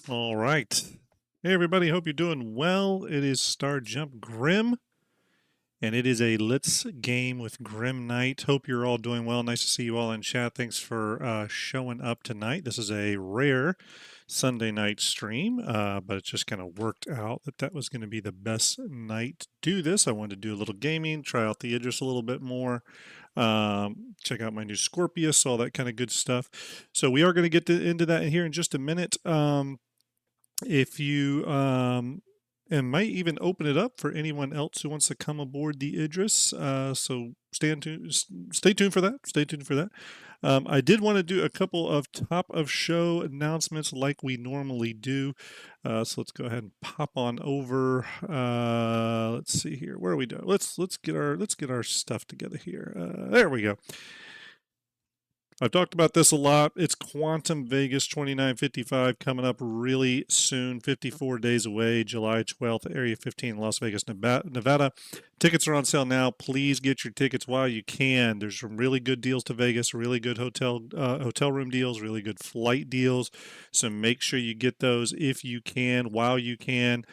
All right. Hey, everybody. Hope you're doing well. It is STARJUMP Grim, and it is a Let's game with Grim Knight. Hope you're all doing well. Nice to see you all in chat. Thanks for showing up tonight. This is a rare Sunday night stream, but it just kind of worked out that was going to be the best night to do this. I wanted to do a little gaming, try out the Idris a little bit more, check out my new Scorpius, all that kind of good stuff. So we are going to get into that here in just a minute. If you and might even open it up for anyone else who wants to come aboard the Idris. So stay tuned for that. Stay tuned for that. I did want to do a couple of top of show announcements like we normally do. So let's go ahead and pop on over. Let's see here. Where are we doing? Let's get our stuff together here. There we go. I've talked about this a lot. It's Quantum Vegas 2955 coming up really soon, 54 days away, July 12th, Area 15, Las Vegas, Nevada. Tickets are on sale now. Please get your tickets while you can. There's some really good deals to Vegas, really good hotel room deals, really good flight deals. So make sure you get those if you can, while you can.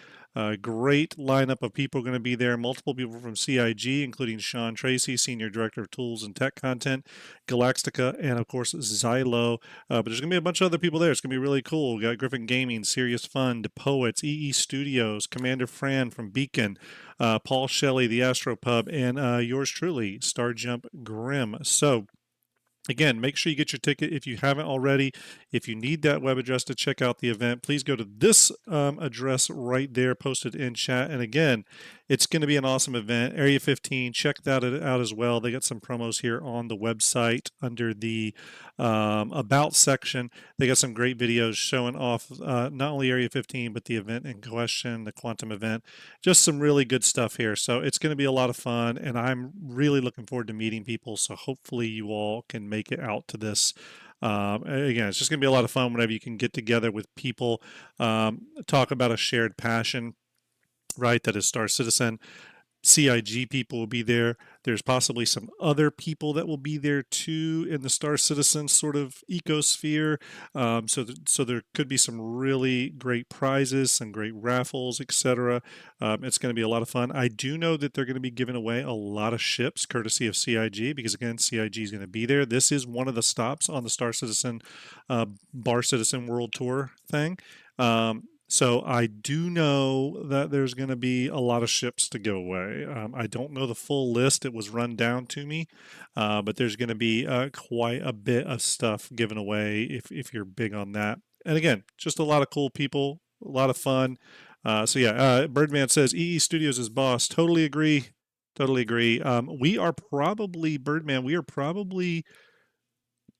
Great lineup of people going to be there. Multiple people from CIG, including Sean Tracy, Senior Director of Tools and Tech Content, Galactica, and of course Xylo. But there's going to be a bunch of other people there. It's going to be really cool. We got Griffin Gaming, Serious Fun, The Poets, EE Studios, Commander Fran from Beacon, Paul Shelley, The Astro Pub, and yours truly, STARJUMP Grim. So again, make sure you get your ticket if you haven't already. If you need that web address to check out the event, please go to this address right there posted in chat. And again, it's going to be an awesome event. Area 15, check that out as well. They got some promos here on the website under the About section. They got some great videos showing off not only Area 15, but the event in question, the quantum event. Just some really good stuff here. So it's going to be a lot of fun, and I'm really looking forward to meeting people. So hopefully you all can make it out to this. Again, it's just going to be a lot of fun whenever you can get together with people, talk about a shared passion, right? That is Star Citizen. CIG people will be there. There's possibly some other people that will be there too in the Star Citizen sort of ecosphere. So there could be some really great prizes, some great raffles, etc. It's going to be a lot of fun. I do know that they're going to be giving away a lot of ships courtesy of CIG because again, CIG is going to be there. This is one of the stops on the Star Citizen Bar Citizen World Tour thing. So I do know that there's going to be a lot of ships to go away. I don't know the full list. It was run down to me, but there's going to be quite a bit of stuff given away if you're big on that. And again, just a lot of cool people, a lot of fun. So yeah, Birdman says EE Studios is boss. Totally agree. Totally agree. We are probably, Birdman, we are probably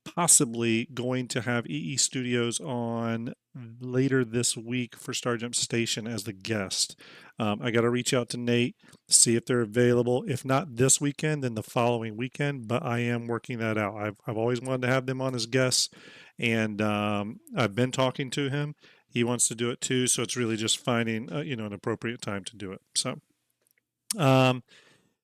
possibly going to have EE Studios on later this week for STARJUMP Station as the guest. I got to reach out to Nate, see if they're available. If not this weekend, then the following weekend, but I am working that out. I've always wanted to have them on as guests, and I've been talking to him. He wants to do it too, so it's really just finding an appropriate time to do it. So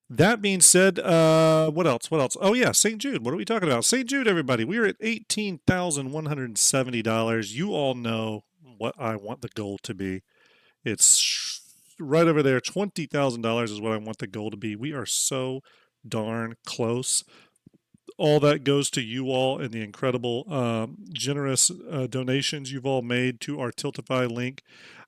that being said, what else? Oh yeah, St. Jude. What are we talking about? St. Jude, everybody. We are at $18,170. You all know what I want the goal to be. It's right over there. $20,000 is what I want the goal to be. We are so darn close. All that goes to you all and the incredible, generous donations you've all made to our Tiltify link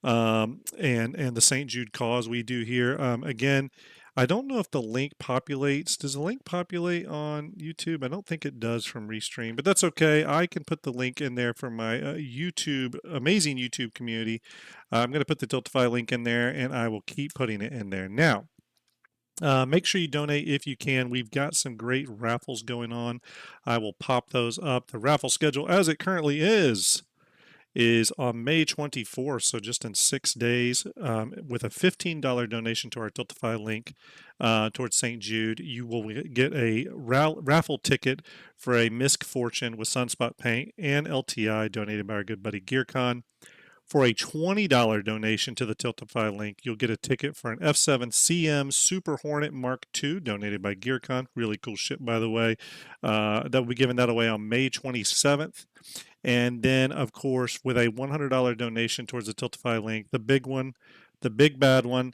and the St. Jude cause we do here. Again, I don't know if the link populates. Does the link populate on YouTube? I don't think it does from Restream, but that's okay. I can put the link in there for my amazing YouTube community. I'm going to put the Tiltify link in there, and I will keep putting it in there. Now, make sure you donate if you can. We've got some great raffles going on. I will pop those up. The raffle schedule, as it currently is on May 24th, so just in 6 days, with a $15 donation to our Tiltify link towards St. Jude. You will get a raffle ticket for a Misk Fortune with Sunspot Paint and LTI donated by our good buddy GearCon. For a $20 donation to the Tiltify link, you'll get a ticket for an F7 CM Super Hornet Mark II donated by GearCon. Really cool shit, by the way. They'll be giving that away on May 27th. And then, of course, with a $100 donation towards the Tiltify link, the big one, the big bad one,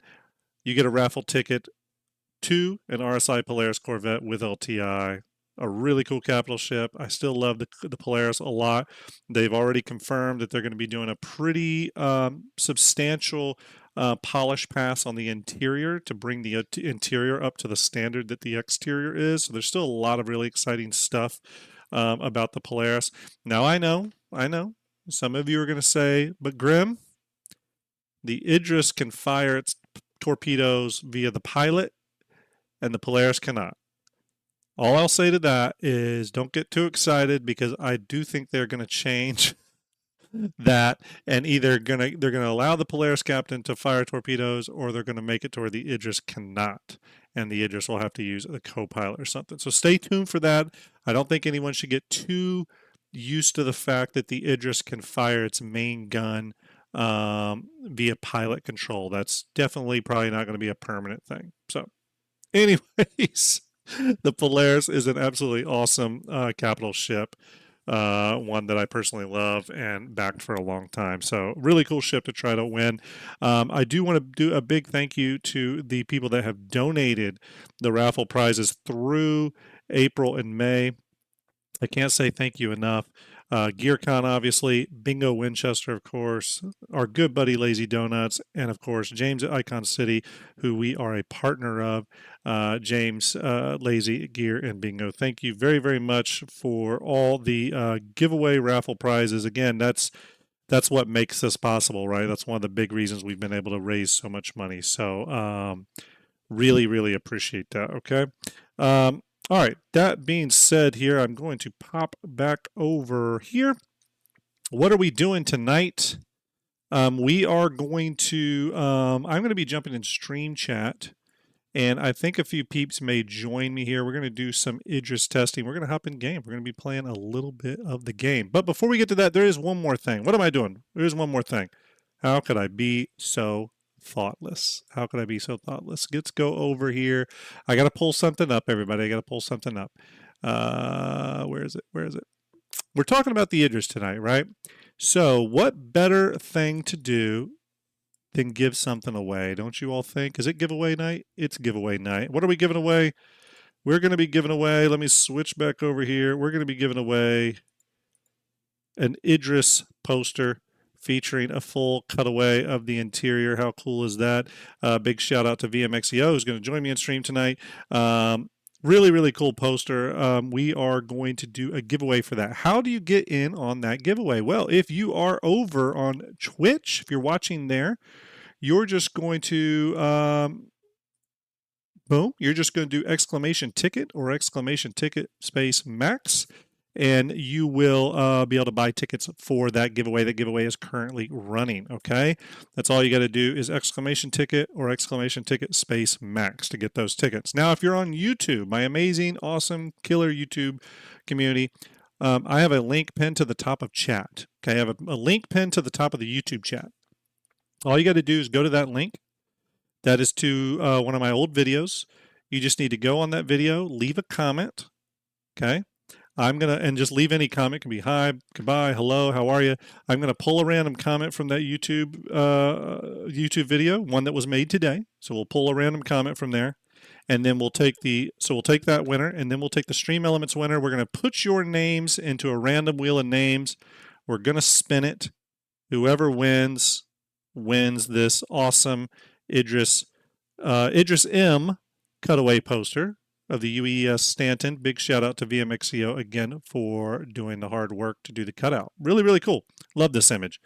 you get a raffle ticket to an RSI Polaris Corvette with LTI. A really cool capital ship. I still love the Polaris a lot. They've already confirmed that they're going to be doing a pretty substantial polish pass on the interior to bring the interior up to the standard that the exterior is. So there's still a lot of really exciting stuff about the Polaris. Now I know, some of you are going to say, but Grim, the Idris can fire its torpedoes via the pilot and the Polaris cannot. All I'll say to that is don't get too excited, because I do think they're going to change that, and either they're going to allow the Polaris captain to fire torpedoes, or they're going to make it to where the Idris cannot, and the Idris will have to use a co-pilot or something. So stay tuned for that. I don't think anyone should get too used to the fact that the Idris can fire its main gun via pilot control. That's definitely probably not going to be a permanent thing. So anyways, the Polaris is an absolutely awesome capital ship, one that I personally love and backed for a long time. So really cool ship to try to win. I do want to do a big thank you to the people that have donated the raffle prizes through April and May. I can't say thank you enough. GearCon, obviously, Bingo Winchester, of course, our good buddy Lazy Donuts, and of course James at Icon City, who we are a partner of. James, Lazy, Gear, and Bingo, thank you very, very much for all the giveaway raffle prizes. Again, that's what makes this possible, right? That's one of the big reasons we've been able to raise so much money. So really, really appreciate that. Okay. All right, that being said here, I'm going to pop back over here. What are we doing tonight? We are going to, I'm going to be jumping in stream chat, and I think a few peeps may join me here. We're going to do some Idris testing. We're going to hop in game. We're going to be playing a little bit of the game. But before we get to that, there is one more thing. What am I doing? There's one more thing. How could I be so thoughtless? How could I be so thoughtless? Let's go over here. I got to pull something up, everybody. I got to pull something up. Where is it? We're talking about the Idris tonight, right? So what better thing to do than give something away? Don't you all think? Is it giveaway night? It's giveaway night. What are we giving away? We're going to be giving away, let me switch back over here. We're going to be giving away an Idris poster featuring a full cutaway of the interior. How cool is that? Big shout out to VMXEO, who's going to join me in stream tonight. Really, really cool poster. We are going to do a giveaway for that. How do you get in on that giveaway? Well, if you are over on Twitch, if you're watching there, you're just going to, boom, you're just going to do exclamation ticket or exclamation ticket space max, and you will be able to buy tickets for that giveaway. That giveaway is currently running, okay? That's all you got to do is exclamation ticket or exclamation ticket space max to get those tickets. Now, if you're on YouTube, my amazing, awesome, killer YouTube community, I have a link pinned to the top of chat, okay? I have a link pinned to the top of the YouTube chat. All you got to do is go to that link. That is to one of my old videos. You just need to go on that video, leave a comment, okay? I'm going to, and just leave any comment. It can be hi, goodbye, hello, how are you? I'm going to pull a random comment from that YouTube video, one that was made today. So we'll pull a random comment from there, and then we'll take we'll take that winner, and then we'll take the Stream Elements winner. We're going to put your names into a random wheel of names. We're going to spin it. Whoever wins this awesome Idris M cutaway poster of the UES Stanton. Big shout out to VMXEO again for doing the hard work to do the cutout. Really, really cool. Love this image.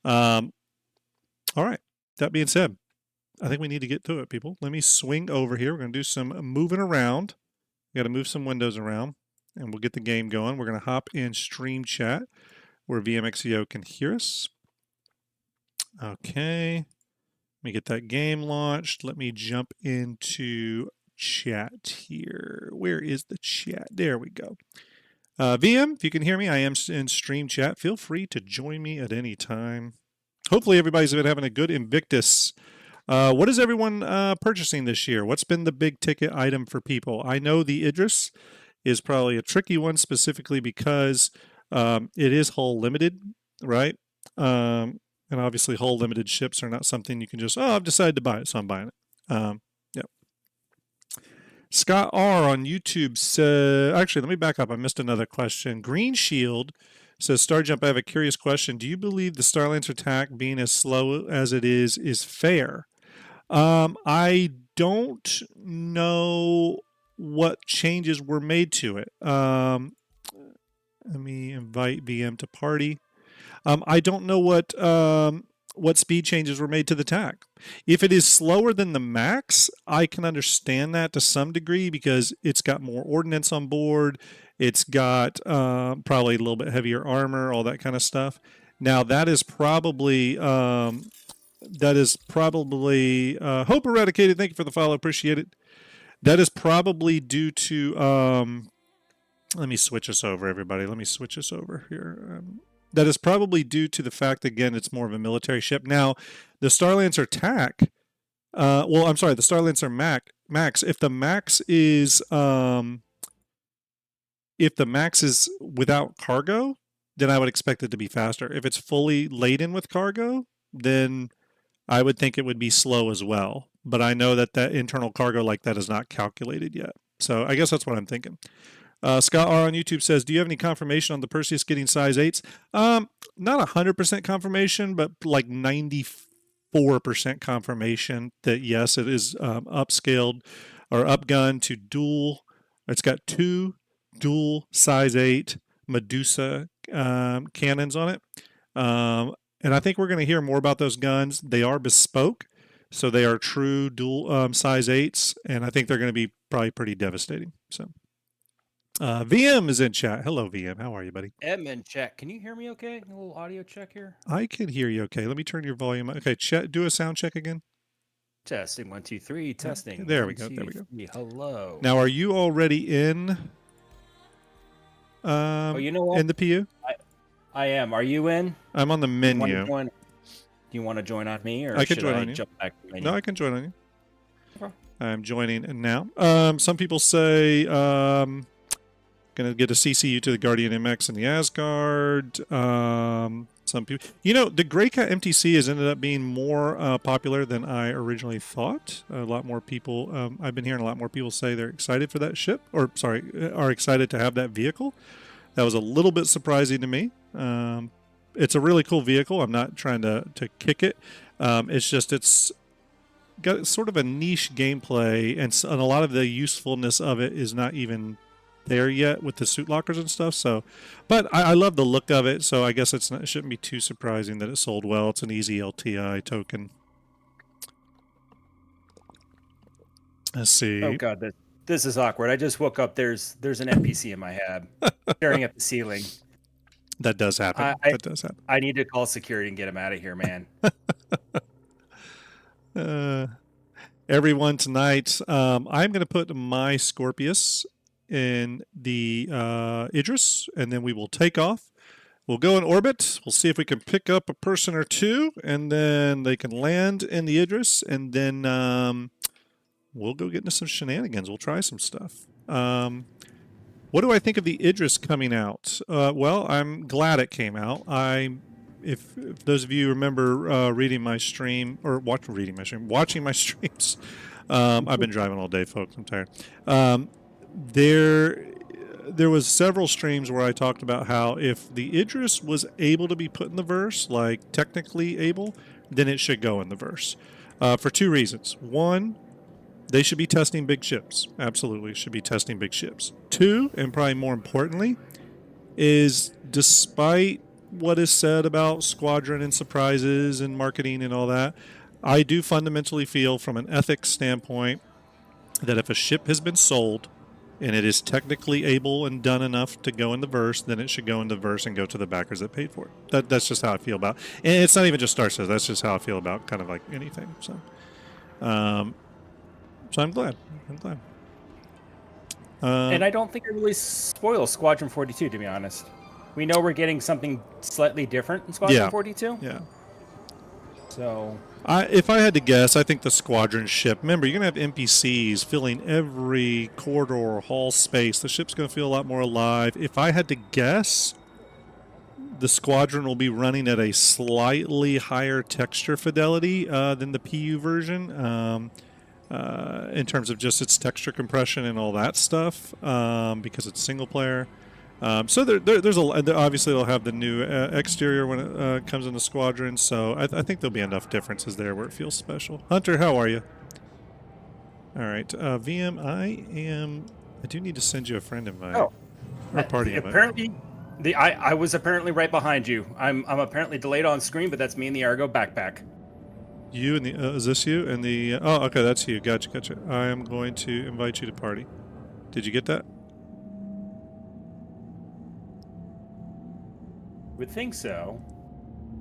All right. That being said, I think we need to get to it, people. Let me swing over here. We're going to do some moving around. We got to move some windows around, and we'll get the game going. We're going to hop in stream chat where VMXEO can hear us. Okay. Let me get that game launched. Let me jump into chat here. Where is the chat? There we go. VM, if you can hear me, I am in stream chat. Feel free to join me at any time. hopefully everybody's been having a good Invictus. What is everyone purchasing this year? What's been the big ticket item for people? I know the Idris is probably a tricky one, specifically because it is hull limited, right? And obviously hull limited ships are not something you can just, I've decided to buy it, so I'm buying it. Yep. Scott R on YouTube said, actually, let me back up. I missed another question. Green Shield says, StarJump, I have a curious question. Do you believe the Starlancer attack being as slow as it is fair? I don't know what changes were made to it. Let me invite VM to party. I don't know what speed changes were made to the TAC. If it is slower than the max, I can understand that to some degree because it's got more ordnance on board. It's got probably a little bit heavier armor, all that kind of stuff. Now that is probably Hope Eradicated. Thank you for the follow. Appreciate it. That is probably due to let me switch us over, everybody. Let me switch us over here. That is probably due to the fact, again, it's more of a military ship. Now, the Starlancer TAC, the Starlancer Max, if the max is without cargo, then I would expect it to be faster. If it's fully laden with cargo, then I would think it would be slow as well. But I know that internal cargo like that is not calculated yet. So I guess that's what I'm thinking. Scott R on YouTube says, do you have any confirmation on the Perseus getting size 8s? Not 100% confirmation, but like 94% confirmation that yes, it is upscaled or upgunned to dual. It's got 2 dual size 8 Medusa cannons on it. And I think we're going to hear more about those guns. They are bespoke, so they are true dual size 8s, and I think they're going to be probably pretty devastating. So. VM is in chat. Hello, VM. How are you, buddy? M in chat. Can you hear me okay? A little audio check here. I can hear you okay. Let me turn your volume. Okay, chat. Do a sound check again. Testing 1 2 3. Testing. There we go. There we go. Hello. Now, are you already in? You know what? In the PU? I am. Are you in? I'm on the menu. Do you want to join on me, or I can join on you. Jump back to the menu? No, I can join on you. Okay. I'm joining now. Some people say going to get a CCU to the Guardian MX and the Asgard. Some people, the Greycat MTC has ended up being more popular than I originally thought. A lot more people, I've been hearing a lot more people say they're excited for that ship, are excited to have that vehicle. That was a little bit surprising to me. It's a really cool vehicle. I'm not trying to kick it. It's got sort of a niche gameplay, and a lot of the usefulness of it is not even there yet with the suit lockers and stuff. So, but I love the look of it. So I guess it shouldn't be too surprising that it sold well. It's an easy LTI token. Let's see. Oh God, this is awkward. I just woke up. There's an NPC in my head staring at the ceiling. That does happen. That does happen. I need to call security and get him out of here, man. Everyone tonight, I'm going to put my Scorpius in the Idris, and then we will take off. We'll go in orbit. We'll see if we can pick up a person or two, and then they can land in the Idris, and then we'll go get into some shenanigans. We'll try some stuff. What do I think of the Idris coming out? Well, I'm glad it came out. If those of you remember reading my stream, or watching my streams, I've been driving all day, folks. I'm tired. There was several streams where I talked about how if the Idris was able to be put in the verse, like technically able, then it should go in the verse. For 2 reasons. 1, they should be testing big ships. Absolutely should be testing big ships. 2, and probably more importantly, is despite what is said about squadron and surprises and marketing and all that, I do fundamentally feel from an ethics standpoint that if a ship has been sold and it is technically able and done enough to go in the verse, then it should go in the verse and go to the backers that paid for it. That's just how I feel about it. And it's not even just Star Says. That's just how I feel about kind of like anything. So I'm glad. And I don't think it really spoils Squadron 42, to be honest. We know we're getting something slightly different in Squadron 42. Yeah. So, If I had to guess, I think the squadron ship. Remember, you're going to have NPCs filling every corridor or hall space. The ship's going to feel a lot more alive. If I had to guess, the squadron will be running at a slightly higher texture fidelity than the PU version in terms of just its texture compression and all that stuff because it's single player. So there's obviously they'll have the new exterior when it comes in the squadron. So I think there'll be enough differences there where it feels special. Hunter, how are you? All right, VM, I do need to send you a friend invite. Oh, or a party invite. Apparently, I was apparently right behind you. I'm apparently delayed on screen, but that's me in the Argo backpack. You and the is this you and the? Oh, okay, that's you. Gotcha. I am going to invite you to party. Did you get that? Would think so.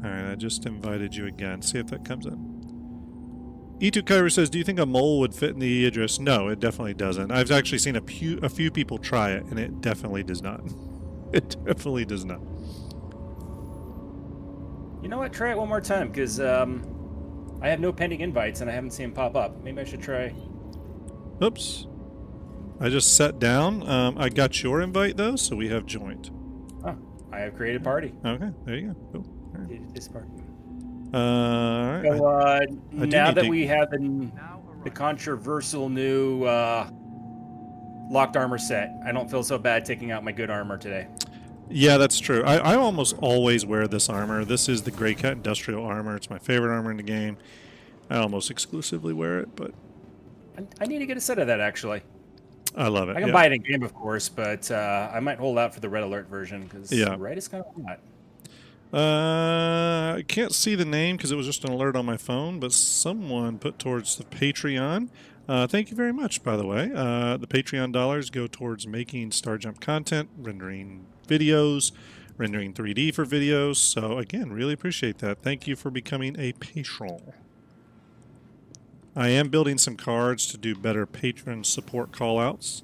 All right, I just invited you again. See if that comes in. E2 Kyra says, do you think a mole would fit in the Idris? No, it definitely doesn't. I've actually seen a few people try it, and it definitely does not. It definitely does not. You know what? Try it one more time, because I have no pending invites, and I haven't seen them pop up. Maybe I should try. Oops. I just sat down. I got your invite, though, so we have joined. Oh, I have created party. Okay, there you go. Cool. All right. This party. All right. So now that we have the controversial new locked armor set, I don't feel so bad taking out my good armor today. Yeah, that's true. I almost always wear this armor. This is the Grey Cat Industrial armor. It's my favorite armor in the game. I almost exclusively wear it, but I need to get a set of that, actually. I love it. I can buy it in game, of course, but I might hold out for the Red Alert version because red is kind of hot. I can't see the name because it was just an alert on my phone, but someone put towards the Patreon. Thank you very much, by the way. The Patreon dollars go towards making StarJump content, rendering videos, rendering 3D for videos. So, again, really appreciate that. Thank you for becoming a patron. I am building some cards to do better patron support callouts.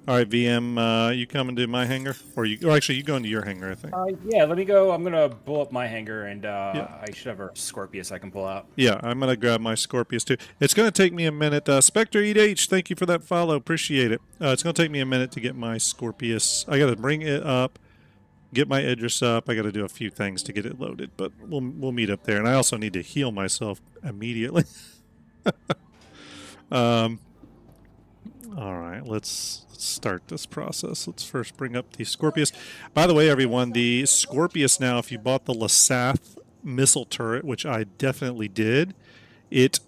All right, VM, you coming to my hangar? Or actually, you go into your hangar, I think. Yeah, let me go. I'm going to pull up my hangar, and I should have a Scorpius I can pull out. Yeah, I'm going to grab my Scorpius, too. It's going to take me a minute. Spectre EH, thank you for that follow. Appreciate it. It's going to take me a minute to get my Scorpius. I got to bring it up, get my Idris up. I got to do a few things to get it loaded, but we'll meet up there. And I also need to heal myself immediately. All right, let's start this process. Let's first bring up the Scorpius. By the way, everyone, the Scorpius now, if you bought the Lasath missile turret, which I definitely did, it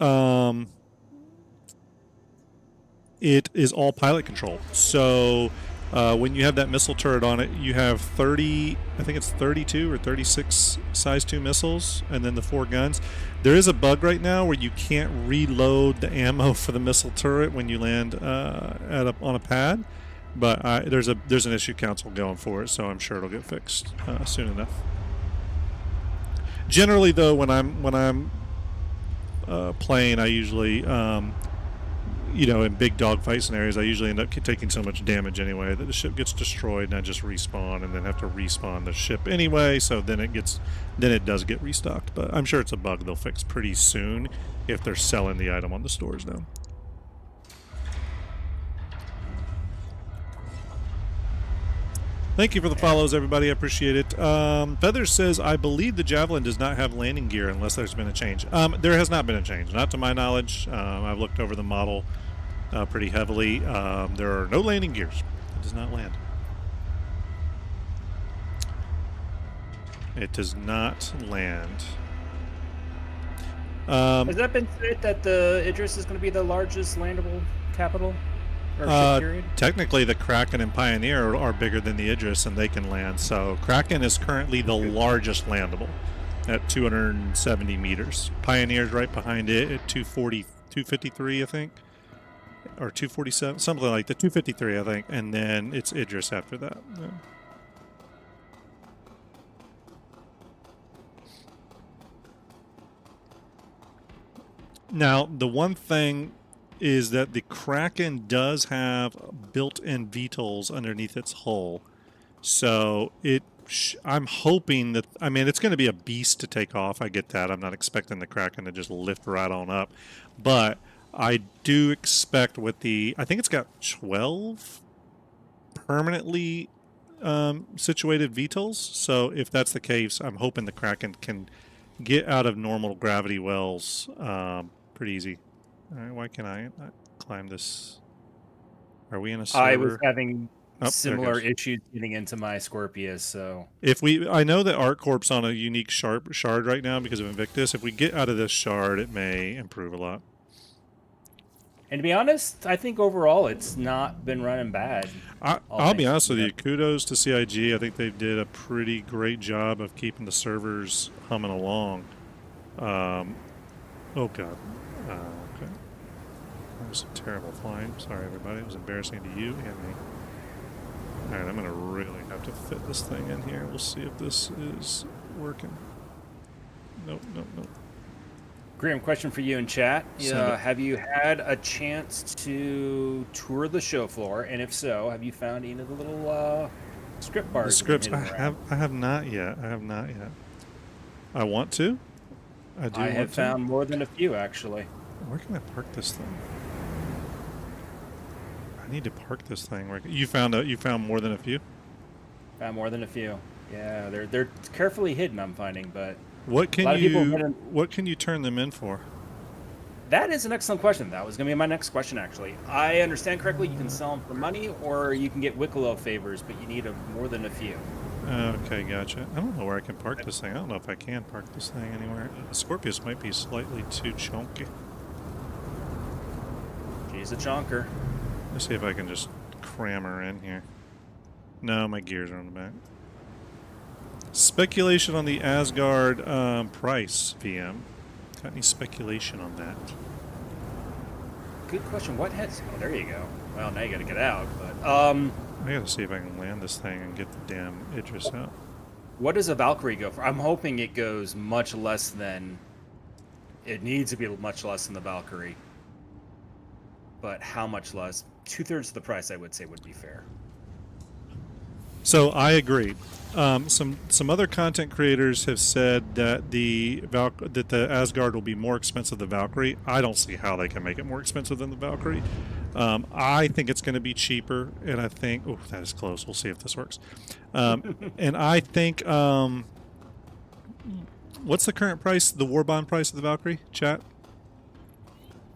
is all pilot control. So when you have that missile turret on it, you have 30, I think it's 32 or 36 size 2 missiles, and then the 4 guns. There is a bug right now where you can't reload the ammo for the missile turret when you land on a pad, but there's an issue council going for it, so I'm sure it'll get fixed soon enough. Generally, though, when I'm playing, I usually in big dogfight scenarios, I usually end up taking so much damage anyway that the ship gets destroyed, and I just respawn and then have to respawn the ship anyway. So then it does get restocked. But I'm sure it's a bug they'll fix pretty soon if they're selling the item on the stores now. Thank you for the follows, everybody. I appreciate it. Feathers says, I believe the Javelin does not have landing gear unless there's been a change. There has not been a change, not to my knowledge. I've looked over the model pretty heavily. There are no landing gears. It does not land. It does not land. Has that been said that the Idris is going to be the largest landable capital? Technically, the Kraken and Pioneer are bigger than the Idris, and they can land. So Kraken is currently the largest landable at 270 meters. Pioneer's right behind it at 253, I think, or 247, something like that. 253, I think, and then it's Idris after that. Yeah. Now, the one thing is that the Kraken does have built-in VTOLs underneath its hull. So it I'm hoping that, I mean, it's going to be a beast to take off. I get that. I'm not expecting the Kraken to just lift right on up. But I do expect with the, I think it's got 12 permanently situated VTOLs. So if that's the case, I'm hoping the Kraken can get out of normal gravity wells pretty easy. All right, why can I not climb this? Are we in a server? I was having similar issues getting into my Scorpius, so if we, I know that ArcCorp's on a unique shard right now because of Invictus. If we get out of this shard, it may improve a lot. And to be honest, I think overall it's not been running bad. I'll be honest with you. Kudos to CIG. I think they did a pretty great job of keeping the servers humming along. Oh god. Okay. That was a terrible flying. Sorry, everybody. It was embarrassing to you and me. All right, I'm gonna really have to fit this thing in here. We'll see if this is working. Nope. Graham, question for you in chat. Have you had a chance to tour the show floor? And if so, have you found any of the little script bars? The scripts, I have not yet. I want to. I have found more than a few, actually. Where can I park this thing? I need to park this thing. You found more than a few? Found more than a few. Yeah, they're carefully hidden, I'm finding, but what can you turn them in for? That is an excellent question. That was going to be my next question, actually. I understand correctly, you can sell them for money, or you can get Wicklow favors, but you need more than a few. Okay, gotcha. I don't know where I can park this thing. I don't know if I can park this thing anywhere. The Scorpius might be slightly too chunky. She's a chonker. Let's see if I can just cram her in here. No, my gears are on the back. Speculation on the Asgard price, VM. Got any speculation on that? Good question. What has... Oh, there you go. Well, now you got to get out, but... I got to see if I can land this thing and get the damn Idris out. What does a Valkyrie go for? I'm hoping it goes much less than... It needs to be much less than the Valkyrie. But how much less? 2/3 of the price, I would say, would be fair. So I agree. Some other content creators have said that the Asgard will be more expensive than the Valkyrie. I don't see how they can make it more expensive than the Valkyrie. I think it's going to be cheaper, and I think that is close. We'll see if this works. And I think what's the current price? The war bond price of the Valkyrie? Chat.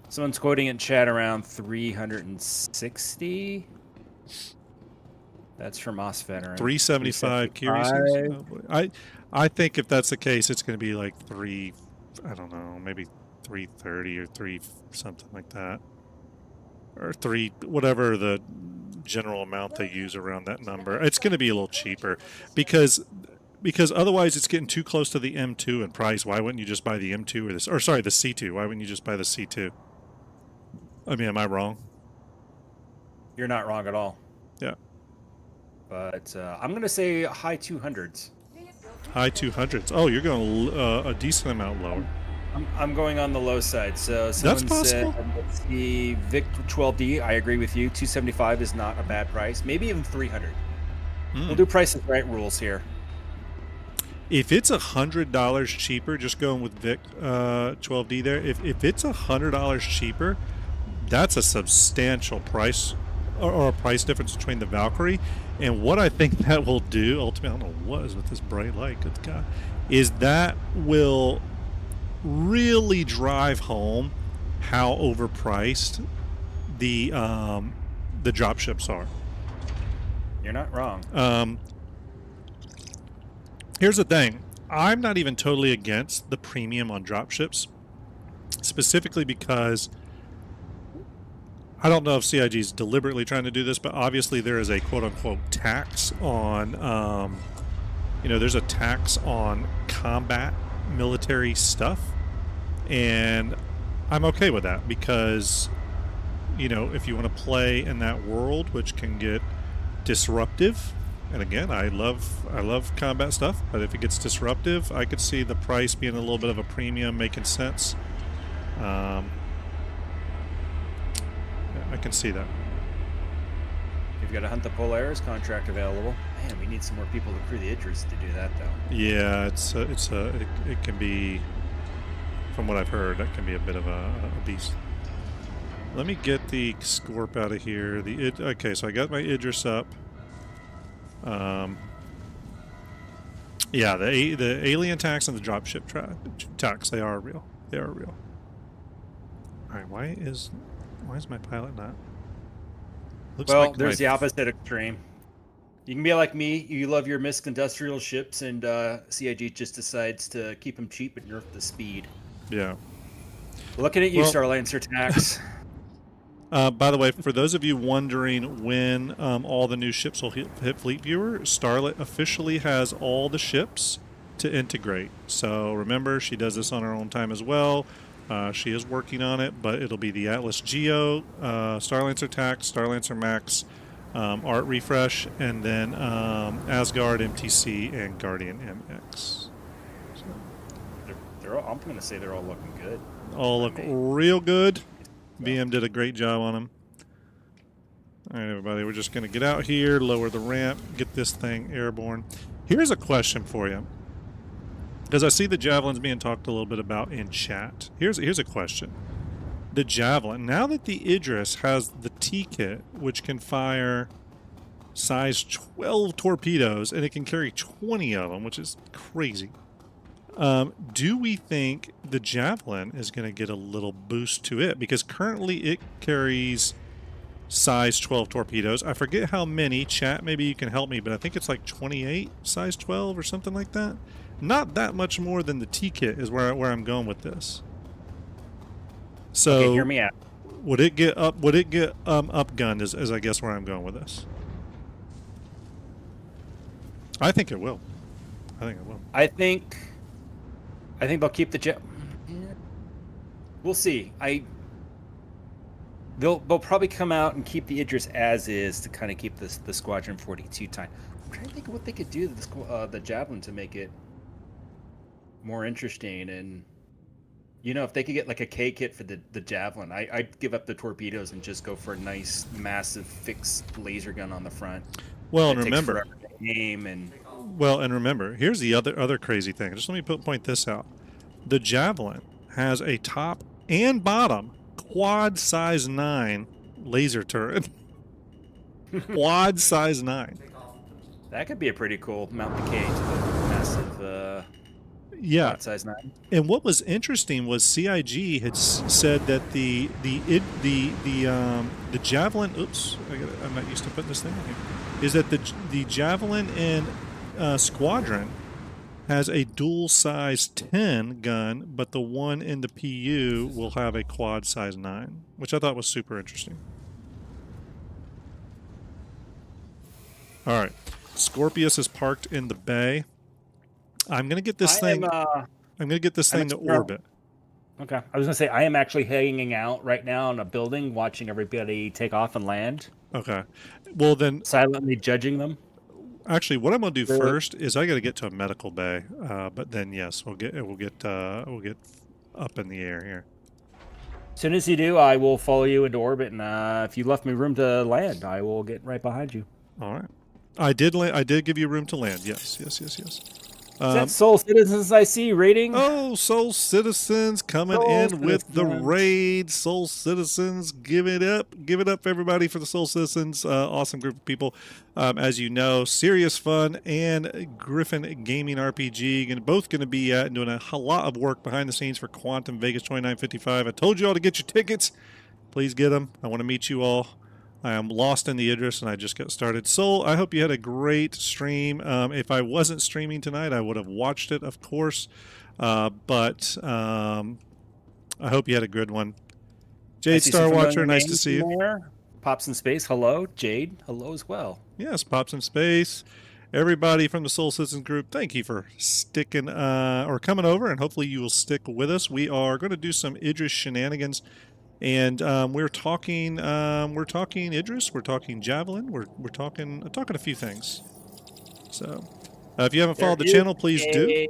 Someone's quoting in chat around 360. That's from Moss Veteran. 375 curious. I think if that's the case, it's going to be like I don't know, maybe 330 or 3 something like that, or 3 whatever the general amount they use around that number. It's going to be a little cheaper because otherwise it's getting too close to the M2 in price. Why wouldn't you just buy the M2 or the C2? Why wouldn't you just buy the C2? I mean, am I wrong? You're not wrong at all. Yeah. But I'm going to say high 200s. High 200s. Oh, you're going a decent amount lower. I'm going on the low side. So someone said, let's see, Vic 12D, I agree with you. 275 is not a bad price. Maybe even 300. We'll do Price is Right rules here. If it's $100 cheaper, just going with Vic 12D there, if it's $100 cheaper, that's a substantial price or a price difference between the Valkyrie. And what I think that will do, ultimately, I don't know what is with this bright light, good God, is that will really drive home how overpriced the dropships are. You're not wrong. Here's the thing. I'm not even totally against the premium on dropships, specifically because I don't know if CIG is deliberately trying to do this, but obviously there is a quote-unquote tax on, there's a tax on combat military stuff, and I'm okay with that because, if you want to play in that world, which can get disruptive, and again, I love combat stuff, but if it gets disruptive, I could see the price being a little bit of a premium making sense. I can see that. If We've got a Hunt the Polaris contract available. Man, we need some more people to crew the Idris to do that, though. Yeah, it can be, from what I've heard, that can be a bit of a beast. Let me get the Scorp out of here. Okay, so I got my Idris up. Yeah, the alien attacks and the dropship attacks, they are real. They are real. All right, why is my pilot not? Looks well, like there's the opposite extreme. You can be like me. You love your MISC industrial ships, and CIG just decides to keep them cheap and nerf the speed. Yeah. Looking at you, Starlancer attacks. By the way, for those of you wondering when all the new ships will hit Fleet Viewer, Starlet officially has all the ships to integrate. So remember, she does this on her own time as well. She is working on it, but it'll be the Atlas Geo, Starlancer Tac, Starlancer Max, Art Refresh, and then Asgard MTC and Guardian MX. So, I'm going to say they're all looking good. All look real good. BM did a great job on them. All right, everybody, we're just going to get out here, lower the ramp, get this thing airborne. Here's a question for you, because I see the Javelin's being talked a little bit about in chat. Here's a question. The Javelin, now that the Idris has the T-kit, which can fire size 12 torpedoes, and it can carry 20 of them, which is crazy. Do we think the Javelin is going to get a little boost to it? Because currently it carries size 12 torpedoes. I forget how many. Chat, maybe you can help me, but I think it's like 28 size 12 or something like that. Not that much more than the T-kit is where I'm going with this. So okay, hear me out. Would it get upgunned is I guess where I'm going with this. I think it will. I think they'll keep the jet. We'll see. They'll probably come out and keep the Idris as is to kind of keep the Squadron 42 time. I'm trying to think of what they could do to the Javelin to make it more interesting. And if they could get like a K kit for the Javelin, I'd give up the torpedoes and just go for a nice, massive fixed laser gun on the front. Well, and remember, here's the other crazy thing. Just let me point this out. The Javelin has a top and bottom quad size 9 laser turret. Quad size 9. That could be a pretty cool mount the K to the massive quad size 9. And what was interesting was CIG had said that the Javelin. Oops, I'm not used to putting this thing in here. Is that the Javelin in Squadron has a dual size 10 gun, but the one in the PU will have a quad size 9, which I thought was super interesting. All right, Scorpius is parked in the bay. I'm gonna get this thing. I'm gonna get this thing to orbit. Okay, I was gonna say I am actually hanging out right now in a building, watching everybody take off and land. Okay, well then, silently judging them. Actually, what I'm gonna do first is I got to get to a medical bay, but then yes, we'll get up in the air here. As soon as you do, I will follow you into orbit, and if you left me room to land, I will get right behind you. All right, I did give you room to land. Yes. Is that Soul Citizens I see rating? Oh, Soul Citizens coming in with the raid. Soul Citizens, give it up, everybody, for the Soul Citizens. Awesome group of people. As you know, Serious Fun and Griffin Gaming RPG, both going to be doing a lot of work behind the scenes for Quantum Vegas 2955. I told you all to get your tickets. Please get them. I want to meet you all. I am lost in the Idris, and I just got started. Soul, I hope you had a great stream. If I wasn't streaming tonight, I would have watched it, of course. But I hope you had a good one. Jade Star Watcher, nice to see you. Pops in Space, hello. Jade, hello as well. Yes, Pops in Space. Everybody from the Soul Citizens group, thank you for sticking or coming over, and hopefully you will stick with us. We are going to do some Idris shenanigans. And we're talking Idris, we're talking Javelin, we're talking a few things. So if you haven't followed the channel, please do.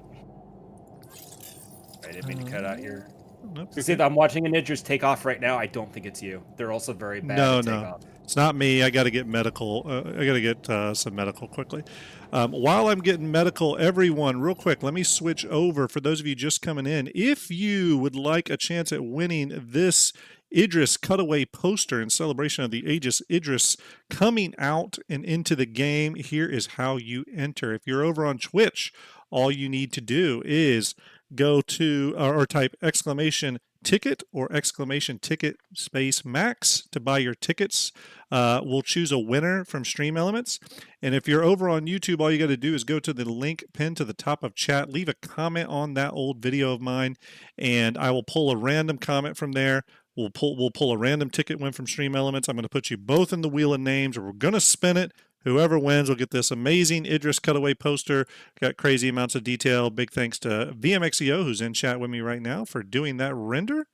I didn't mean to cut out here. Nope. I'm watching an Idris take off right now. I don't think it's you. They're also very bad at takeoff. It's not me. I got to get medical. I got to get some medical quickly. While I'm getting medical, everyone, real quick, let me switch over for those of you just coming in. If you would like a chance at winning this Idris cutaway poster in celebration of the Aegis Idris coming out and into the game, here is how you enter. If you're over on Twitch, all you need to do is go to or type exclamation ticket or exclamation ticket space max to buy your tickets. We'll choose a winner from Stream Elements. And if you're over on YouTube, all you got to do is go to the link pinned to the top of chat, leave a comment on that old video of mine, and I will pull a random comment from there. We'll pull a random ticket win from Stream Elements. I'm going to put you both in the wheel of names, or we're going to spin it. Whoever wins will get this amazing Idris cutaway poster. Got crazy amounts of detail. Big thanks to VMXEO, who's in chat with me right now, for doing that render.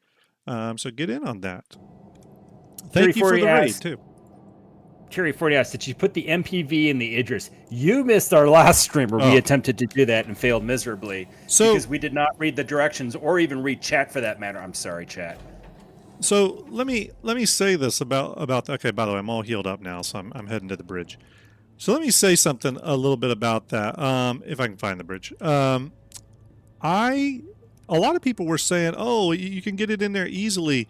So get in on that. Thank you for the raid, too. Curie 40 asked, did you put the MPV in the Idris? You missed our last stream where we attempted to do that and failed miserably because we did not read the directions or even read chat for that matter. I'm sorry, chat. So let me say this about okay, by the way, I'm all healed up now, so I'm heading to the bridge. So let me say something a little bit about that, if I can find the bridge. A lot of people were saying, oh, you can get it in there easily.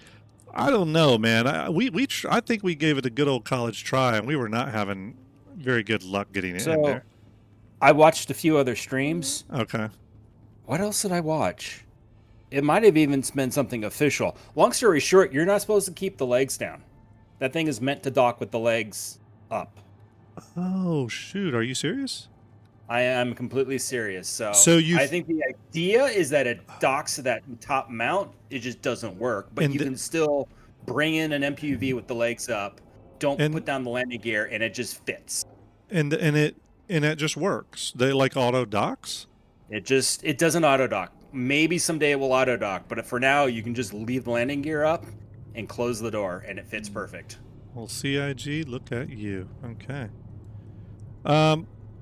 I don't know, man. I think we gave it a good old college try, and we were not having very good luck getting it in there. I watched a few other streams. Okay. What else did I watch? It might have even been something official. Long story short, you're not supposed to keep the legs down. That thing is meant to dock with the legs up. Oh, shoot. Are you serious? I am completely serious. So I think the idea is that it docks to that top mount. It just doesn't work. But you can still bring in an MPV with the legs up. Don't put down the landing gear, and it just fits. And it just works. They like auto docks? It doesn't auto dock. Maybe someday it will auto dock, but for now you can just leave the landing gear up and close the door, and it fits perfect. Well, CIG, look at you. Okay.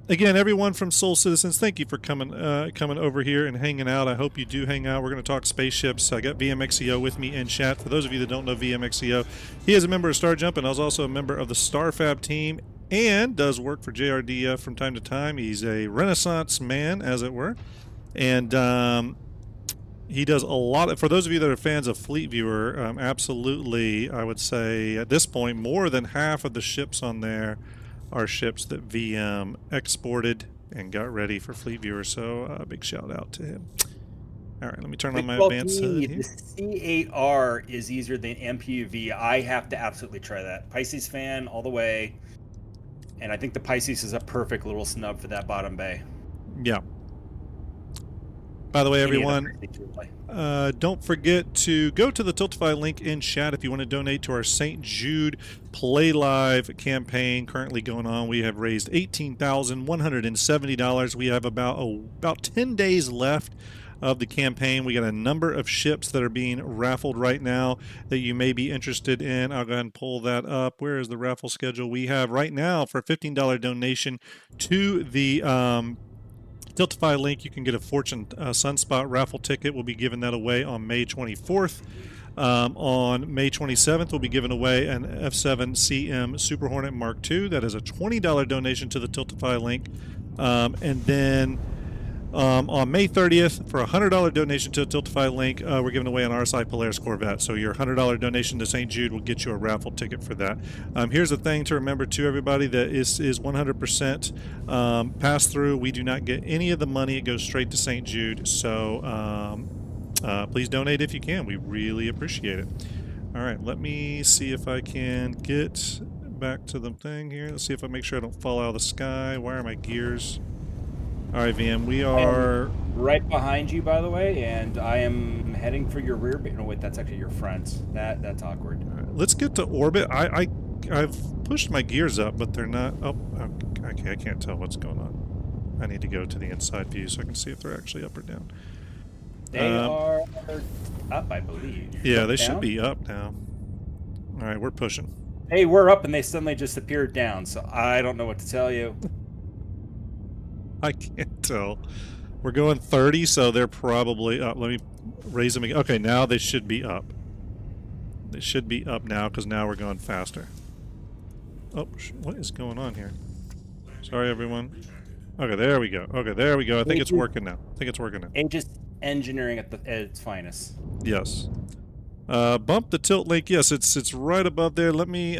Again, everyone from Soul Citizens, thank you for coming over here and hanging out. I hope you do hang out. We're going to talk spaceships. I got VMXEO with me in chat. For those of you that don't know VMXEO, he is a member of STARJUMP and is also a member of the StarFab team and does work for JRDF from time to time. He's a Renaissance man, as it were. And he does a lot for those of you that are fans of Fleet Viewer, absolutely, I would say at this point, more than half of the ships on there are ships that VM exported and got ready for Fleet Viewer. So a big shout out to him. All right, let me turn on my advanced HUD here. The C8R is easier than MPUV. I have to absolutely try that. Pisces fan all the way. And I think the Pisces is a perfect little snub for that bottom bay. Yeah. By the way, everyone, don't forget to go to the Tiltify link in chat if you want to donate to our St. Jude Play Live campaign currently going on. We have raised $18,170. We have about 10 days left of the campaign. We got a number of ships that are being raffled right now that you may be interested in. I'll go ahead and pull that up. Where is the raffle schedule? We have right now for a $15 donation to the Tiltify link, you can get a Fortune Sunspot raffle ticket. We'll be giving that away on May 24th. On May 27th, we'll be giving away an F7CM Super Hornet Mark II. That is a $20 donation to the Tiltify link. And then on May 30th, for a $100 donation to the Tiltify link, we're giving away an RSI Polaris Corvette. So your $100 donation to St. Jude will get you a raffle ticket for that. Here's the thing to remember to everybody, that is 100% pass through. We do not get any of the money. It goes straight to St. Jude. So please donate if you can. We really appreciate it. All right, let me see if I can get back to the thing here. Let's see if I make sure I don't fall out of the sky. Why are my gears? All right, VM, we are right behind you, by the way, and I am heading for your rear. No, wait, that's actually your front. That's awkward. All right, let's get to orbit. I've pushed my gears up, but they're not. Oh, okay, I can't tell what's going on. I need to go to the inside view so I can see if they're actually up or down. They are up, I believe. Yeah, they should be up now. All right, we're pushing. Hey, we're up, and they suddenly just appeared down. So I don't know what to tell you. I can't tell. We're going 30, so they're probably up. Let me raise them again. Okay, now they should be up. They should be up now because now we're going faster. Oh, what is going on here? Sorry, everyone. Okay, there we go. Okay, there we go. I think it's working now. Aegis engineering at its finest. Yes. Bump the tilt link. Yes, it's right above there. Let me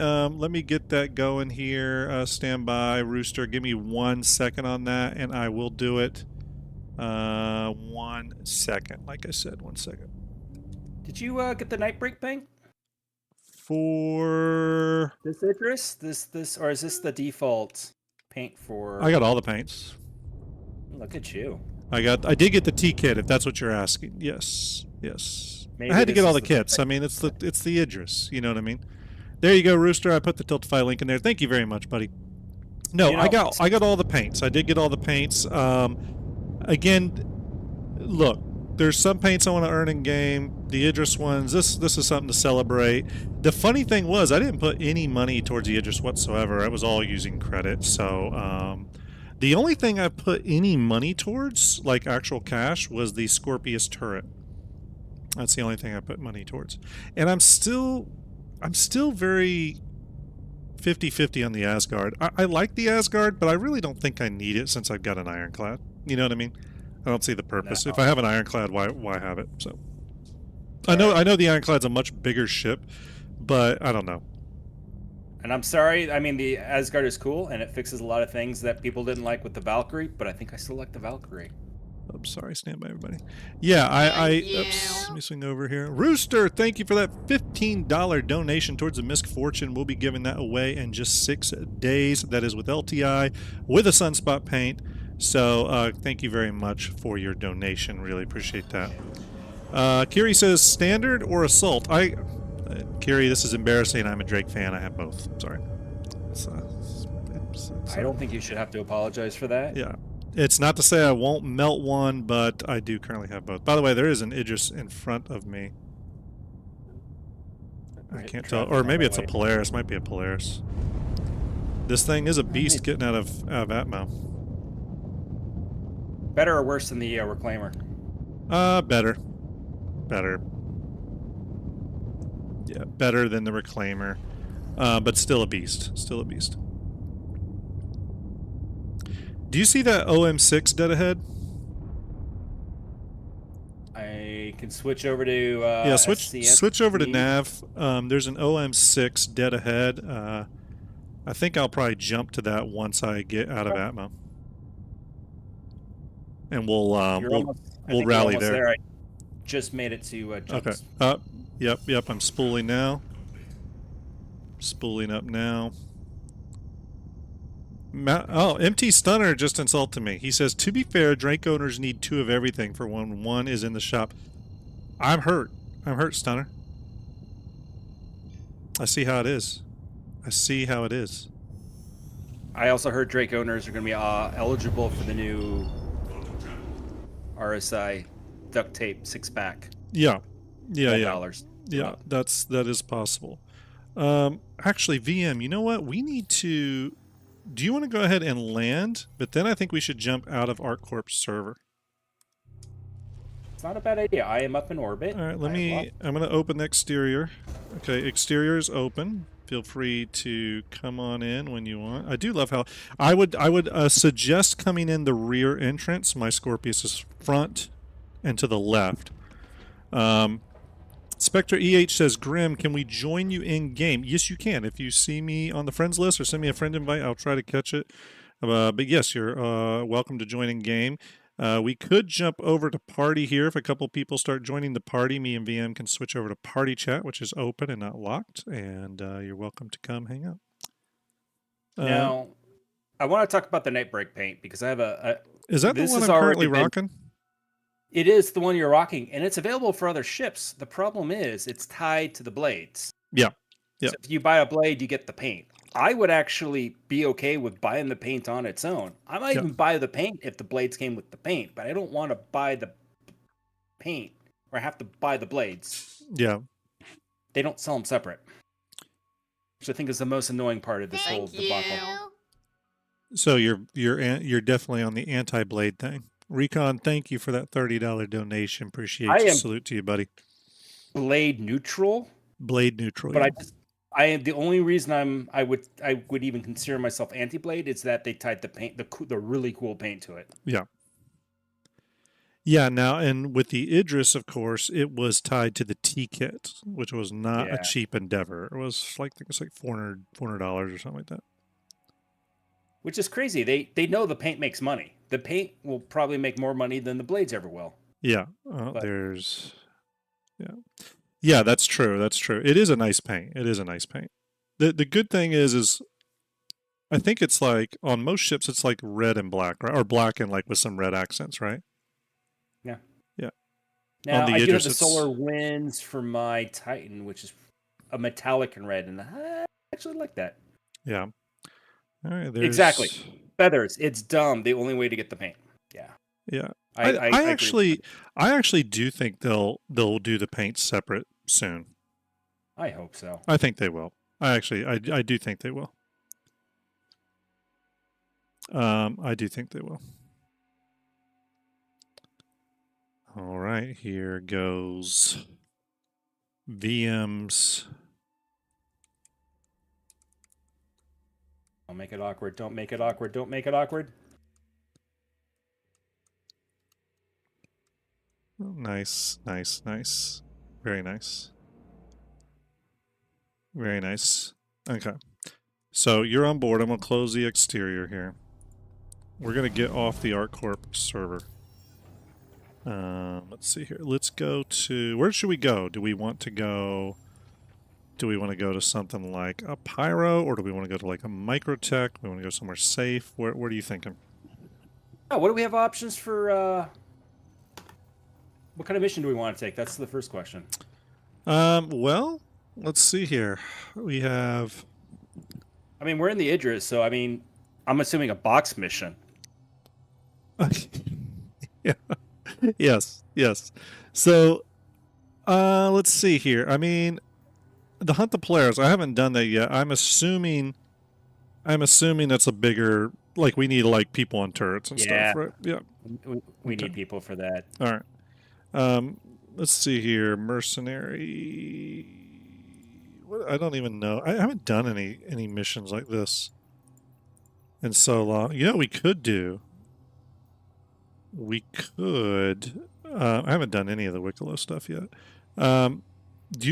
get that going here. Stand by, Rooster. Give me 1 second on that, and I will do it. 1 second. Like I said, 1 second. Did you get the Nightbreak paint? For this Idris? This or is this the default paint for? I got all the paints. Look at you. I did get the T kit, if that's what you're asking. Yes. Maybe I had to get all the kits. I mean, it's the Idris. You know what I mean? There you go, Rooster. I put the Tiltify link in there. Thank you very much, buddy. No, I got all the paints. I did get all the paints. Again, look, there's some paints I want to earn in game. The Idris ones. This is something to celebrate. The funny thing was, I didn't put any money towards the Idris whatsoever. I was all using credit. So the only thing I put any money towards, like actual cash, was the Scorpius turret. That's the only thing I put money towards. And I'm still very 50-50 on the Asgard. I like the Asgard, but I really don't think I need it since I've got an Ironclad. You know what I mean? I don't see the purpose. No. If I have an Ironclad, why have it? So I know the Ironclad's a much bigger ship, but I don't know. And I'm sorry, I mean, the Asgard is cool, and it fixes a lot of things that people didn't like with the Valkyrie, but I think I still like the Valkyrie. I'm sorry, stand by, everybody. Yeah, oops, let me swing over here. Rooster, thank you for that $15 donation towards the Misfortune. We'll be giving that away in just 6 days. That is with LTI, with a Sunspot paint. So thank you very much for your donation. Really appreciate that. Kiri says, standard or assault? Kiri, this is embarrassing. I'm a Drake fan. I have both. Sorry. I don't think you should have to apologize for that. Yeah. It's not to say I won't melt one, but I do currently have both. By the way, there is an Idris in front of me. I can't tell. Or maybe it's a Polaris. Might be a Polaris. This thing is a beast getting out of Atmo. Better or worse than the Reclaimer? Better. Yeah, better than the Reclaimer. But still a beast. Do you see that OM6 dead ahead? I can switch over to yeah, switch over to nav. There's an OM6 dead ahead. I think I'll probably jump to that once I get out of Atmo. And we'll rally there. I just made it to jumps. Okay. Yep. I'm spooling now. Spooling up now. MT Stunner just insulted me. He says, to be fair, Drake owners need 2 of everything for when one is in the shop. I'm hurt, Stunner. I see how it is. I also heard Drake owners are going to be eligible for the new RSI duct tape 6-pack. Yeah. $12. Yeah, that is possible. Actually, VM, you know what? We need to... Do you want to go ahead and land? But then I think we should jump out of ArcCorp server. It's not a bad idea. I am up in orbit. All right, I'm going to open the exterior. Okay, exterior is open. Feel free to come on in when you want. I do love how... I would suggest coming in the rear entrance. My Scorpius is front and to the left. Spectre EH says, Grim, can we join you in game? Yes, you can. If you see me on the friends list or send me a friend invite, I'll try to catch it. But yes, you're welcome to join in game. We could jump over to party here. If a couple people start joining the party, me and VM can switch over to party chat, which is open and not locked. And you're welcome to come hang out. Now, I want to talk about the Nightbreak paint because I have a... Is that the one I'm currently rocking? It is the one you're rocking, and it's available for other ships. The problem is it's tied to the blades. Yeah. So if you buy a blade, you get the paint. I would actually be okay with buying the paint on its own. I might even buy the paint if the blades came with the paint, but I don't want to buy the paint or have to buy the blades. Yeah. They don't sell them separate, which I think is the most annoying part of this whole debacle. So you're definitely on the anti-blade thing. Recon, thank you for that $30 donation. Appreciate you. Salute to you, buddy. Blade neutral. Blade neutral. But yeah. The only reason I would even consider myself anti-blade is that they tied the paint, the really cool paint to it. Yeah. Yeah, now, and with the Idris, of course, it was tied to the T-kit, which was not a cheap endeavor. It was like, I think it's like $400 or something like that. Which is crazy. They know the paint makes money. The paint will probably make more money than the blades ever will. Yeah, yeah, that's true. That's true. It is a nice paint. It is a nice paint. The good thing is I think it's like on most ships it's like red and black, right? Or black and like with some red accents, right? Yeah. Yeah. Now I do have the solar winds for my Titan, which is a metallic and red, and I actually like that. Yeah. All right. Exactly. Feathers. It's dumb. The only way to get the paint. Yeah. Yeah. I actually do think they'll do the paint separate soon. I hope so. I think they will. I do think they will. I do think they will. All right, here goes VM's. Don't make it awkward. Don't make it awkward. Don't make it awkward. Nice, nice, nice. Very nice. Very nice. Okay. So you're on board. I'm going to close the exterior here. We're going to get off the ArcCorp server. Let's see here. Let's go to... Where should we go? Do we want to go to something like a Pyro, or do we want to go to like a Microtech? We want to go somewhere safe? Where are you thinking? Oh, what do we have options for... What kind of mission do we want to take? That's the first question. Well, let's see here. We have... I mean, we're in the Idris, so I mean, I'm assuming a box mission. Yeah. Yes. So, let's see here. I mean, the Hunt the Polaris, I haven't done that yet. I'm assuming that's a bigger, like we need like people on turrets and stuff, right? Yeah. We need people for that. All right. Let's see here. Mercenary. What? I don't even know. I haven't done any missions like this in so long. You know, we could do. I haven't done any of the Wicklow stuff yet.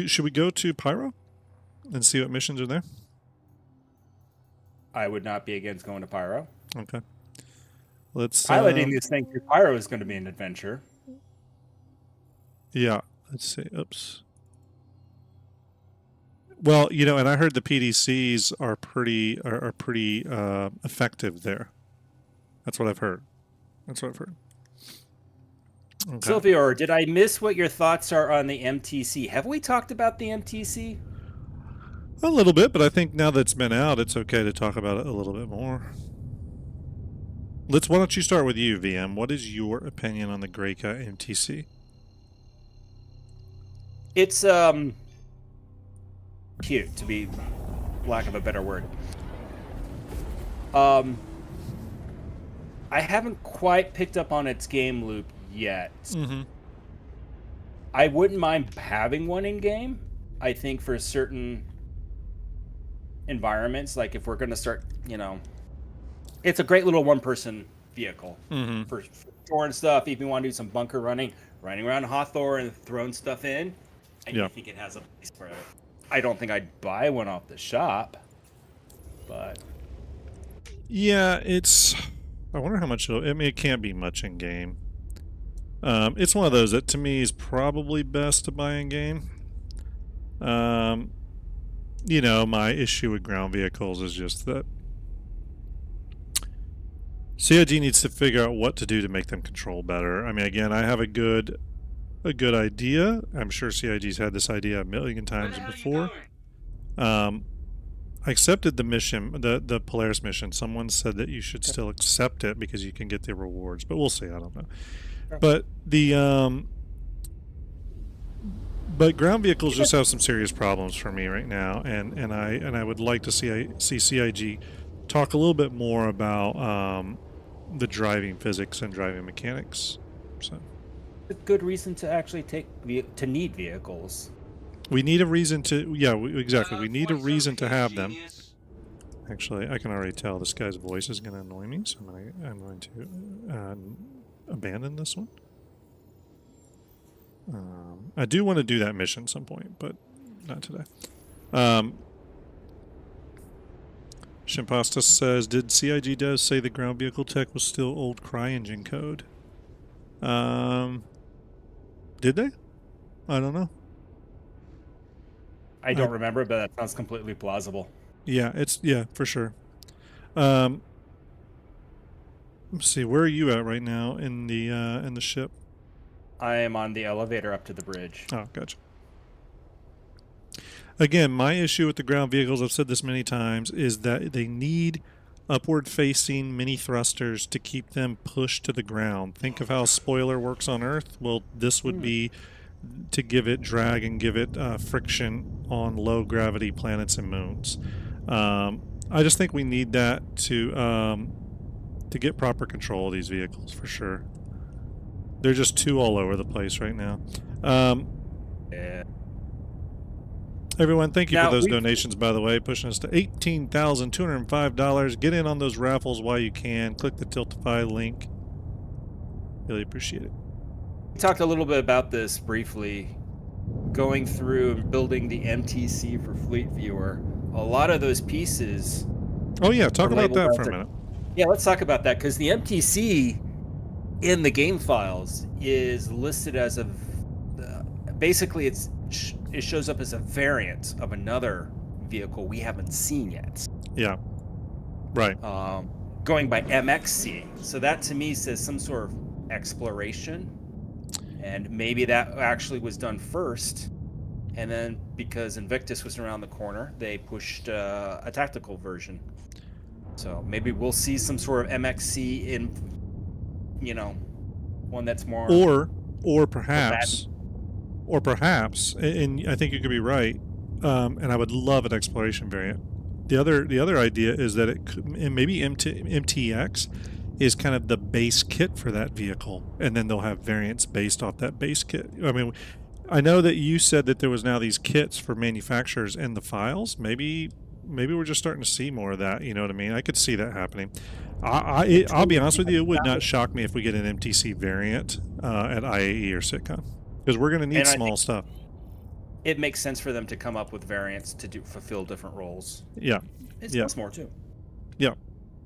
Should we go to Pyro and see what missions are there? I would not be against going to Pyro. Okay. Let's piloting this thing through Pyro is going to be an adventure. Yeah. Let's see. Oops. Well, you know, and I heard the PDCs are pretty effective there. That's what I've heard. Okay. Sylvia, did I miss what your thoughts are on the MTC? Have we talked about the MTC? A little bit, but I think now that it's been out, it's okay to talk about it a little bit more. Why don't you start with you, VM? What is your opinion on the Greika MTC? It's cute, to be lack of a better word. I haven't quite picked up on its game loop yet. Mm-hmm. I wouldn't mind having one in game. I think for certain environments, like if we're going to start, you know, it's a great little one-person vehicle for storing stuff. If you want to do some bunker running around Hawthorne and throwing stuff in, I think it has a place for it. I don't think I'd buy one off the shop, but yeah, I wonder how much it can't be much in game. It's one of those that to me is probably best to buy in game. You know, my issue with ground vehicles is just that CIG needs to figure out what to do to make them control better. I mean, again, I have a good idea. I'm sure CIG's had this idea a million times before. I accepted the mission, the Polaris mission. Someone said that you should still accept it because you can get the rewards, but we'll see. I don't know. But but ground vehicles just have some serious problems for me right now, and I would like to see CIG talk a little bit more about the driving physics and driving mechanics. So a good reason to actually need vehicles. We need a reason to... Yeah, exactly. We need a Voice reason to have them. genius. Actually, I can already tell this guy's voice is going to annoy me, so I'm going to abandon this one. I do want to do that mission at some point, but not today. Shimpasta says, did CIG devs say the ground vehicle tech was still old CryEngine code? Did they? I don't know. I don't remember, but that sounds completely plausible. Yeah, for sure. Let's see, where are you at right now in the ship? I am on the elevator up to the bridge. Oh, gotcha. Again, my issue with the ground vehicles, I've said this many times, is that they need upward-facing mini thrusters to keep them pushed to the ground. Think of how spoiler works on Earth. Well, this would be to give it drag and give it friction on low-gravity planets and moons. I just think we need that to get proper control of these vehicles, for sure. They're just too all over the place right now. Yeah. Everyone, thank you for those donations, by the way, pushing us to $18,205. Get in on those raffles while you can. Click the Tiltify link. Really appreciate it. We talked a little bit about this briefly, going through and building the MTC for Fleet Viewer. A lot of those pieces... Oh, yeah, talk about that for a minute. Yeah, let's talk about that, because the MTC in the game files is listed as a... basically, it shows up as a variant of another vehicle we haven't seen yet. Yeah, right. Going by MXC. So that, to me, says some sort of exploration. And maybe that actually was done first. And then, because Invictus was around the corner, they pushed a tactical version. So maybe we'll see some sort of MXC in, one that's more... Or perhaps, and I think you could be right, and I would love an exploration variant. The other idea is that it could, and maybe MTX is kind of the base kit for that vehicle, and then they'll have variants based off that base kit. I mean, I know that you said that there was now these kits for manufacturers in the files. Maybe we're just starting to see more of that. You know what I mean? I could see that happening. I'll be honest with you, it would not shock me if we get an MTC variant at IAE or SitCon, because we're going to need small stuff. It makes sense for them to come up with variants to fulfill different roles. Yeah. It costs more too. Yeah.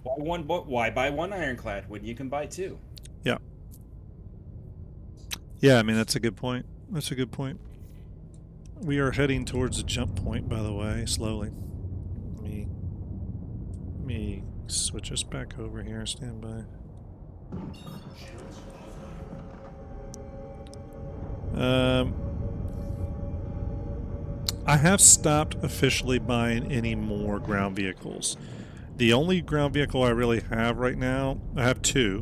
Why buy one ironclad when you can buy two? Yeah. Yeah, I mean, that's a good point. That's a good point. We are heading towards the jump point, by the way, slowly. Let me switch us back over here. Stand by. I have stopped officially buying any more ground vehicles. The only ground vehicle I really have right now, I have two.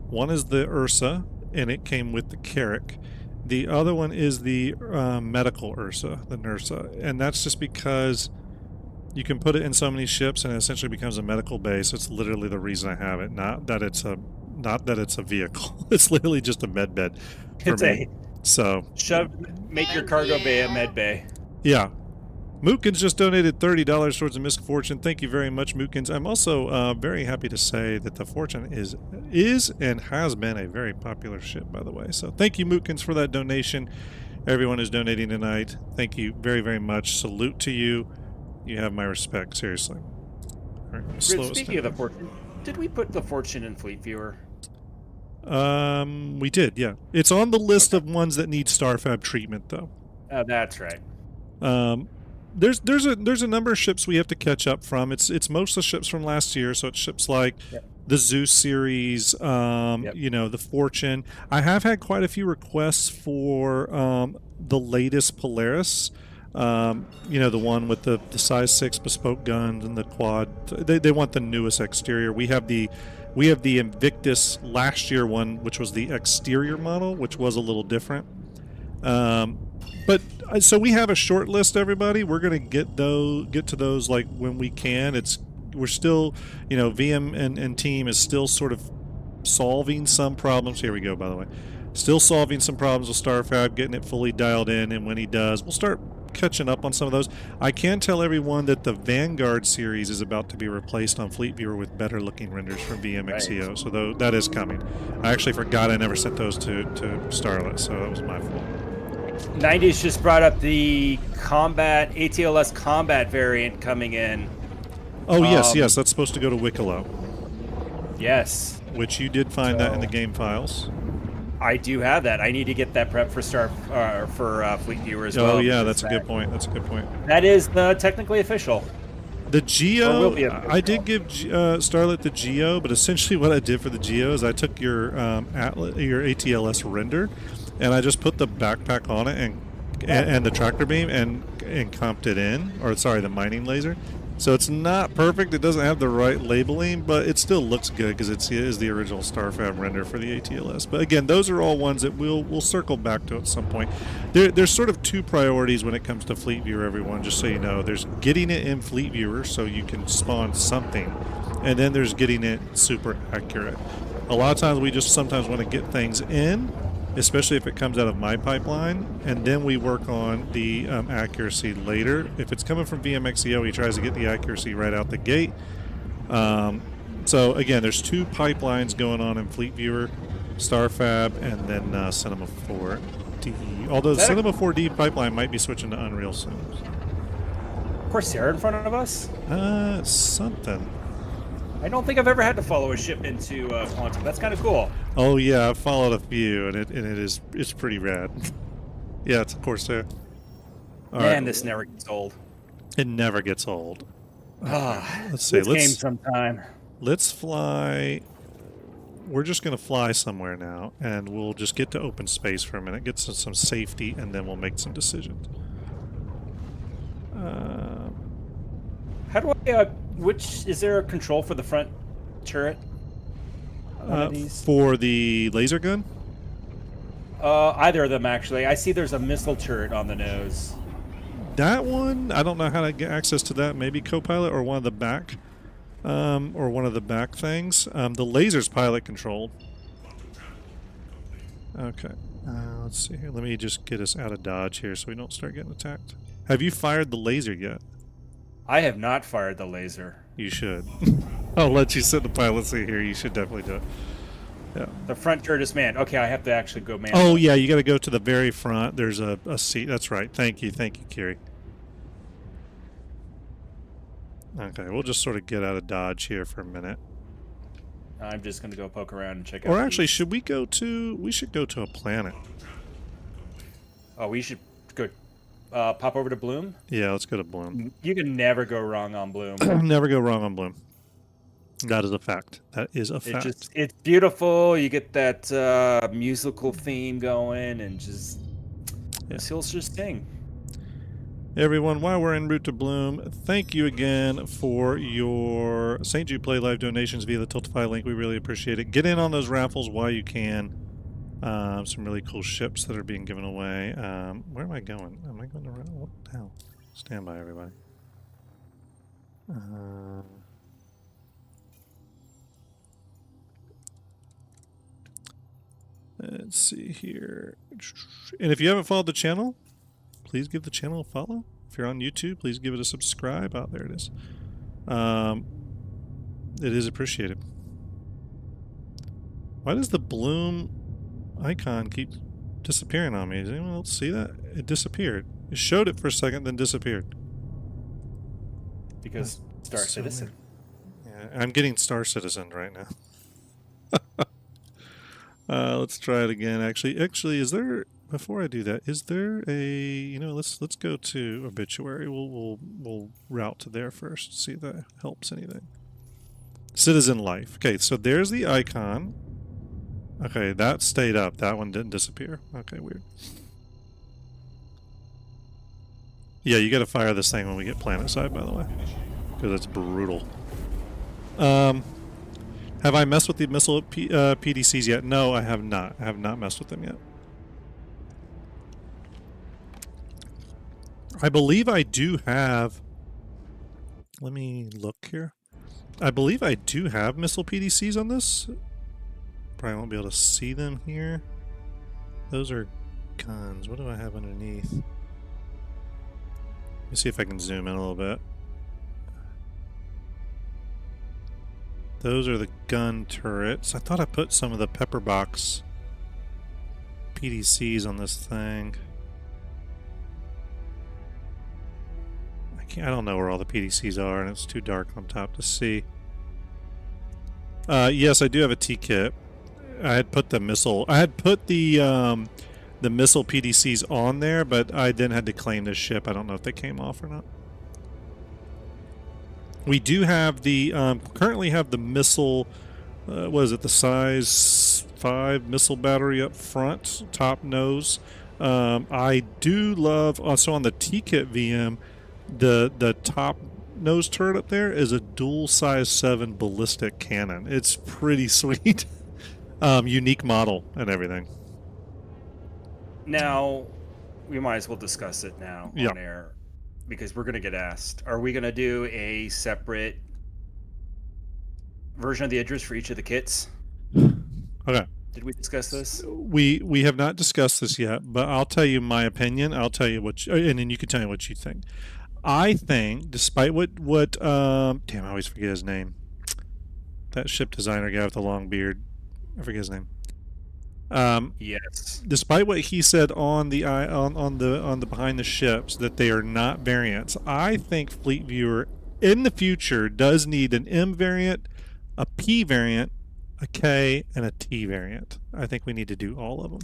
One is the Ursa, and it came with the Carrack. The other one is the medical Ursa, the NURSA, and that's just because you can put it in so many ships and it essentially becomes a medical base. It's literally the reason I have it, not that it's a vehicle. It's literally just a med bed for me. Make your cargo bay a med bay. Yeah. Mookins just donated $30 towards the Misk Fortune. Thank you very much, Mookins. I'm also very happy to say that the Fortune is and has been a very popular ship, by the way. So thank you, Mookins, for that donation. Everyone who's donating tonight, thank you very, very much. Salute to you. You have my respect, seriously. All right, speaking of the Fortune, did we put the Fortune in Fleet Viewer? We did, yeah. It's on the list of ones that need Starfab treatment, though. Oh, that's right. There's a number of ships we have to catch up from. It's most of the ships from last year, so it's ships like the Zeus series, the Fortune. I have had quite a few requests for the latest Polaris. The one with the size 6 bespoke guns and the quad. They want the newest exterior. We have the Invictus last year one, which was the exterior model, which was a little different. But so we have a short list, everybody. We're gonna get to those like when we can. We're still, VM and team is still sort of solving some problems. Here we go, by the way. Still solving some problems with Starfab, getting it fully dialed in, and when he does, we'll start catching up on some of those. I can tell everyone that the Vanguard series is about to be replaced on Fleet Viewer with better looking renders from VMXEO, Right. so that is coming. I actually forgot I never sent those to Starlet, so that was my fault. 90s just brought up the combat ATLS combat variant coming in. Oh yes, that's supposed to go to Wicklow. Yes. Which you did find that in the game files. I do have that. I need to get that prep for Fleet Viewer as well. Oh yeah, that's a good point. That's a good point. That is technically official. The Geo, I did give Starlet the Geo, but essentially what I did for the Geo is I took your your ATLS render, and I just put the backpack on it and the tractor beam and comped it in, or sorry, the mining laser. So it's not perfect. It doesn't have the right labeling, but it still looks good because it is the original StarFab render for the ATLS. But again, those are all ones that we'll circle back to at some point. There's sort of two priorities when it comes to Fleet Viewer, everyone, just so you know. There's getting it in Fleet Viewer so you can spawn something, and then there's getting it super accurate. A lot of times we just sometimes want to get things in, especially if it comes out of my pipeline, and then we work on the accuracy later. If it's coming from VMXEO, he tries to get the accuracy right out the gate. So again, there's two pipelines going on in Fleet Viewer, StarFab, and then Cinema 4D. Although the Cinema 4D pipeline might be switching to Unreal soon. Corsair in front of us? Something. I don't think I've ever had to follow a ship into Quantum. That's kind of cool. Oh yeah, I've followed a few, and it's pretty rad. Yeah, it's of course there. Man, this never gets old. It never gets old. Let's see. Let's game sometime. Let's fly. We're just gonna fly somewhere now, and we'll just get to open space for a minute, get some safety, and then we'll make some decisions. How do I? Is there a control for the front turret? For the laser gun? Either of them, actually. I see there's a missile turret on the nose. That one, I don't know how to get access to that. Maybe co-pilot or one of the back, things. The laser's pilot controlled. Okay. Let's see here. Let me just get us out of dodge here so we don't start getting attacked. Have you fired the laser yet? I have not fired the laser. You should. I'll let you sit in the pilot seat here. You should definitely do it. Yeah. The front turret is manned. Okay, I have to actually go man. Oh, yeah, you got to go to the very front. There's a seat. That's right. Thank you, Kiri. Okay, we'll just sort of get out of dodge here for a minute. I'm just going to go poke around and check out. Or actually, should we go to... We should go to a planet. Oh, we should go... pop over to Bloom? Yeah, let's go to Bloom. You can never go wrong on Bloom. Never go wrong on Bloom. That is a fact. That is a fact. It's beautiful. You get that musical theme going, and just... Yeah. Hills just sing. Everyone, while we're en route to Bloom, thank you again for your St. Jude Play Live donations via the Tiltify link. We really appreciate it. Get in on those raffles while you can. Some really cool ships that are being given away. Where am I going? Am I going to run? What the hell? Stand by, everybody. Let's see here. And if you haven't followed the channel, please give the channel a follow. If you're on YouTube, please give it a subscribe. Oh, there it is. It is appreciated. Why does the Bloom icon keep disappearing on me? Does anyone else see that? It disappeared. It showed it for a second, then disappeared. Because Star Citizen. Yeah, I'm getting Star Citizen right now. Let's try it again. Actually, is there? Before I do that, is there a? Let's go to Obituary. We'll route to there first. See if that helps anything. Citizen Life. Okay, so there's the icon. Okay, that stayed up. That one didn't disappear. Okay, weird. Yeah, you got to fire this thing when we get planetside, by the way, because it's brutal. Have I messed with the missile PDCs yet? No, I have not. I have not messed with them yet. I believe I do have... Let me look here. I believe I do have missile PDCs on this. Probably won't be able to see them here. Those are guns. What do I have underneath? Let me see if I can zoom in a little bit. Those are the gun turrets. I thought I put some of the pepper box PDCs on this thing. I don't know where all the PDCs are, and it's too dark on top to see. Yes, I do have a T-kit. I had put the missile. I had put the missile PDCs on there, but I then had to claim this ship. I don't know if they came off or not. We do have the currently have the missile. What is it? The size 5 missile battery up front, top nose. I do love also on the T-kit VM. The top nose turret up there is a dual size 7 ballistic cannon. It's pretty sweet. Unique model and everything. Now, we might as well discuss it now on air, because we're going to get asked. Are we going to do a separate version of the Idris for each of the kits? Okay. Did we discuss this? We have not discussed this yet, but I'll tell you my opinion. I'll tell you and then you can tell me what you think. I think, despite what damn, I always forget his name. That ship designer guy with the long beard. I forget his name. Yes. Despite what he said on the behind the ships that they are not variants, I think Fleet Viewer in the future does need an M variant, a P variant, a K, and a T variant. I think we need to do all of them.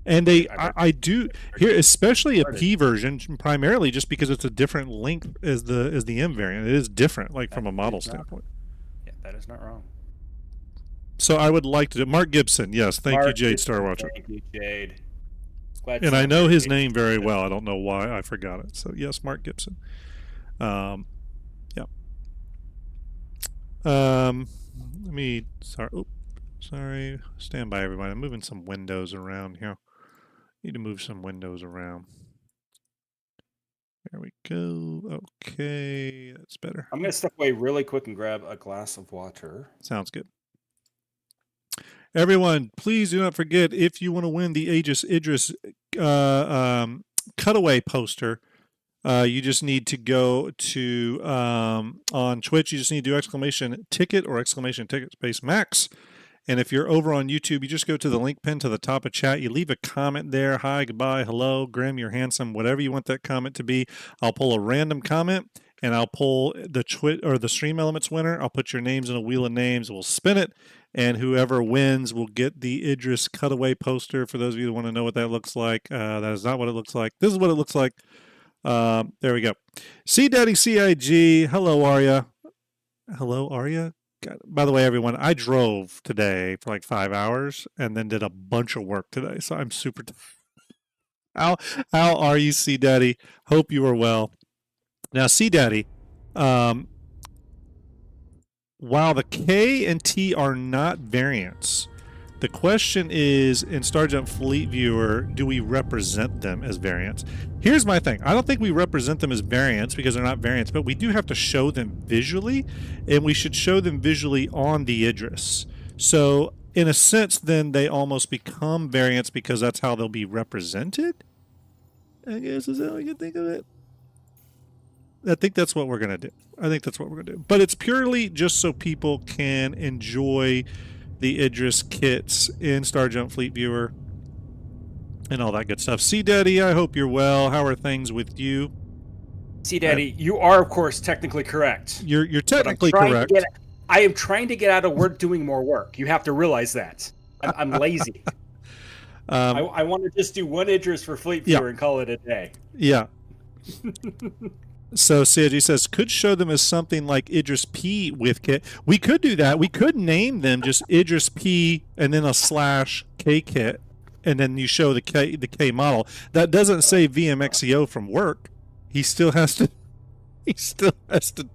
And I do here, especially a P version, primarily just because it's a different length as the M variant. It is different, like from a model standpoint. Yeah, that is not wrong. So I would like to do Mark Gibson. Yes, thank you, Jade Star Watcher. Thank you, Jade. And I know his name very well. I don't know why I forgot it. So yes, Mark Gibson. Yeah. Let me. Sorry. Stand by, everybody. I'm moving some windows around here. Need to move some windows around. There we go. Okay, that's better. I'm going to step away really quick and grab a glass of water. Sounds good. Everyone, please do not forget, if you want to win the Idris cutaway poster, you just need to go to on Twitch. You just need to do exclamation ticket or exclamation ticket space max. And if you're over on YouTube, you just go to the link pinned to the top of chat. You leave a comment there. Hi, goodbye, hello, Grim, you're handsome, whatever you want that comment to be. I'll pull a random comment, and I'll pull the Stream Elements winner. I'll put your names in a wheel of names. We'll spin it, and whoever wins will get the Idris cutaway poster. For those of you that want to know what that looks like, that is not what it looks like. This is what it looks like. There we go. C Daddy CIG. Hello, Arya. Hello, Arya. By the way, everyone, I drove today for like 5 hours and then did a bunch of work today, so I'm super tired. How are you, C Daddy? Hope you are well. Now, C Daddy, while the K and T are not variants, the question is, in STARJUMP Fleet Viewer, do we represent them as variants? Here's my thing. I don't think we represent them as variants because they're not variants, but we do have to show them visually, and we should show them visually on the Idris. So, in a sense, then they almost become variants because that's how they'll be represented? I guess is how I can think of it. I think that's what we're going to do. But it's purely just so people can enjoy the Idris kits in STARJUMP Fleet Viewer and all that good stuff. C Daddy, I hope you're well. How are things with you? C Daddy, you are of course technically correct. You're technically correct. I am trying to get out of work doing more work. You have to realize that. I'm lazy. I want to just do one Idris for Fleet Viewer and call it a day. Yeah. So CIG says, could show them as something like Idris P with kit. We could do that. We could name them just Idris P and then a /K kit, and then you show the K model. That doesn't say VMXEO from work. He still has to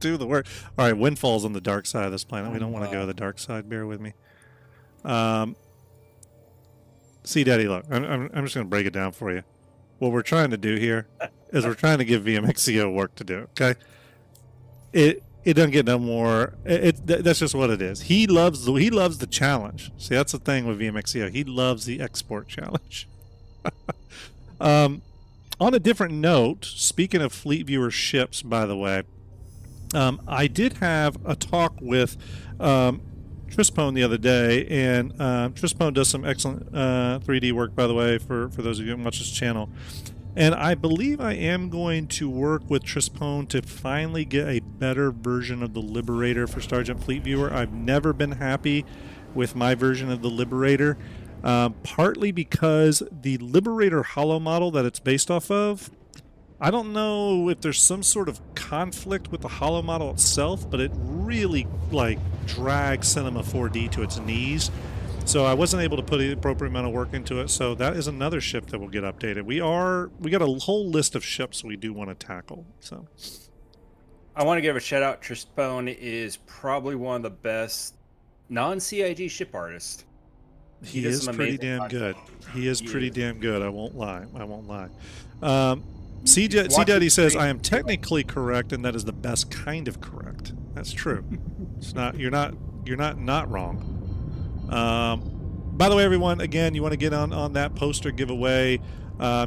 do the work. All right, Windfall's on the dark side of this planet. We don't want to go to the dark side. Bear with me. See, Daddy, look, I'm just going to break it down for you. What we're trying to do here is we're trying to give VMXEO work to do. Okay, it doesn't get no more. That's just what it is. He loves the challenge. See, that's the thing with VMXEO. He loves the export challenge. On a different note, speaking of Fleet Viewer ships, by the way, I did have a talk with Trispone the other day, and Trispone does some excellent 3D work, by the way, for those of you who watch his channel. And I believe I am going to work with Trispone to finally get a better version of the Liberator for STARJUMP Fleet Viewer. I've never been happy with my version of the Liberator, partly because the Liberator holo model that it's based off of, I don't know if there's some sort of conflict with the holo model itself, but it really like drags Cinema 4D to its knees. So I wasn't able to put the appropriate amount of work into it. So that is another ship that will get updated. We got a whole list of ships we do want to tackle. So I want to give a shout out. Trispone is probably one of the best non-CIG ship artists. He is pretty damn good. He is pretty damn good. I won't lie. C Daddy says I am technically correct, and that is the best kind of correct. That's true. It's not. You're not wrong. By the way, everyone, again, you want to get on that poster giveaway,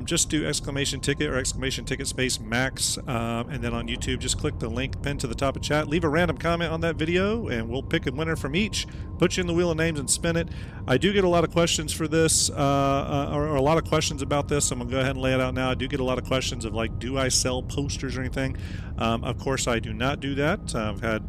just do exclamation ticket or exclamation ticket space max, and then on YouTube, just click the link pinned to the top of chat. Leave a random comment on that video, and we'll pick a winner from each. Put you in the wheel of names and spin it. I do get a lot of questions for this, or a lot of questions about this. I'm going to go ahead and lay it out now. I do get a lot of questions of, like, do I sell posters or anything? Of course, I do not do that. I've had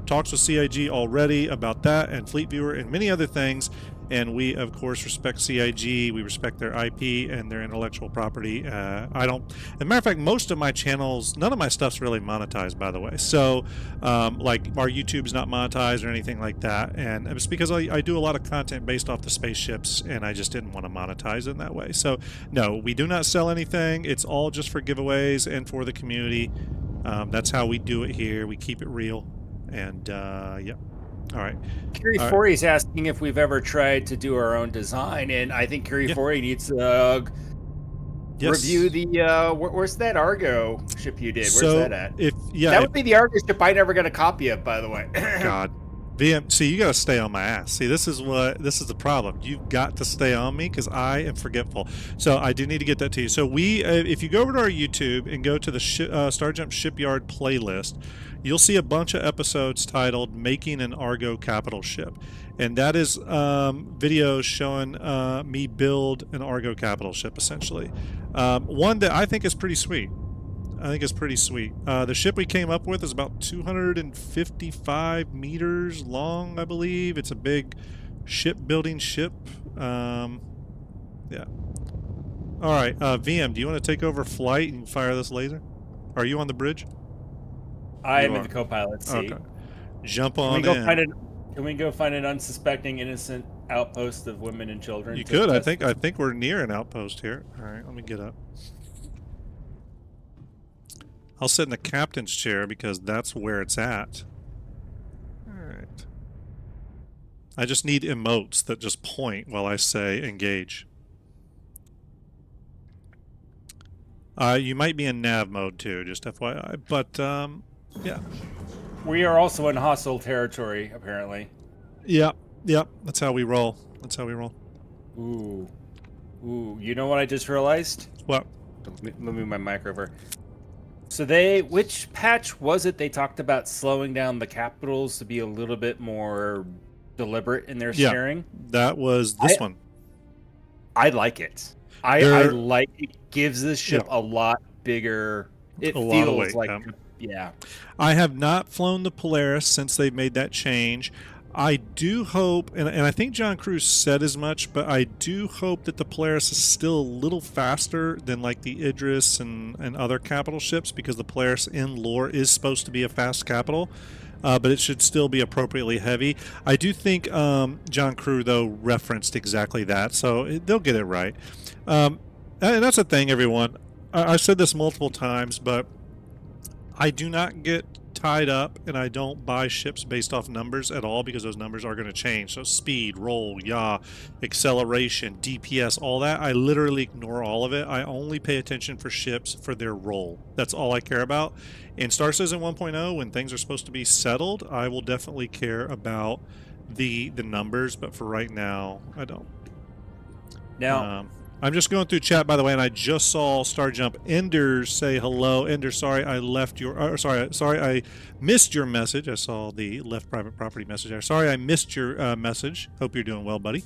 talks with CIG already about that and Fleet Viewer and many other things, and we of course respect CIG. We respect their IP and their intellectual property. I don't, as a matter of fact, most of my channels, none of my stuff's really monetized, by the way. So like our YouTube's not monetized or anything like that, and it's because I do a lot of content based off the spaceships, and I just didn't want to monetize it in that way. So no, we do not sell anything. It's all just for giveaways and for the community. That's how we do it here. We keep it real. And yeah, all right. Curie 40 is asking if we've ever tried to do our own design, and I think Curie 40 needs to review the where's that Argo ship you did? Where's that at? That would be the Argo ship I never got a copy of, by the way. God, VM. See, you got to stay on my ass. See, this is the problem. You've got to stay on me because I am forgetful. So I do need to get that to you. So if you go over to our YouTube and go to the STARJUMP Shipyard playlist, you'll see a bunch of episodes titled Making an Argo Capital Ship. And that is videos showing me build an Argo Capital Ship, essentially. One that I think is pretty sweet. The ship we came up with is about 255 meters long, I believe. It's a big shipbuilding ship. Yeah. All right, VM, do you want to take over flight and fire this laser? Are you on the bridge? I am in the co-pilot seat. Okay. Jump on in. Can we go find an unsuspecting, innocent outpost of women and children? You could. I think we're near an outpost here. All right, let me get up. I'll sit in the captain's chair because that's where it's at. All right. I just need emotes that just point while I say engage. You might be in nav mode too, just FYI. But yeah. We are also in hostile territory, apparently. Yeah. That's how we roll. Ooh. You know what I just realized? What? Let me move my mic over. So which patch was it they talked about slowing down the capitals to be a little bit more deliberate in their steering? That was this one. I like it. I like it. Gives this ship a lot bigger. It feels like I have not flown the Polaris since they made that change. I do hope, and I think John Cruz said as much, but I do hope that the Polaris is still a little faster than like the Idris and other capital ships, because the Polaris in lore is supposed to be a fast capital, but it should still be appropriately heavy. I do think John Cruz, though, referenced exactly that, so they'll get it right. And that's the thing, everyone. I said this multiple times, but I do not get tied up, and I don't buy ships based off numbers at all, because those numbers are going to change. So speed, roll, yaw, acceleration, DPS, all that, I literally ignore all of it. I only pay attention for ships for their roll. That's all I care about. In Star Citizen 1.0, when things are supposed to be settled, I will definitely care about the numbers, but for right now, I don't. Now, I'm just going through chat, by the way, and I just saw StarJump Ender say hello. Ender, sorry I left your. Sorry I missed your message. I saw the left private property message there. Sorry I missed your message. Hope you're doing well, buddy.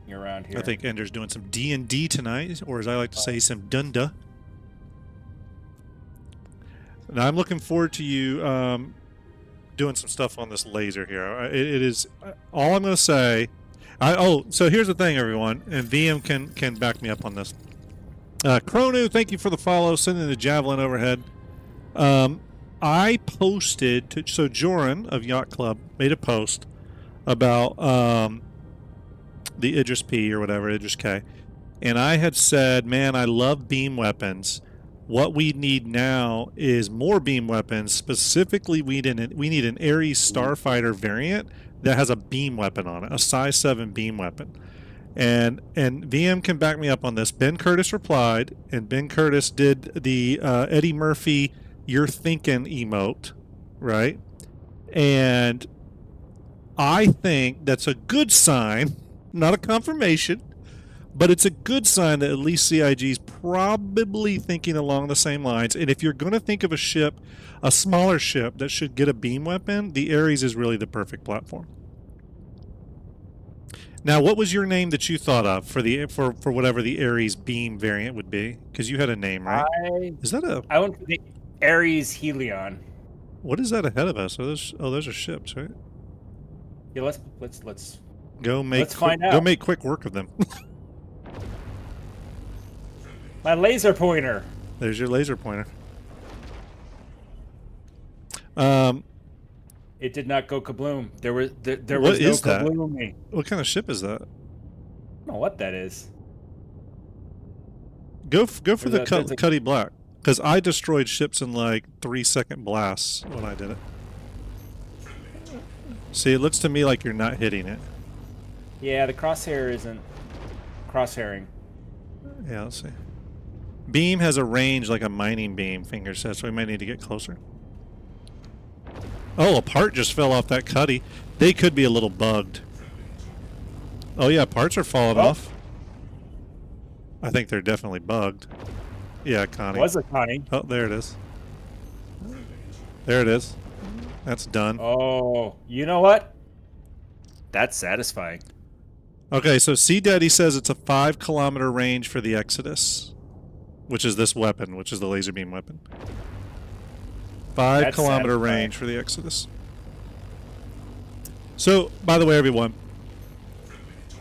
You're around here. I think Ender's doing some D&D tonight, or as I like to say, some Dunda. Now I'm looking forward to you doing some stuff on this laser here. It is all I'm going to say. So here's the thing, everyone, and VM can back me up on this. Kronu, thank you for the follow, sending the javelin overhead. I posted, so Joran of Yacht Club made a post about the Idris P or whatever, Idris K, and I had said, man, I love beam weapons. What we need now is more beam weapons. Specifically, we need an Ares Starfighter variant that has a beam weapon on it, a size 7 beam weapon. And VM can back me up on this. Ben Curtis replied, and Ben Curtis did the Eddie Murphy "You're Thinking" emote, right? And I think that's a good sign, not a confirmation, but it's a good sign that at least CIG is probably thinking along the same lines. And if you're going to think of a ship, a smaller ship that should get a beam weapon, the Ares is really the perfect platform. Now, what was your name that you thought of for whatever the Ares beam variant would be? Because you had a name, right? I went for the Ares Helion. What is that ahead of us? Those are ships, right? Yeah, let's find out. Go make quick work of them. My laser pointer. There's your laser pointer. It did not go kabloom. There was no kablooming. What kind of ship is that? I don't know what that is. Go for the Cuddy Black, because I destroyed ships in like 3-second blasts when I did it. See, it looks to me like you're not hitting it. Yeah, the crosshair isn't crosshairing. Yeah, let's see. Beam has a range like a mining beam, Finger says, so we might need to get closer. Oh, a part just fell off that Cuddy. They could be a little bugged. Oh yeah, parts are falling off. I think they're definitely bugged. Yeah, Connie. Was it Connie? Oh, there it is. There it is. That's done. Oh, you know what? That's satisfying. Okay, so C Daddy says it's a 5-kilometer range for the Exodus, which is this weapon, which is the laser beam weapon. 5-kilometer range for the Exodus. So, by the way, everyone,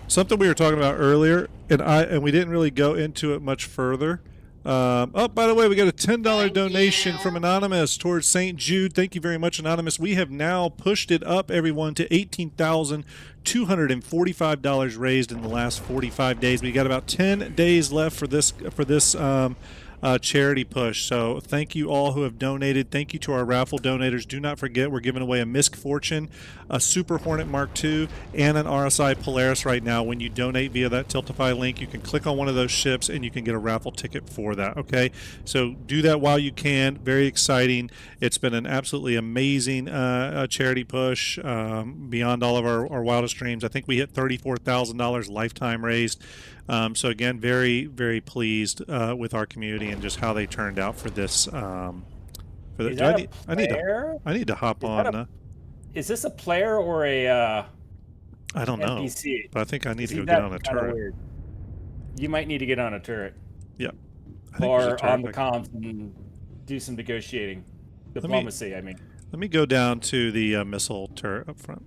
something we were talking about earlier, and we didn't really go into it much further. Oh, by the way, we got a $10 donation from Anonymous towards St. Jude. Thank you very much, Anonymous. We have now pushed it up, everyone, to $18,245 raised in the last 45 days. We got about 10 days left for this charity push. So thank you all who have donated. Thank you to our raffle donators. Do not forget, we're giving away a Misk Fortune, a Super Hornet Mark II, and an RSI Polaris right now. When you donate via that Tiltify link, you can click on one of those ships and you can get a raffle ticket for that. Okay, so do that while you can. Very exciting. It's been an absolutely amazing charity push, beyond all of our wildest dreams. I think we hit $34,000 lifetime raised. So again, very, very pleased with our community and just how they turned out for this. I need to hop on. Is this a player or a? I don't know. NPC? But I think I need to go get on a turret. Weird. You might need to get on a turret. Yep. Or on the comms and do some negotiating, diplomacy. Let me go down to the missile turret up front.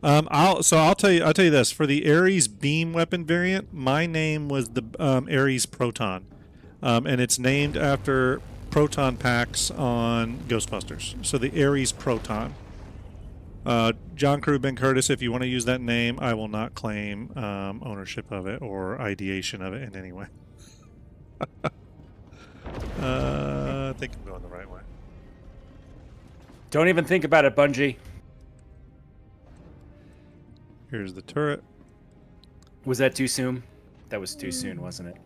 I'll tell you this, for the Ares beam weapon variant, my name was the Ares Proton, and it's named after proton packs on Ghostbusters. So the Ares Proton. John Crew, Ben Curtis, if you want to use that name, I will not claim ownership of it or ideation of it in any way. I think I'm going the right way. Don't even think about it, Bungie. Here's the turret. Was that too soon? That was too soon, wasn't it?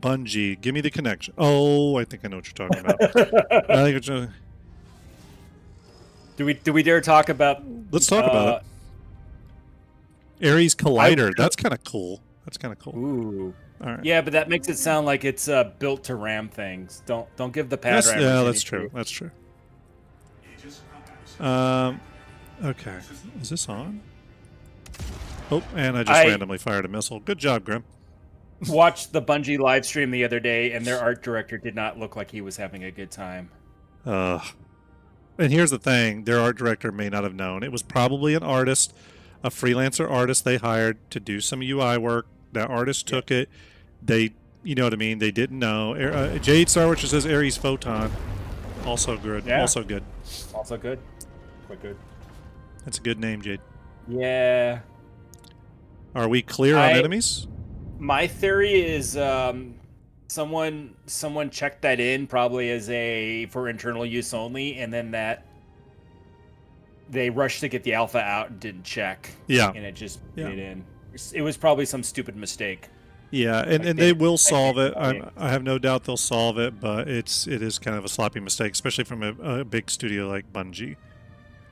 Bungie, give me the connection. Oh, I think I know what you're talking about. I think it's, do we dare talk about? Let's talk about it. Ares Collider. That's kind of cool. That's kind of cool. Ooh. All right. Yeah, but that makes it sound like it's built to ram things. Don't give the pad rammers. Yeah, that's true. That's true. Okay. Is this on? Oh, and I just randomly fired a missile. Good job, Grim. Watched the Bungie live stream the other day, and their art director did not look like he was having a good time. And here's the thing. Their art director may not have known. It was probably an artist, a freelancer artist they hired to do some UI work. That artist took it. They, you know what I mean? They didn't know. Jade Star Witcher says Ares Photon. Also good. Yeah. Also good. Also good. Quite good. That's a good name, Jade. Yeah. Are we clear on enemies? My theory is someone checked that in probably as for internal use only, and then that they rushed to get the alpha out and didn't check. Yeah. And it just made it in. It was probably some stupid mistake. Yeah, and they will solve it. I have no doubt they'll solve it, but it is kind of a sloppy mistake, especially from a big studio like Bungie.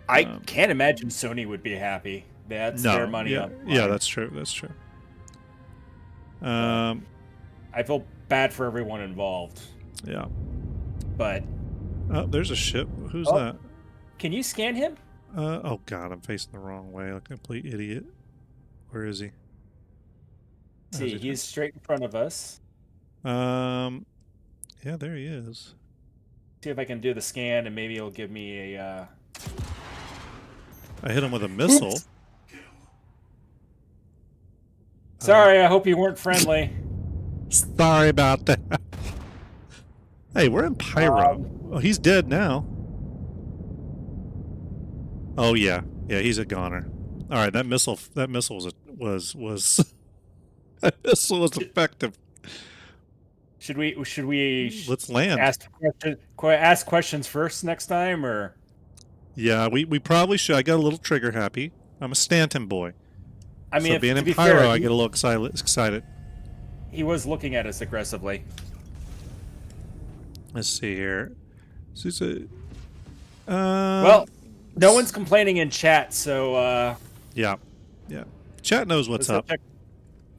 I can't imagine Sony would be happy. That's their money. Yeah, that's true. That's true. I feel bad for everyone involved. Yeah. But there's a ship. Who's that? Can you scan him? Oh God, I'm facing the wrong way, like a complete idiot. Where is he? See, he's straight in front of us. Yeah, there he is. See if I can do the scan, and maybe he'll give me a. I hit him with a missile. Oops. Sorry, I hope you weren't friendly. Sorry about that. Hey, we're in Pyro. Oh, he's dead now. Oh yeah, he's a goner. All right, that missile was that missile was effective. Should we? Let's land. Ask questions first next time, or? Yeah, we probably should. I got a little trigger happy. I'm a Stanton boy. I mean, so being in Pyro, I get a little excited. He was looking at us aggressively. Let's see here. Well, no one's complaining in chat, so yeah. Chat knows what's up.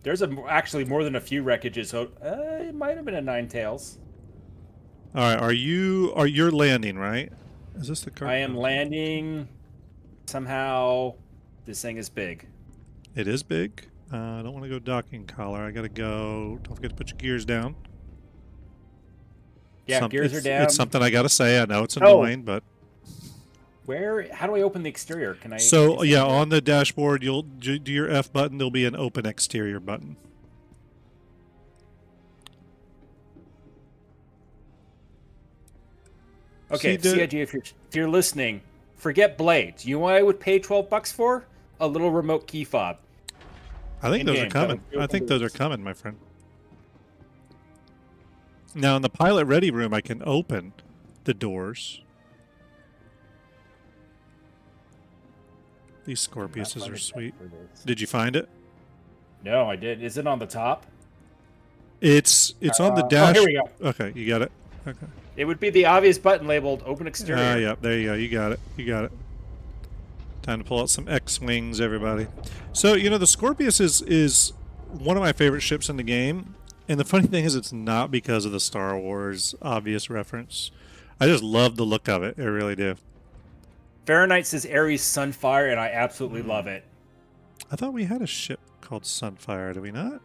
There's actually more than a few wreckages. So it might have been a Nine Tails. All right, you're landing, right? Is this the car? I am landing. Somehow, this thing is big. It is big. I don't want to go docking collar. I gotta go. Don't forget to put your gears down. Yeah, gears are down. It's something I gotta say. I know it's annoying, but how do I open the exterior? Can I? So yeah, on the dashboard, you'll do your F button. There'll be an open exterior button. Okay, CIG, if you're listening, forget blades. You know what I would pay $12 for? A little remote key fob. I think those are coming. I think those are coming, my friend. Now in the pilot ready room, I can open the doors. These Scorpiuses are sweet. Did you find it? No, I did. Is it on the top? It's on the dash. Oh, here we go. Okay, you got it. Okay. It would be the obvious button labeled "Open Exterior." Yeah, there you go. You got it. You got it. Time to pull out some X-wings, everybody. So the Scorpius is one of my favorite ships in the game, and the funny thing is, it's not because of the Star Wars obvious reference. I just love the look of it. I really do. Fahrenheit says Ares Sunfire, and I absolutely love it. I thought we had a ship called Sunfire. Do we not?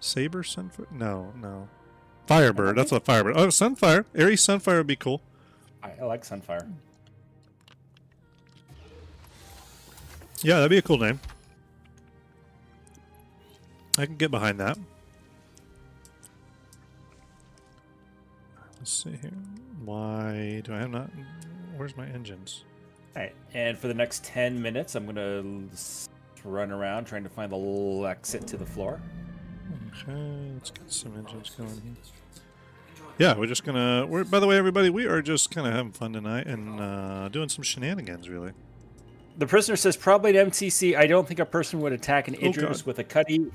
Saber Sunfire? No. Firebird. That's what Firebird. Oh, Sunfire. Ares Sunfire would be cool. I like Sunfire. Yeah, that'd be a cool name. I can get behind that. Let's see here. Why do I have not... Where's my engines? All right, and for the next 10 minutes, I'm going to run around trying to find the little exit to the floor. Okay, let's get some engines going here. Yeah, we're just gonna... by the way, everybody, we are just kind of having fun tonight and doing some shenanigans, really. The prisoner says, probably an MTC. I don't think a person would attack an Idris with a cutty.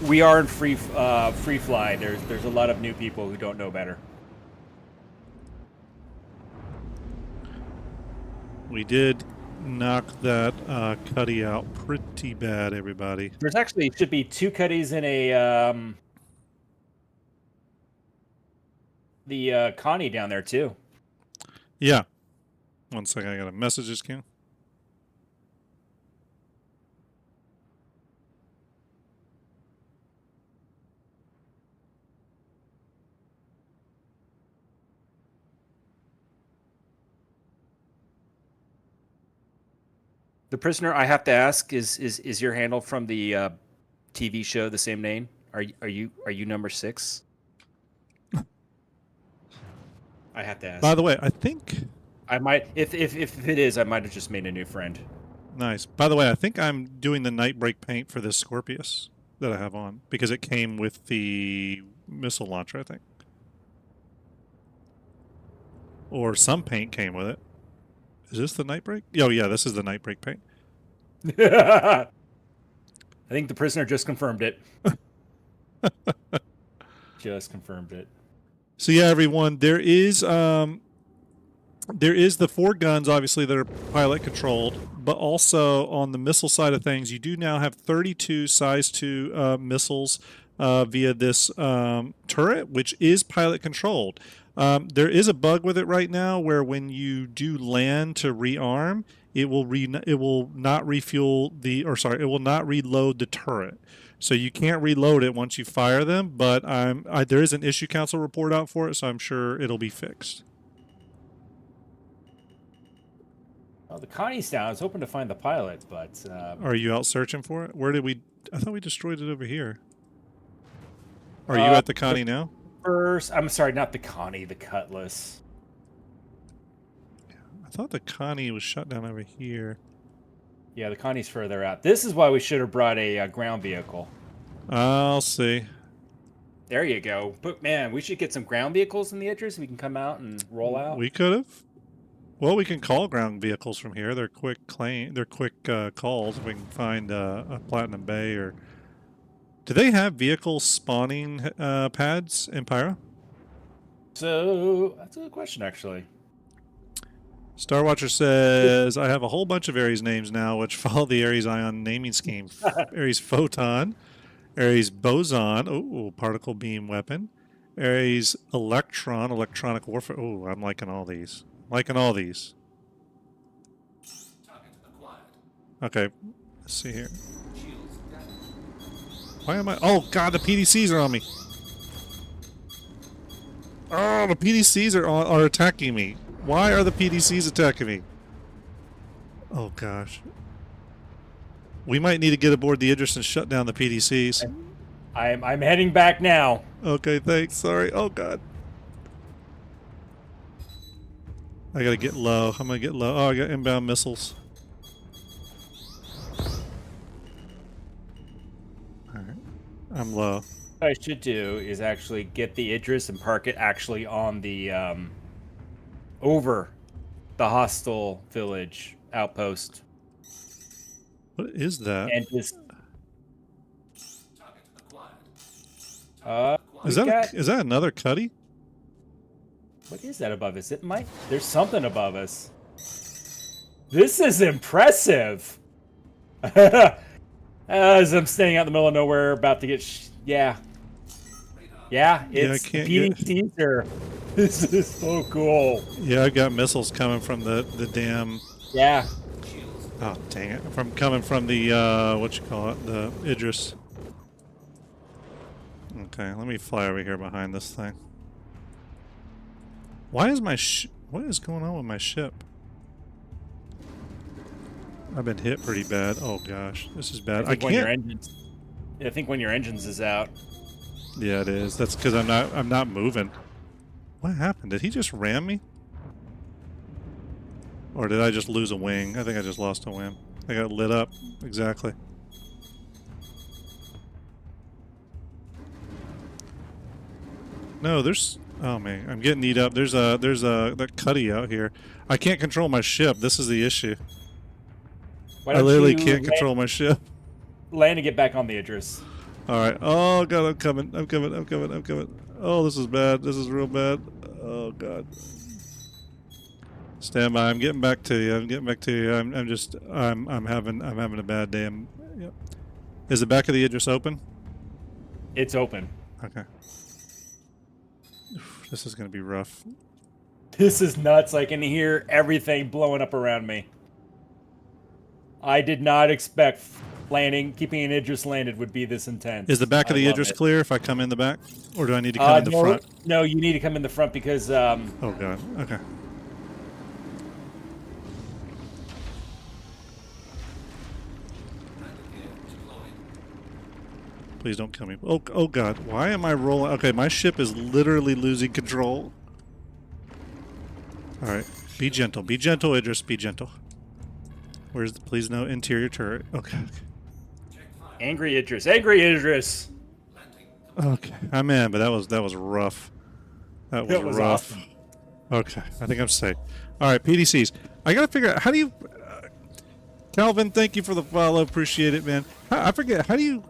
We are in free fly. There's a lot of new people who don't know better. We did knock that Cuddy out pretty bad, everybody. There's actually should be 2 Cuddies in a the Connie down there too. Yeah. One second, I got a message just came. The prisoner, I have to ask, is your handle from the TV show the same name? Are you number 6? I have to ask. By the way, I think I might if it is, I might have just made a new friend. nice. By the way, I think I'm doing the Nightbreak paint for this Scorpius that I have on because it came with the missile launcher, I think. Or some paint came with it. Is this the Nightbreak? Oh yeah, this is the Nightbreak paint. I think the prisoner just confirmed it. Just confirmed it. So yeah, everyone, there is the 4 guns, obviously, that are pilot controlled, but also on the missile side of things, you do now have 32 size 2 missiles via this turret, which is pilot controlled. There is a bug with it right now where when you do land to rearm, it will not refuel it will not reload the turret. So you can't reload it once you fire them, but there is an issue council report out for it, so I'm sure it'll be fixed. Well, the Connie's down. I was hoping to find the pilot, but Are you out searching for it? Where did we? I thought we destroyed it over here. Are you at the Connie now? First, I'm sorry, not the Connie, the Cutlass. I thought the Connie was shut down over here. Yeah, the Connie's further out. This is why we should have brought a ground vehicle. I'll see. There you go. But man, we should get some ground vehicles in the Idris. We can come out and roll out. We could have. Well, we can call ground vehicles from here. They're quick calls. If we can find a Platinum Bay or. Do they have vehicle spawning pads in Pyro? So that's a good question, actually. Star Watcher says, I have a whole bunch of Ares names now, which follow the Ares Ion naming scheme. Ares Photon, Ares Boson, particle beam weapon, Ares Electron, electronic warfare. Oh, I'm liking all these. Okay, let's see here. Why am I? Oh God, the PDCs are on me. Oh, the PDCs are attacking me. Why are the PDCs attacking me? Oh gosh. We might need to get aboard the Idris and shut down the PDCs. I'm heading back now. Okay, thanks. Sorry. Oh God. I gotta get low. I'm gonna get low. Oh, I got inbound missiles. Alright. I'm low. What I should do is actually get the Idris and park it actually on the over the hostile village outpost. What is that? And just Is that another Cuddy? what is that above us? It might. There's something above us. This is impressive. As I'm staying out in the middle of nowhere, about to get yeah. It's PDCs are. This is so cool. Yeah, I've got missiles coming from the damn. Yeah. Oh dang it! Coming from the what you call it, the Idris. Okay, let me fly over here behind this thing. Why is what is going on with my ship? I've been hit pretty bad. Oh gosh, this is bad. I can't. I think when your engines is out. Yeah, it is. That's because I'm not moving. What happened? Did he just ram me? Or did I just lose a wing? I think I just lost a wing. I got lit up. Exactly. No, there's. Oh man, I'm getting eat up. There's that Cuddy out here. I can't control my ship. This is the issue. I literally can't control my ship. Land and get back on the Idris. All right. Oh God, I'm coming. Oh, this is bad. This is real bad. Oh God. Stand by. I'm getting back to you. I'm having a bad day. Yep. Is the back of the Idris open? It's open. Okay. This is going to be rough. This is nuts. I can hear everything blowing up around me. I did not expect keeping an Idris landed would be this intense. Is the back of the Idris clear if I come in the back? Or do I need to come in the front? No, you need to come in the front because... Oh, God. Okay. Please don't kill me. Oh, God. Why am I rolling? Okay, my ship is literally losing control. All right. Be gentle. Be gentle, Idris. Be gentle. Where's the... Please no interior turret. Okay. Angry Idris. Angry Idris! Okay. I'm in, but that was rough. That was rough. Awesome. Okay. I think I'm safe. All right, PDCs. I got to figure out... How do you... Calvin, thank you for the follow. Appreciate it, man. I forget. How do you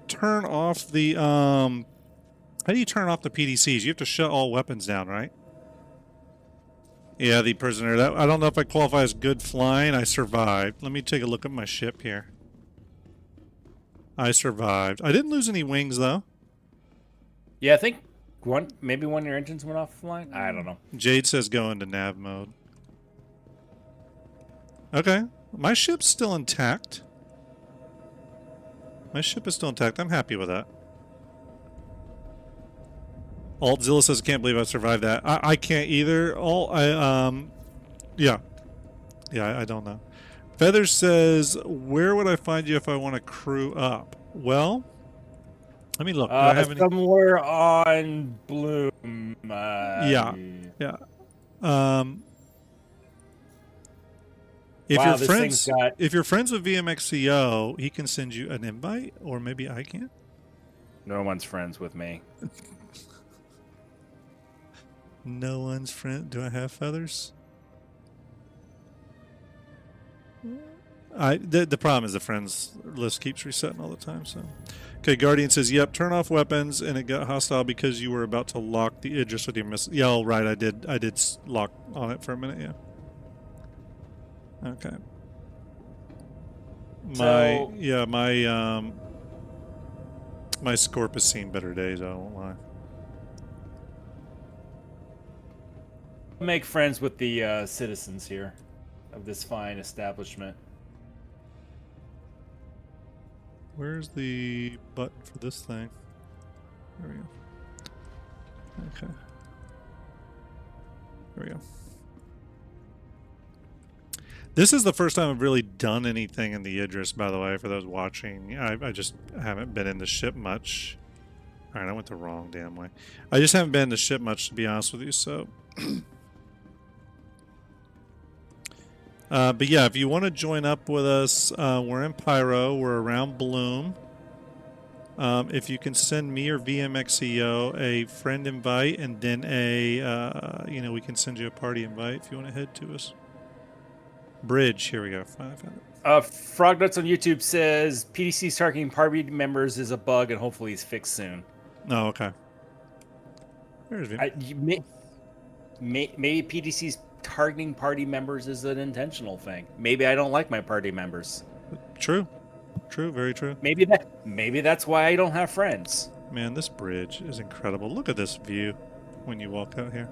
turn off the How do you turn off the PDCs? You have to shut all weapons down, right? Yeah, the prisoner. I don't know if I qualify as good flying. I survived. Let me take a look at my ship here. I survived. I didn't lose any wings though. Yeah, I think maybe one of your engines went offline. I don't know. Jade says go into nav mode. Okay. My ship's still intact. My ship is still intact. I'm happy with that. Altzilla says, can't believe I survived that. I can't either. Yeah. Yeah, I don't know. Feathers says, where would I find you if I want to crew up? Well, let me look. Do I have any... Somewhere on Bloom. Yeah. Yeah. If you're friends with VMXCO, he can send you an invite, or maybe I can. No one's friends with me. No one's friend. Do I have feathers? The problem is the friends list keeps resetting all the time. So, okay. Guardian says, "Yep, turn off weapons," and it got hostile because you were about to lock the Idris with your missile. Yeah, oh, right. I did lock on it for a minute. Yeah. Okay. My Scorp has seen better days, I won't lie. Make friends with the citizens here of this fine establishment. Where's the button for this thing? There we go. Okay. There we go. This is the first time I've really done anything in the Idris, by the way, for those watching. I just haven't been in the ship much. Alright, I went the wrong damn way. I just haven't been in the ship much, to be honest with you, so... but yeah, if you want to join up with us, we're in Pyro. We're around Bloom. If you can send me or VMXEO a friend invite, and then we can send you a party invite if you want to head to us. Bridge, here we go. I found it. Frog Nuts on YouTube says PDC's targeting party members is a bug, and hopefully it's fixed soon. Oh, okay. There's maybe PDC's targeting party members is an intentional thing. Maybe I don't like my party members. True. True, very true. Maybe that's why I don't have friends. Man, this bridge is incredible. Look at this view when you walk out here.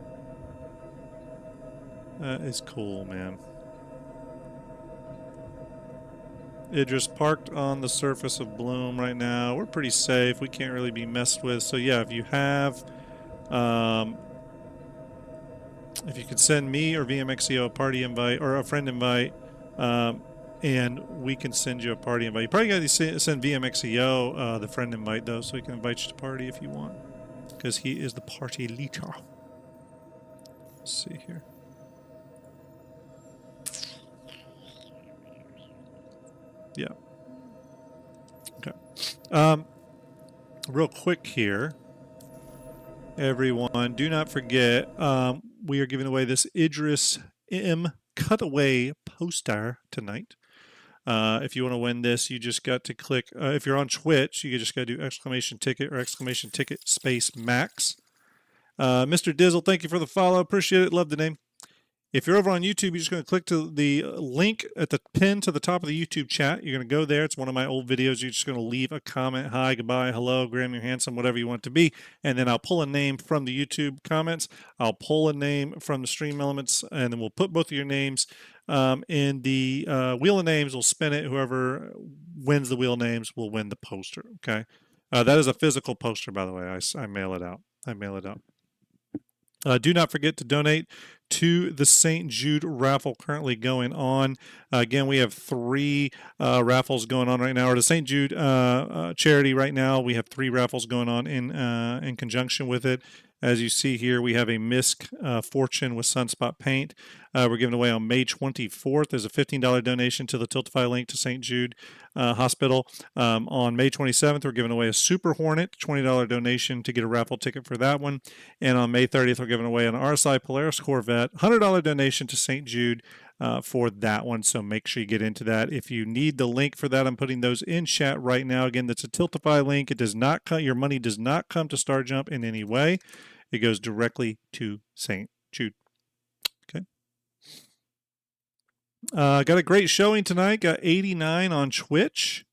That is cool, man. Idris parked on the surface of Bloom right now. We're pretty safe. We can't really be messed with. So yeah, if you have, if you could send me or VMXEO a party invite or a friend invite, and we can send you a party invite. You probably got to send VMXEO the friend invite though, so he can invite you to party if you want, because he is the party leader. Let's see here. Yeah. Okay. Real quick here, everyone, do not forget, we are giving away this Idris M cutaway poster tonight. If you want to win this, you just got to click, if you're on Twitch, you just got to do exclamation ticket or exclamation ticket space max. Mr. Dizzle, thank you for the follow. Appreciate it. Love the name. If you're over on YouTube, you're just going to click to the link at the pin to the top of the YouTube chat. You're going to go there. It's one of my old videos. You're just going to leave a comment. Hi, goodbye, hello, Graham, you're handsome, whatever you want it to be. And then I'll pull a name from the YouTube comments. I'll pull a name from the stream elements, and then we'll put both of your names in the wheel of names. We'll spin it. Whoever wins the wheel of names will win the poster. Okay. That is a physical poster, by the way. I mail it out. Do not forget to donate to the St. Jude raffle currently going on. Again, we have 3 raffles going on right now, or the St. Jude charity right now. We have 3 raffles going on in conjunction with it. As you see here, we have a Misc Fortune with Sunspot Paint. We're giving away on May 24th. There's a $15 donation to the Tiltify link to St. Jude Hospital. On May 27th, we're giving away a Super Hornet, $20 donation to get a raffle ticket for that one. And on May 30th, we're giving away an RSI Polaris Corvette, $100 donation to St. Jude for that one. So make sure you get into that. If you need the link for that, I'm putting those in chat right now. Again, that's a Tiltify link. It does not your money does not come to STARJUMP in any way. It goes directly to St. Jude. Okay. Got a great showing tonight. Got 89 on Twitch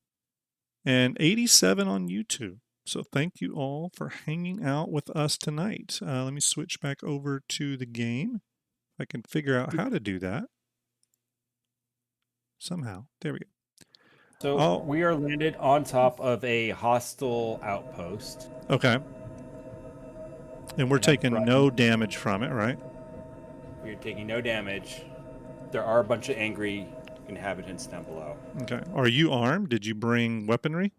and 87 on YouTube. So thank you all for hanging out with us tonight. Let me switch back over to the game. I can figure out how to do that. Somehow. There we go. So we are landed on top of a hostile outpost. Okay. And we're taking no damage from it, right? We're taking no damage. There are a bunch of angry inhabitants down below. Okay. Are you armed? Did you bring weaponry?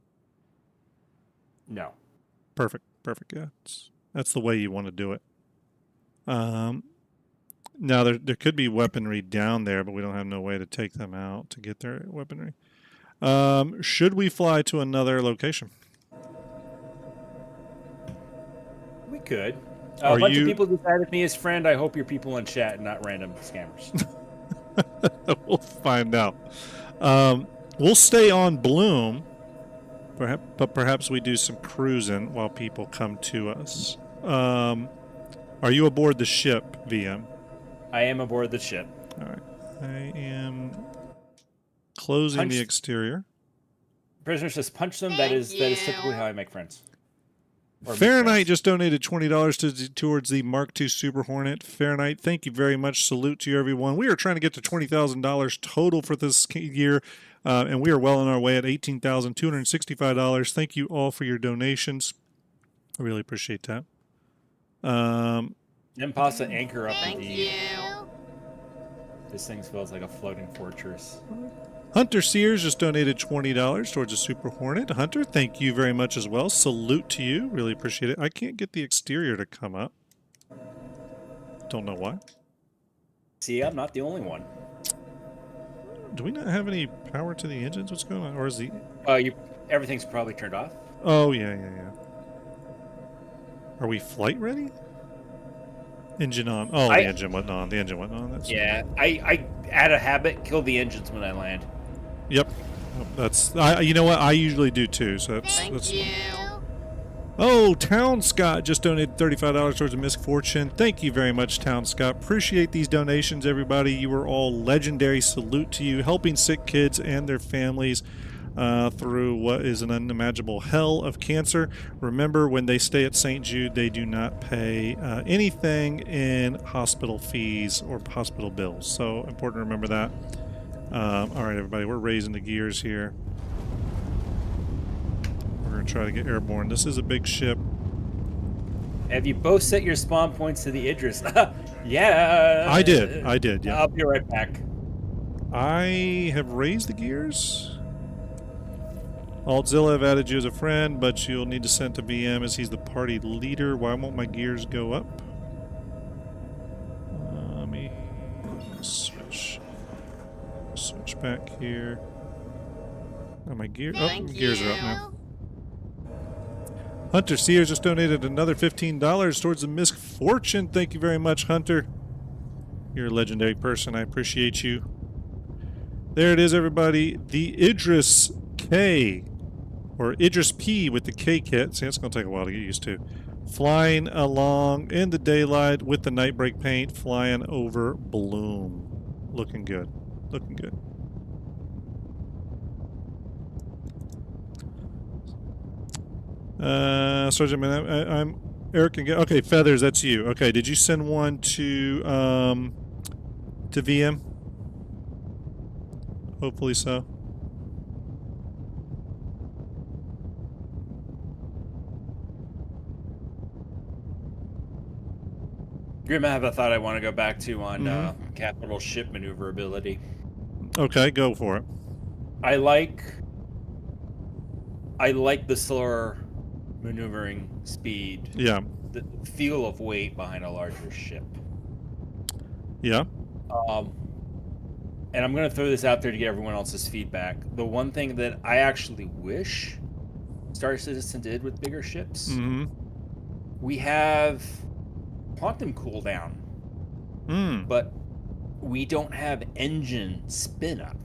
No. Perfect. Perfect. Yeah. That's the way you want to do it. Now, there could be weaponry down there, but we don't have no way to take them out to get their weaponry. Should we fly to another location? We could. A bunch of people decided me as friend. I hope you're people in chat and not random scammers. We'll find out. We'll stay on Bloom, but perhaps we do some cruising while people come to us. Are you aboard the ship, VM? I am aboard the ship. All right. I am closing the exterior. Prisoner says, punch them. That is typically how I make friends. Fahrenheit just donated $20 towards the Mark II Super Hornet. Fahrenheit, thank you very much. Salute to you, everyone. We are trying to get to $20,000 total for this year, and we are well on our way at $18,265. Thank you all for your donations. I really appreciate that. Impasa anchor up Thank indeed. you. This thing feels like a floating fortress. Hunter Sears just donated $20 towards a Super Hornet. Hunter, thank you very much as well. Salute to you. Really appreciate it. I can't get the exterior to come up. Don't know why. See, I'm not the only one. Do we not have any power to the engines? What's going on? Or is the... Everything's probably turned off. Oh, yeah. Are we flight ready? Engine on. Oh, the engine went on. That's I out of habit kill the engines when I land. Yep. That's you know what? I usually do too. So that's Thank you. Oh, Town Scott just donated $35 towards a Misc Fortune. Thank you very much, Town Scott. Appreciate these donations, everybody. You are all legendary. Salute to you, helping sick kids and their families through what is an unimaginable hell of cancer. Remember, when they stay at St. Jude, they do not pay anything in hospital fees or hospital bills. So important to remember that. All right, everybody, we're raising the gears here. We're going to try to get airborne. This is a big ship. Have you both set your spawn points to the Idris? Yeah. I did, yeah. I'll be right back. I have raised the gears. Altzilla, I've added you as a friend, but you'll need to send to VM as he's the party leader. Why won't my gears go up? Let me switch back here. Oh, my gears are up now. Hunter Sears just donated another $15 towards the Misc Fortune. Thank you very much, Hunter. You're a legendary person. I appreciate you. There it is, everybody. The Idris K, or Idris P with the K kit. See, it's going to take a while to get used to. Flying along in the daylight with the night brake paint, flying over Bloom. Looking good. Looking good. Sergeant, I'm Eric again. Okay, Feathers, that's you. Okay, did you send one to VM? Hopefully so. Grim, I have a thought I want to go back to on capital ship maneuverability. Okay, go for it. I like the slower maneuvering speed. Yeah. The feel of weight behind a larger ship. Yeah. And I'm going to throw this out there to get everyone else's feedback. The one thing that I actually wish Star Citizen did with bigger ships, we have quantum cooldown, but we don't have engine spin up.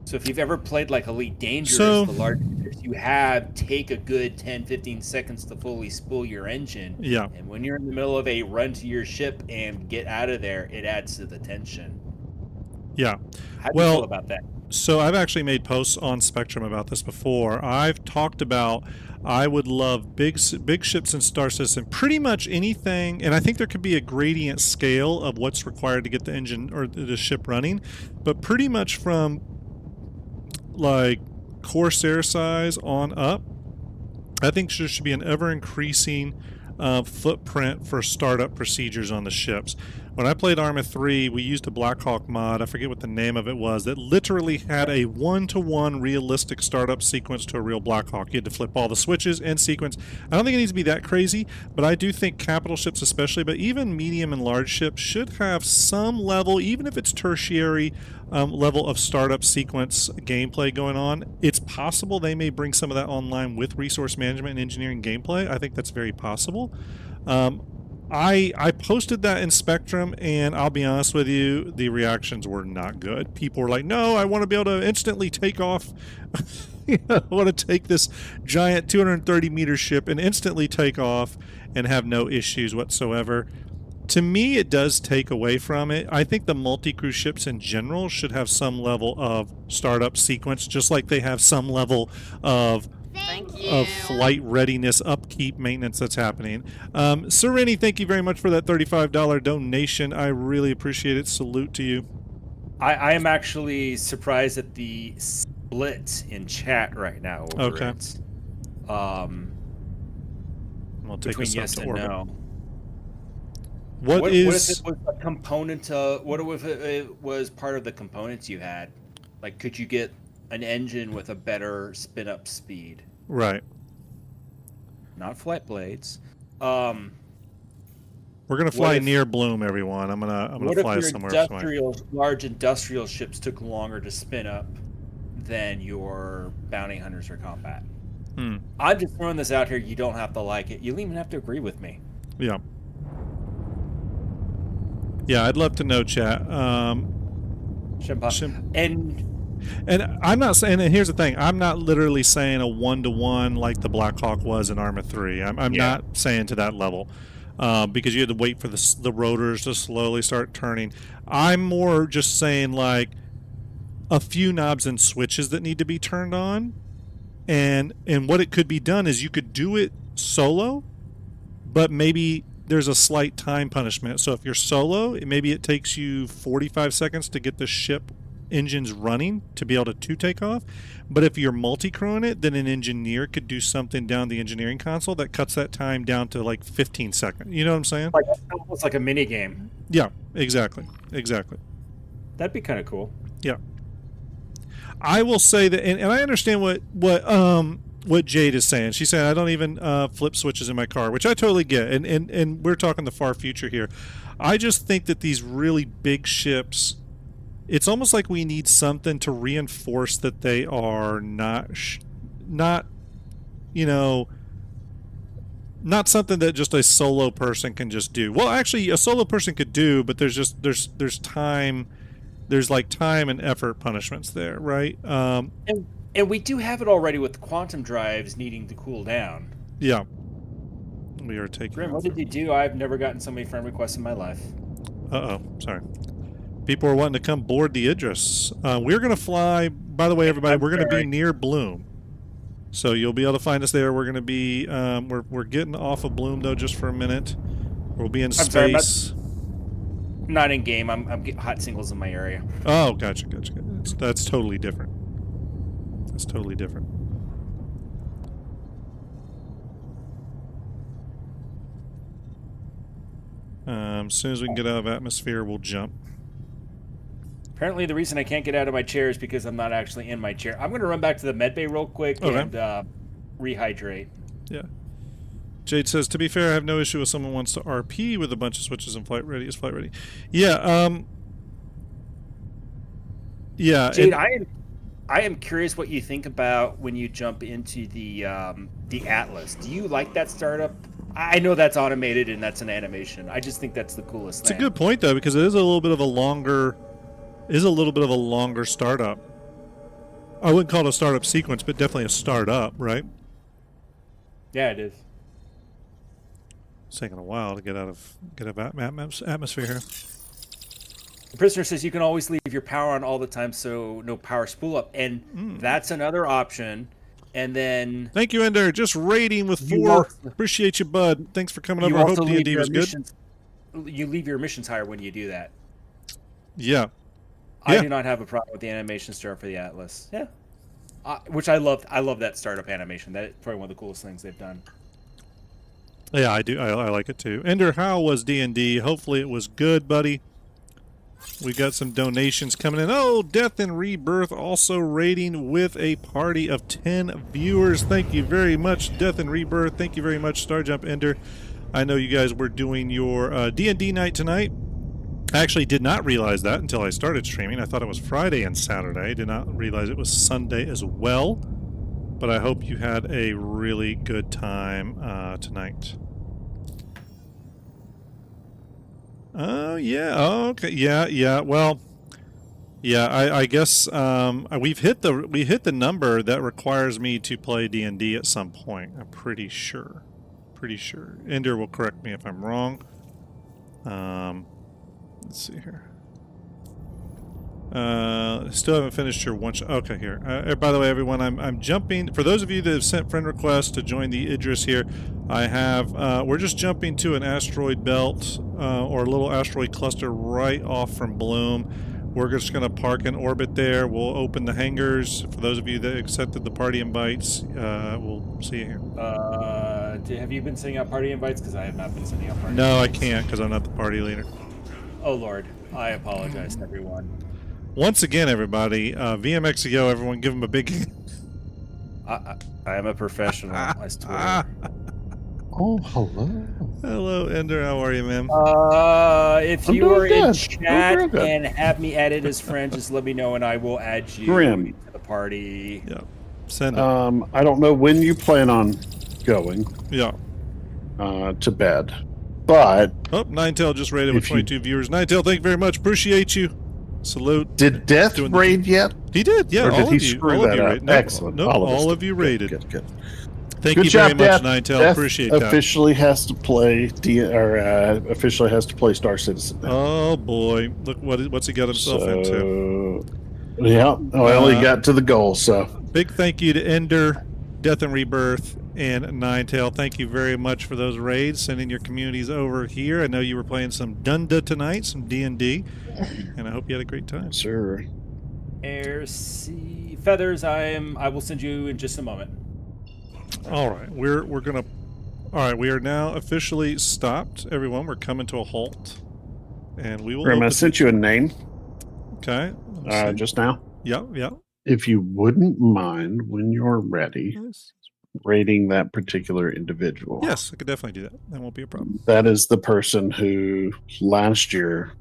So if you've ever played like Elite Dangerous, the larger ships you have take a good 10-15 seconds to fully spool your engine. Yeah. And when you're in the middle of a run to your ship and get out of there, it adds to the tension. Yeah. How do you feel about that? So I've actually made posts on Spectrum about this before. I've talked about I would love big ships in Star Citizen, pretty much anything, and I think there could be a gradient scale of what's required to get the engine or the ship running, but pretty much from like Corsair size on up, I think there should be an ever-increasing footprint for startup procedures on the ships. When I played Arma 3, we used a Blackhawk mod, I forget what the name of it was, that literally had a one-to-one realistic startup sequence to a real Blackhawk. You had to flip all the switches and sequence. I don't think it needs to be that crazy, but I do think capital ships especially, but even medium and large ships should have some level, even if it's tertiary, level of startup sequence gameplay going on. It's possible they may bring some of that online with resource management and engineering gameplay. I think that's very possible. I posted that in Spectrum, and I'll be honest with you, the reactions were not good. People were like, no, I want to be able to instantly take off. I want to take this giant 230-meter ship and instantly take off and have no issues whatsoever. To me, it does take away from it. I think the multi-crew ships in general should have some level of startup sequence, just like they have some level of flight readiness, upkeep, maintenance that's happening. Sereni, thank you very much for that $35 donation. I really appreciate it. Salute to you. I am actually surprised at the split in chat right now over it. I'll take between this yes up to and orbit. no. What if it was a component? What if it was part of the components you had? Like, could you get an engine with a better spin-up speed? Right. Not flight blades. We're gonna fly near Bloom, everyone. I'm gonna fly somewhere. Large industrial ships took longer to spin up than your bounty hunters or combat. I'm just throwing this out here. You don't have to like it. You don't even have to agree with me. Yeah. Yeah, I'd love to know, chat. And I'm not saying, and here's the thing, I'm not literally saying a one-to-one like the Blackhawk was in Arma 3. I'm not saying to that level, because you had to wait for the rotors to slowly start turning. I'm more just saying like a few knobs and switches that need to be turned on, and what it could be done is you could do it solo, but maybe there's a slight time punishment. So if you're solo, maybe it takes you 45 seconds to get the ship engines running to be able to take off. But if you're multi-crewing it, then an engineer could do something down the engineering console that cuts that time down to like 15 seconds. You know what I'm saying? Like almost like a mini game. Yeah, exactly. That'd be kind of cool. Yeah. I will say that, and I understand what Jade is saying. She's saying I don't even flip switches in my car, which I totally get. And we're talking the far future here. I just think that these really big ships, it's almost like we need something to reinforce that they are not something that just a solo person can just do. Well, actually, a solo person could do, but there's time. There's like time and effort punishments there, right? And we do have it already with the quantum drives needing to cool down. Yeah. We are taking Grim, off. what did you do? I've never gotten so many friend requests in my life. Uh-oh, sorry. People are wanting to come board the Idris. We're going to fly, by the way, everybody, we're going to be near Bloom. So you'll be able to find us there. We're going to be, we're getting off of Bloom, though, just for a minute. We'll be in space. Not in game. I'm getting hot singles in my area. Oh, gotcha. That's totally different. That's totally different. As soon as we can get out of atmosphere, we'll jump. Apparently, the reason I can't get out of my chair is because I'm not actually in my chair. I'm going to run back to the med bay real quick and rehydrate. Yeah. Jade says, to be fair, I have no issue if someone wants to RP with a bunch of switches and flight ready. Is flight ready? Yeah. Yeah. Jade, I am curious what you think about when you jump into the Atlas. Do you like that startup? I know that's automated and that's an animation. I just think that's the coolest thing. It's a good point though, because it is a little bit of a longer startup. I wouldn't call it a startup sequence, but definitely a startup, right? Yeah, it is. It's taking a while to get out of atmosphere here. The prisoner says you can always leave your power on all the time, so no power spool up, and that's another option. And then thank you, Ender. Just rating with 4. Appreciate you, bud. Thanks for coming over. I hope D&D was good. You leave your missions higher when you do that. Yeah. I do not have a problem with the animation start for the Atlas. Yeah. Which I love. I love that startup animation. That's probably one of the coolest things they've done. Yeah, I do. I like it too. Ender, how was D&D? Hopefully it was good, buddy. We got some donations coming in. Oh, Death and Rebirth also rating with a party of 10 viewers. Thank you very much, Death and Rebirth. Thank you very much, STARJUMP Ender. I know you guys were doing your D&D night tonight. I actually did not realize that until I started streaming. I thought it was Friday and Saturday. Did not realize it was Sunday as well. But I hope you had a really good time tonight. Oh, yeah. Oh, okay. Yeah. Well, yeah, I guess we hit the number that requires me to play D&D at some point. I'm pretty sure. Ender will correct me if I'm wrong. Let's see here. Still haven't finished your one shot. Okay, here. By the way, everyone, I'm jumping. For those of you that have sent friend requests to join the Idris here, I have. We're just jumping to an asteroid belt or a little asteroid cluster right off from Bloom. We're just going to park in orbit there. We'll open the hangars. For those of you that accepted the party invites, we'll see you here. Have you been sending out party invites? Because I have not been sending out party invites. No, I can't because I'm not the party leader. Oh, Lord. I apologize to everyone. Once again, everybody, VMXEO, everyone give him a big... I am a professional, I swear. Oh, hello. Hello, Ender. How are you, man? If you are in chat and have me added as friend, just let me know and I will add you to the party. Yeah. Send it. I don't know when you plan on going. Yeah. To bed. But... Oh, Ninetail just raided with 22 viewers. Ninetail, thank you very much. Appreciate you. Salute. Did Death raid yet? He did, yeah. Or did he screw that up? No, excellent. No, all of you raided. Good. Thank you very much, Ninetail. Appreciate that. Officially has to play officially has to play Star Citizen now. Oh boy, look what's he got himself into. Yeah, I only got to the goal. So big thank you to Ender, Death and Rebirth, and Ninetail. Thank you very much for those raids. Sending your communities over here. I know you were playing some Dunda tonight, some D&D, and I hope you had a great time. Sure. Air, sea, feathers. I will send you in just a moment. All right, we're gonna. All right, we are now officially stopped. Everyone, we're coming to a halt, and we will. I sent you a name. Okay. Just now. Yeah. If you wouldn't mind, when you're ready, rating that particular individual. Yes, I could definitely do that. That won't be a problem. That is the person who last year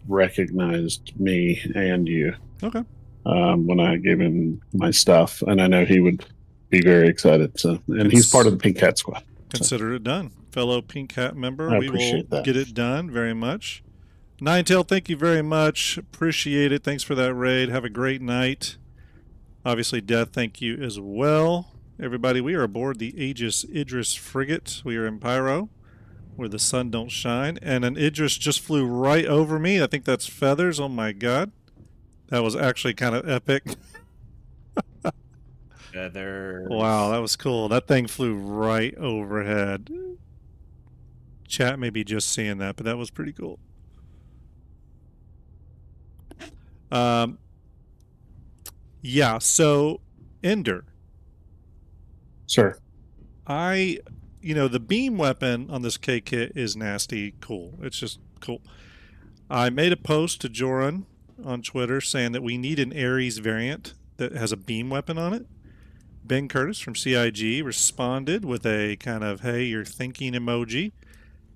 recognized me and you. Okay. When I gave him my stuff, and I know he would be very excited. So, and he's part of the Pink Hat Squad. Consider it done, fellow Pink Hat member. I we appreciate will get it done very much. Ninetail, thank you very much. Appreciate it. Thanks for that raid. Have a great night. Obviously, Death, thank you as well. Everybody, we are aboard the Aegis Idris frigate. We are in Pyro. where the sun don't shine. And an Idris just flew right over me. I think that's feathers. Oh my god. That was actually kind of epic. Feathers. Wow, that was cool. That thing flew right overhead. Chat may be just seeing that, but that was pretty cool. Yeah, so Ender. Sure. The beam weapon on this K kit is nasty cool. It's just cool. I made a post to Joran on Twitter saying that we need an Ares variant that has a beam weapon on it. Ben Curtis from CIG responded with a kind of, hey, you're thinking emoji.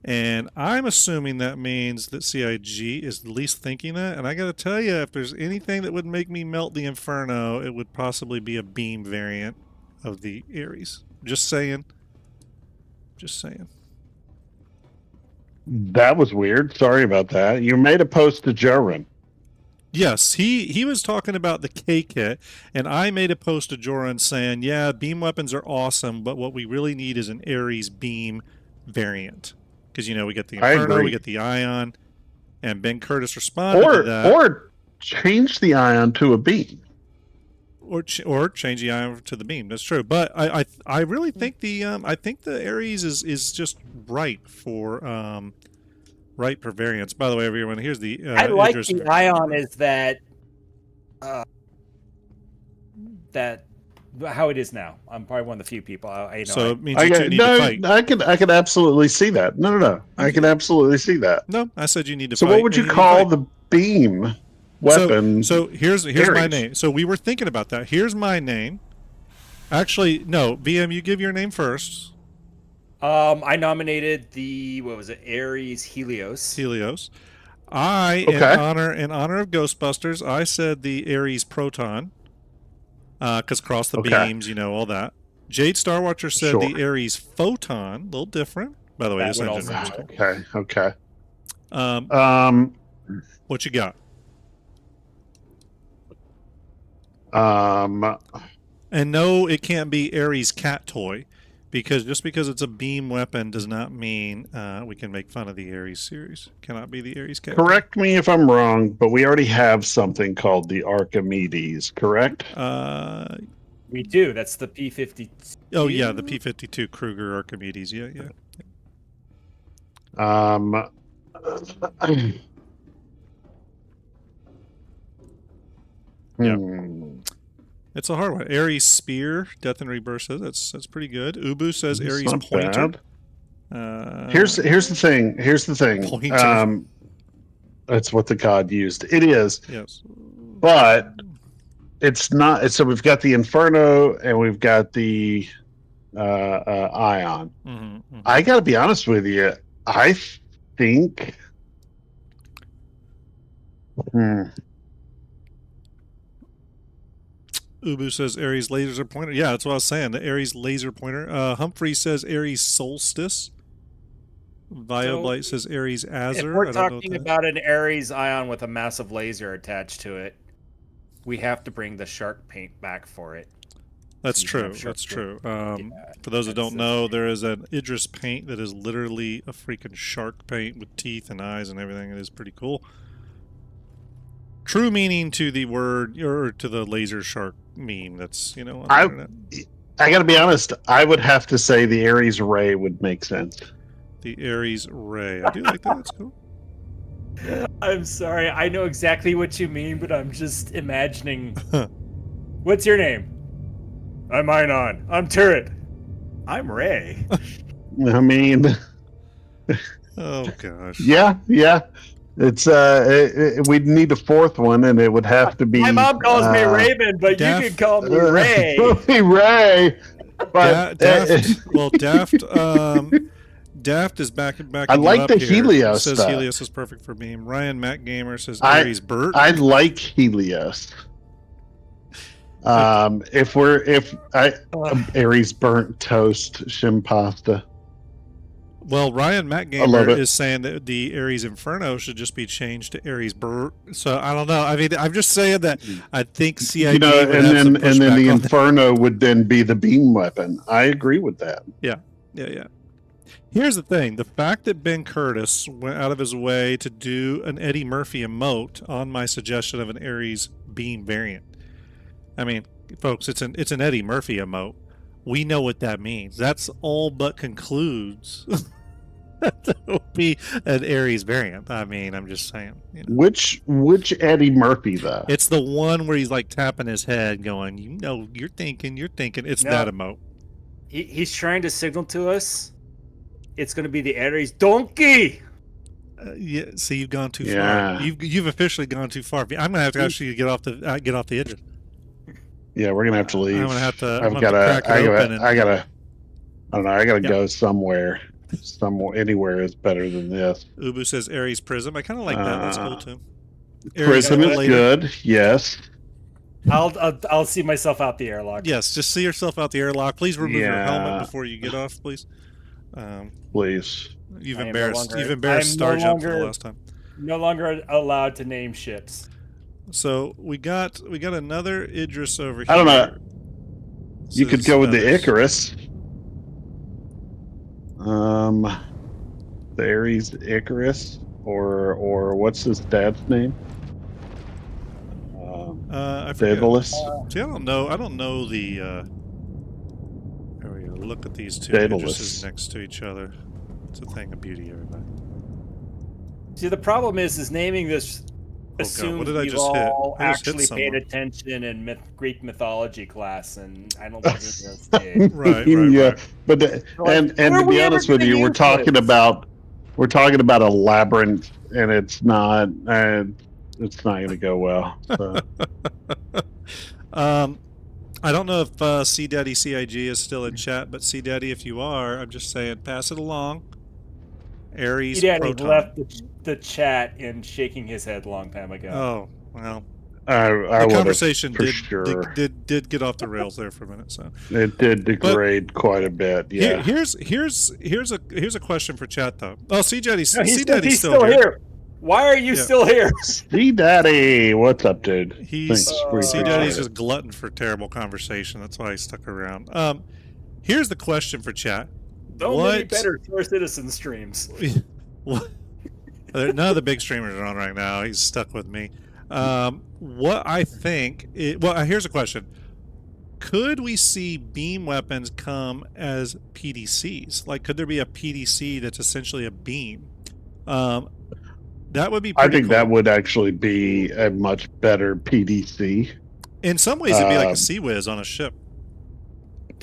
And I'm assuming that means that CIG is at least thinking that. And I got to tell you, if there's anything that would make me melt the Inferno, it would possibly be a beam variant of the Ares. Just saying. Just saying. That was weird. Sorry about that. You made a post to Joran. Yes, he was talking about the K kit, and I made a post to Joran saying, yeah, beam weapons are awesome, but what we really need is an Ares beam variant. Because, we get the Inferno, we get the Ion, and Ben Curtis responded to that. Or change the Ion to a beam. Or change the Ion to the beam. That's true. But I really think the Ares is just right for variants. By the way, everyone, here's the I like Idris the Ion is that how it is now. I'm probably one of the few people. So it means you need to fight. I could absolutely see that. No. I can absolutely see that. No, I said you need to so fight. So what would you call the beam weapon? So here's my name. So we were thinking about that. Here's my name. Actually, no, VM, you give your name first. I nominated Ares Helios. Helios. In honor of Ghostbusters, I said the Ares Proton. Because cross the beams, all that. Jade Starwatcher said the Ares Photon, a little different. By the way, this engine is cool. Okay. What you got? And no, it can't be Ares Cat Toy, because just because it's a beam weapon does not mean we can make fun of the Ares series. Cannot be the Ares Cat. Correct me if I'm wrong, but we already have something called the Archimedes, correct? We do. That's the P-52. Oh yeah, the P-52 Kruger Archimedes. Yeah. Yeah. It's a hard one. Ares Spear, Death and Rebirth says that's pretty good. Ubu says Ares Pointer. Here's the thing. Pointer. That's what the god used. It is. Yes. But it's not. So we've got the Inferno and we've got the Ion. Mm-hmm. I got to be honest with you. I think. Ubu says Ares laser pointer. Yeah, that's what I was saying. The Ares laser pointer. Humphrey says Ares solstice. Vioblight says Ares Azure. If we're talking about an Ares Ion with a massive laser attached to it, we have to bring the shark paint back for it. That's true. That's true. For those that don't know, there is an Idris paint that is literally a freaking shark paint with teeth and eyes and everything. It is pretty cool. True meaning to the word, or to the laser shark meme that's, on the internet. I gotta be honest, I would have to say the Ares Ray would make sense. The Ares Ray. I do like that. That's cool. I'm sorry. I know exactly what you mean, but I'm just imagining. What's your name? I'm Einon. I'm Turret. I'm Ray. I mean. Oh, gosh. Yeah. It's we'd need a fourth one, and it would have to be. My mom calls me Raven, but you can call me Ray. Ray. But Daft is back. I like the here. Helios. Says stuff. Helios is perfect for beam. Ryan Mac Gamer says Ares Burt. I like Helios. Ares burnt toast shim pasta. Well, Ryan Mac Gamer is saying that the Ares Inferno should just be changed to Ares Burt. So I don't know. I mean, I'm just saying that I think CIG would have and then the Inferno would then be the beam weapon. I agree with that. Yeah. Here's the thing. The fact that Ben Curtis went out of his way to do an Eddie Murphy emote on my suggestion of an Ares beam variant. I mean, folks, it's an Eddie Murphy emote. We know what that means. That's all but concludes that will be an Ares variant. I mean, I'm just saying. You know. Which Eddie Murphy though? It's the one where he's like tapping his head, going, "You know, you're thinking." It's No. that emote. He's trying to signal to us. It's going to be the Ares donkey. Yeah. See, you've gone too Yeah. far. You've officially gone too far. I'm gonna have to actually get off the edge. Yeah, we're gonna have to leave. I'm gonna have to. I've I'm got gonna to. crack it open and- I don't know. I gotta Yeah. go somewhere. Anywhere is better than this. Ubu says Ares Prism. I kind of like that. That's cool too. Prism is later. good. Yes. I'll see myself out the airlock. Yes, just see yourself out the airlock. Please remove your Yeah. helmet before you get off, please. Please. You've I am embarrassed no longer- StarJump I am no for the longer- last time. No longer allowed to name ships. So we got another Idris over here. I don't know. You could Says go with the feathers. Icarus. The Ares Icarus, or what's his dad's name? I forget. Daedalus. See, I don't know the. There we go. Look at these two Daedalus. Idrises next to each other. It's a thing of beauty, everybody. See, the problem is naming this Oh, God, assumes what did I we've just hit? all I just hit actually paid someone. attention in Greek mythology class, and I don't think it's going to stay. Right, Yeah, right. but Like, and were to we be ever honest with gonna you, we're use talking this? about a labyrinth, and it's not going to go well. So. I don't know if C Daddy CIG is still in chat, but C Daddy, if you are, I'm just saying, pass it along. Ares Daddy Proton. left the chat and shaking his head a long time ago. Oh well, I the would've, conversation for did, sure. did get off the rails there for a minute. So It did degrade quite a bit. Yeah. here's a question for chat though. Oh, C Daddy's No, C Daddy's he's still here. Why are you Yeah. still here? C Daddy, what's up, dude? He's Thanks for C your Daddy's time. just glutton for terrible conversation. That's why he stuck around. Here's the question for chat. So many What- better Star Citizen streams. What? None of the big streamers are on right now. He's stuck with me. What I think. Here's a question. Could we see beam weapons come as PDCs? Like, could there be a PDC that's essentially a beam? That would be I pretty think cool. that would actually be a much better PDC. In some ways, it'd be like a um, Sea Whiz on a ship.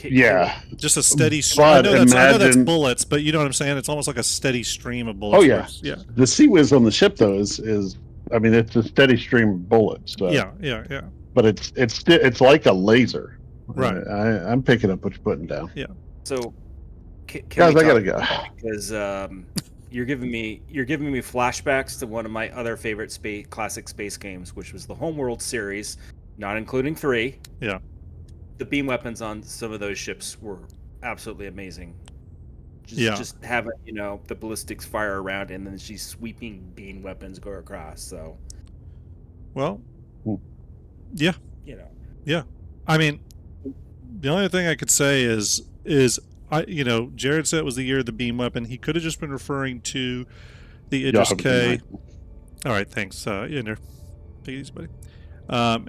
Yeah. Just a steady stream. I But know that's imagine- bullets, but you know what I'm saying? It's almost like a steady stream of bullets. Oh, yeah. Yeah. The Sea Whiz on the ship though is I mean it's a steady stream of bullets. So. Yeah. But it's like a laser. Right. I'm picking up what you're putting down. So, can Guys, we I gotta talk go. about it? Because you're giving me flashbacks to one of my other favorite classic space games, which was the Homeworld series, not including 3. Yeah. The beam weapons on some of those ships were absolutely amazing. Yeah. Just having the ballistics fire around and then she's sweeping beam weapons go across. So Well, you know. I mean, the only thing I could say is Jared said it was the year of the beam weapon. He could have just been referring to the Idris K. All right, thanks, Ender. Take it easy, buddy.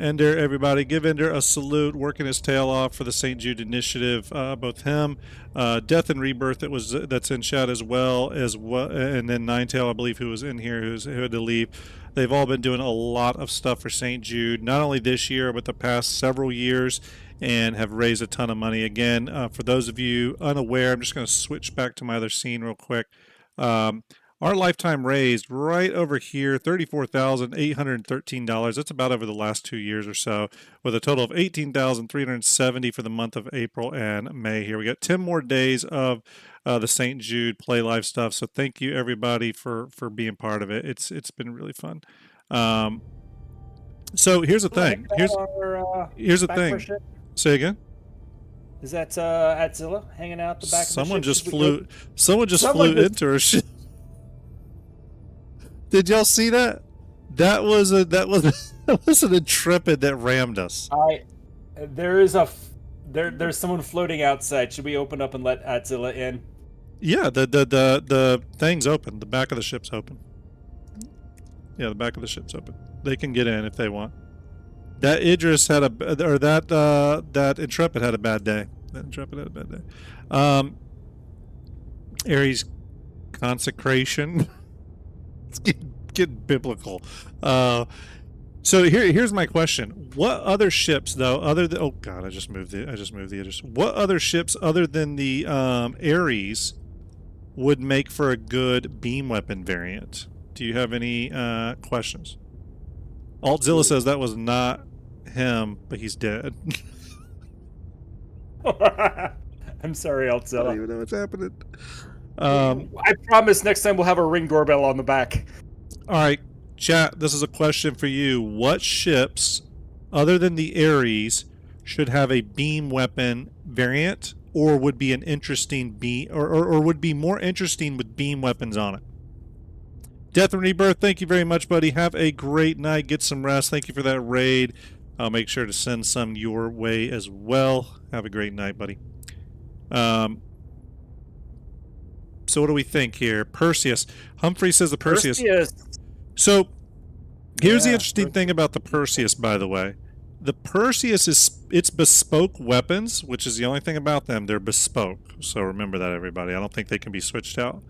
Ender, everybody, give Ender a salute, working his tail off for the St. Jude Initiative. Both him, Death and Rebirth that's in chat as well, and then Ninetail, I believe, who was in here, who had to leave. They've all been doing a lot of stuff for St. Jude, not only this year, but the past several years, and have raised a ton of money. Again, for those of you unaware, I'm just going to switch back to my other scene real quick. Our lifetime raised right over here, $34,813. That's about over the last 2 years or so, with a total of $18,370 for the month of April and May. Here we got 10 more days of the St. Jude Play Live stuff. So thank you everybody for being part of it. It's been really fun. So here's the thing. Here's the thing. Say again. Is that Atzilla hanging out the back? Someone of the just ship? flew. Someone just Someone flew just- into her ship. Did y'all see that? That was an Intrepid that rammed us. There's someone floating outside. Should we open up and let Atzilla in? Yeah, the thing's open. The back of the ship's open. Yeah, the back of the ship's open. They can get in if they want. That Idris had that Intrepid had a bad day. That Intrepid had a bad day. Ares consecration. It's getting biblical. So here's my question: what other ships, though, other than I just moved the Idris. What other ships other than the Ares would make for a good beam weapon variant? Do you have any questions? Altzilla says that was not him, but he's dead. I'm sorry, I don't Altzilla. even know what's happening. I promise next time we'll have a ring doorbell on the back. All right, chat, this is a question for you. What ships, other than the Ares, should have a beam weapon variant, or would be an interesting beam, or would be more interesting with beam weapons on it? Death and Rebirth, thank you very much, buddy. Have a great night. Get some rest. Thank you for that raid. I'll make sure to send some your way as well. Have a great night, buddy. So what do we think here? Perseus. Humphrey says the Perseus. So here's the interesting thing about the Perseus, by the way. The Perseus it's bespoke weapons, which is the only thing about them. They're bespoke. So remember that, everybody. I don't think they can be switched out.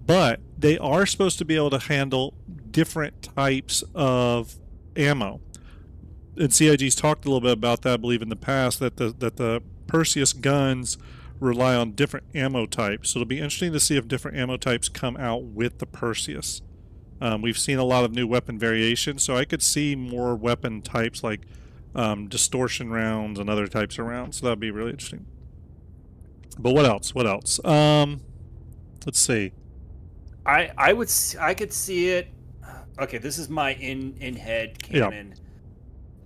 But they are supposed to be able to handle different types of ammo. And CIG's talked a little bit about that, I believe, in the past, that the Perseus guns rely on different ammo types. So it'll be interesting to see if different ammo types come out with the Perseus. We've seen a lot of new weapon variations, so I could see more weapon types like distortion rounds and other types of rounds. So that'd be really interesting. But what else? What else? Let's see. I could see it. Okay, this is my in head canon. Yeah.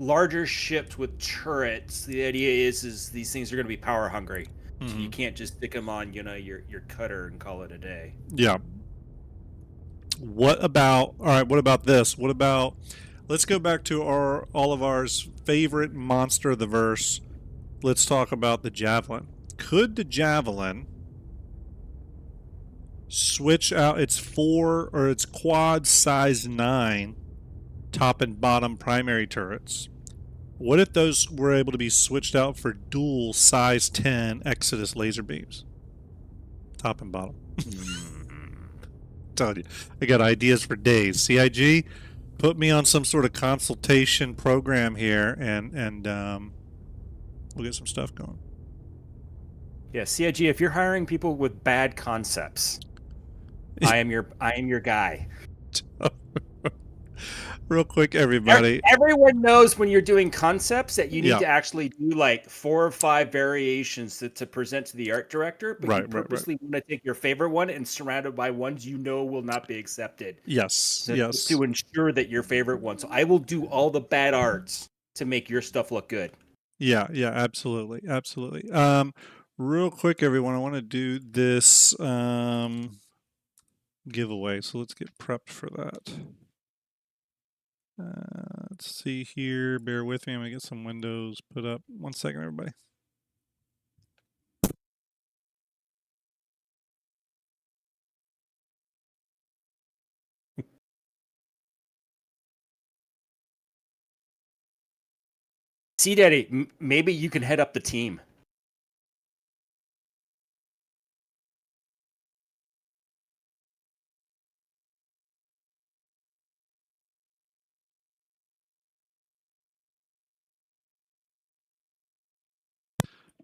Larger ships with turrets. The idea is these things are going to be power hungry. Mm-hmm. So you can't just stick them on, your cutter and call it a day. Yeah. What about this? What about, let's go back to all of ours favorite monster of the verse. Let's talk about the Javelin. Could the Javelin switch out its quad size 9 top and bottom primary turrets? What if those were able to be switched out for dual size 10 Exodus laser beams? Top and bottom. Telling you, I got ideas for days. CIG, put me on some sort of consultation program here, and we'll get some stuff going. Yeah, CIG, if you're hiring people with bad concepts, I am your guy. Real quick, everybody. Everyone knows when you're doing concepts that you need to actually do like 4 or 5 variations to present to the art director, but you purposely want to take your favorite one and surround it by ones you know will not be accepted. Yes, to ensure that your favorite one. So I will do all the bad arts to make your stuff look good. Yeah, absolutely. Real quick, everyone, I want to do this giveaway, so let's get prepped for that. Let's see here. Bear with me. I'm going to get some windows put up. 1 second, everybody. See, Daddy, maybe you can head up the team.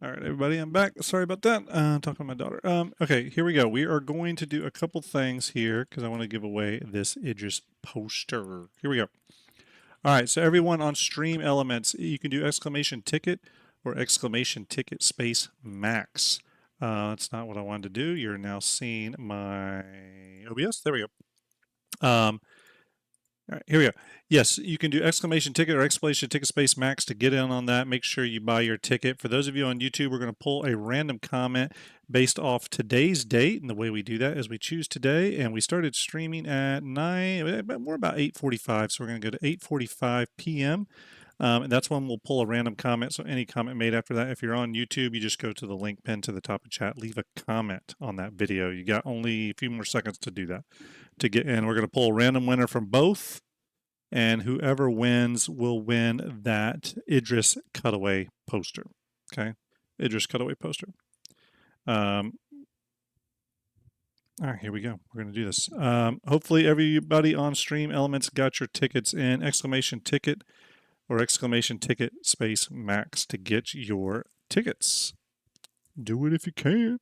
All right, everybody, I'm back. Sorry about that. Talking to my daughter. Okay, here we go. We are going to do a couple things here because I want to give away this Idris poster. Here we go. All right, so everyone on Stream Elements, you can do exclamation ticket or exclamation ticket space max. That's not what I wanted to do. You're now seeing my OBS. There we go. All right, here we go. Yes, you can do exclamation ticket or exclamation ticket space max to get in on that. Make sure you buy your ticket. For those of you on YouTube, we're going to pull a random comment based off today's date. And the way we do that is we choose today, and we started streaming at 9, we're about 8:45. So we're going to go to 8:45 p.m. And that's when we'll pull a random comment. So any comment made after that, if you're on YouTube, you just go to the link pinned to the top of chat, leave a comment on that video. You got only a few more seconds to do that to get in. We're going to pull a random winner from both, and whoever wins will win that Idris cutaway poster. Okay, Idris cutaway poster. All right, here we go. We're going to do this. Hopefully everybody on Stream Elements got your tickets in. Exclamation ticket or exclamation ticket space max to get your tickets. Do it if you can.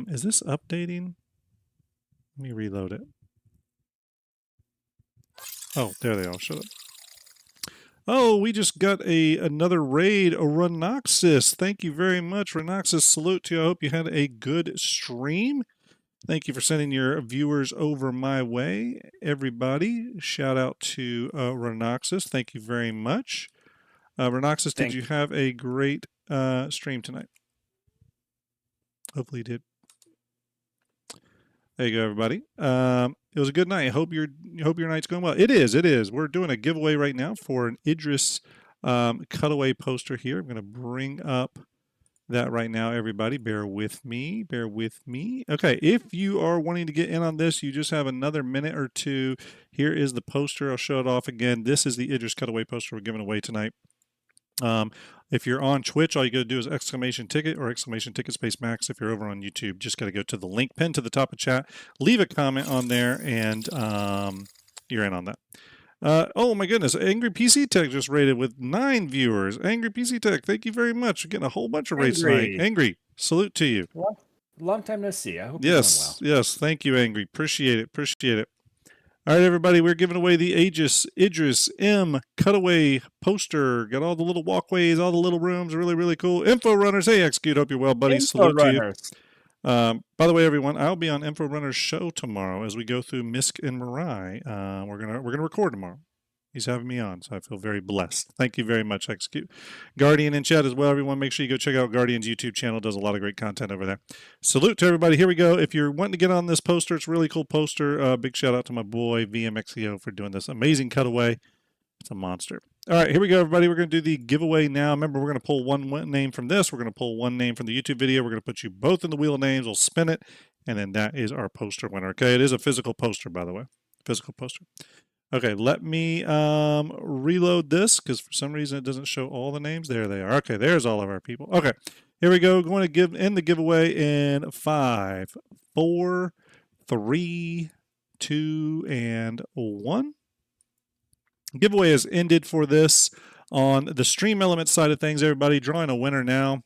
Is this updating? Let me reload it. Oh, there they all showed up. Oh, we just got another raid, a Renoxus. Thank you very much, Renoxus. Salute to you. I hope you had a good stream. Thank you for sending your viewers over my way, everybody. Shout out to Renoxus. Thank you very much. Renoxus, did you have a great stream tonight? Hopefully you did. There you go, everybody. It was a good night. Hope your night's going well. It is. It is. We're doing a giveaway right now for an Idris cutaway poster here. I'm going to bring up that right now, everybody. Bear with me. Bear with me. Okay, if you are wanting to get in on this, you just have another minute or two. Here is the poster. I'll show it off again. This is the Idris cutaway poster we're giving away tonight. If you're on Twitch, all you got to do is exclamation ticket or exclamation ticket space max. If you're over on YouTube, just got to go to the link pinned to the top of chat, leave a comment on there, and you're in on that. Oh my goodness, Angry PC Tech just rated with 9 viewers. Angry PC Tech, thank you very much. We're getting a whole bunch of rates tonight. Angry, salute to you. Well, long time no see. I hope you're doing well. Yes, thank you, Angry. Appreciate it. Appreciate it. All right, everybody, we're giving away the Idris M cutaway poster. Got all the little walkways, all the little rooms. Really, really cool. Info Runners, hey, Execute, hope you're well, buddy. Salute to you. By the way, everyone, I'll be on Info Runner's show tomorrow as we go through Misk and Mirai. We're gonna record tomorrow. He's having me on, so I feel very blessed. Thank you very much, Execute. Guardian in chat as well, everyone. Make sure you go check out Guardian's YouTube channel. Does a lot of great content over there. Salute to everybody. Here we go. If you're wanting to get on this poster, it's a really cool poster. Big shout out to my boy VMXEO for doing this amazing cutaway. It's a monster. All right, here we go, everybody. We're going to do the giveaway now. Remember, we're going to pull one name from this. We're going to pull one name from the YouTube video. We're going to put you both in the wheel of names. We'll spin it, and then that is our poster winner. Okay, it is a physical poster, by the way. Physical poster. Okay, let me reload this because for some reason it doesn't show all the names. There they are. Okay, there's all of our people. Okay, here we go. Going to end the giveaway in 5, 4, 3, 2, and 1. Giveaway is ended for this on the Stream Elements side of things. Everybody drawing a winner now.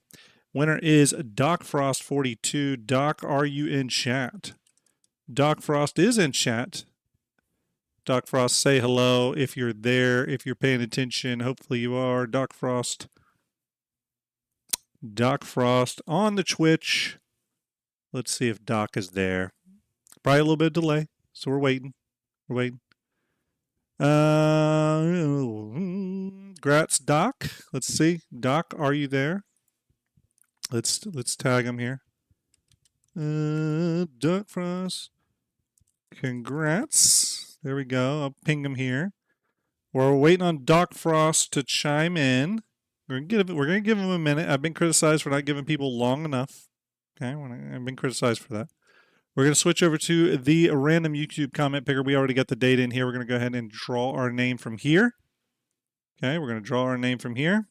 Winner is Doc Frost 42. Doc, are you in chat? Doc Frost is in chat. Doc Frost, say hello if you're there, if you're paying attention. Hopefully you are. Doc Frost. Doc Frost on the Twitch. Let's see if Doc is there. Probably a little bit of delay, so we're waiting. We're waiting. Grats, Doc. Let's see. Doc, are you there? Let's tag him here. Doc Frost. Congrats. There we go. I'll ping him here. We're waiting on Doc Frost to chime in. We're gonna give him a minute. I've been criticized for not giving people long enough. Okay, I've been criticized for that. We're gonna switch over to the random YouTube comment picker. We already got the data in here. We're gonna go ahead and draw our name from here. Okay, we're gonna draw our name from here.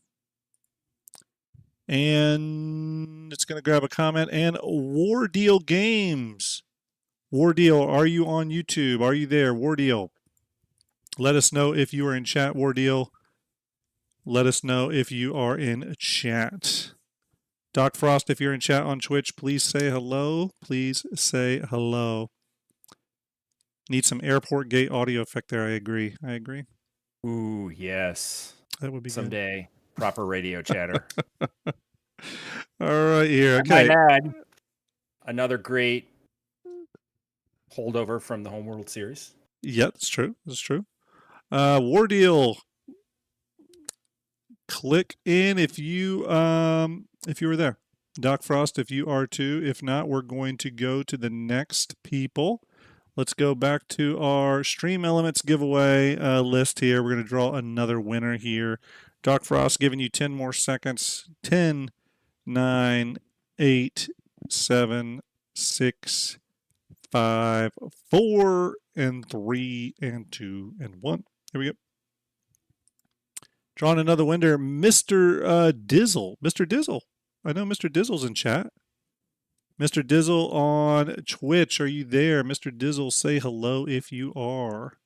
And it's gonna grab a comment. And War Deal Games. War Deal, are you on YouTube? Are you there? War Deal. Let us know if you are in chat, War Deal. Let us know if you are in chat. Doc Frost, if you're in chat on Twitch, please say hello. Please say hello. Need some airport gate audio effect there. I agree. I agree. Ooh, yes. That would be someday. Good. Proper radio chatter. All right, here. Okay. I might add another great holdover from the Home World Series. Yeah, that's true. That's true. War Deal. Click in if you were there. Doc Frost, if you are too. If not, we're going to go to the next people. Let's go back to our Stream Elements giveaway list here. We're going to draw another winner here. Doc Frost giving you 10 more seconds. 10, 9, 8, 7, 6, 5, 4, and 3, and 2, and 1. Here we go. Drawing another winner, Mr. Dizzle. Mr. Dizzle. I know Mr. Dizzle's in chat. Mr. Dizzle on Twitch, are you there? Mr. Dizzle, say hello if you are.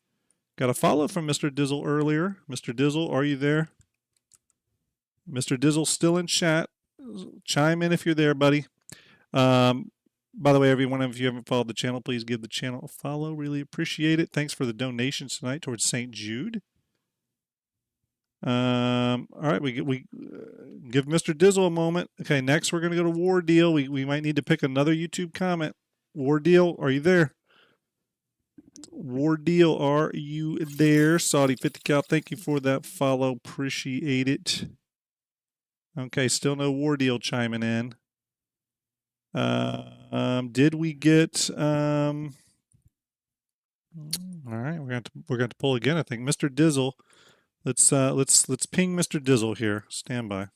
Got a follow from Mr. Dizzle earlier. Mr. Dizzle, are you there? Mr. Dizzle still in chat. Chime in if you're there, buddy. By the way, everyone, if you haven't followed the channel, please give the channel a follow. Really appreciate it. Thanks for the donations tonight towards St. Jude. All right, we give Mr. Dizzle a moment. Okay, next we're going to go to War Deal. We might need to pick another YouTube comment. War Deal, are you there? War Deal, are you there? Saudi 50 cal, thank you for that follow. Appreciate it. Okay, still no War Deal chiming in. Did we get all right, we're going to pull again, I think. Mr. Dizzle. Let's ping Mr. Dizzle here. Stand by.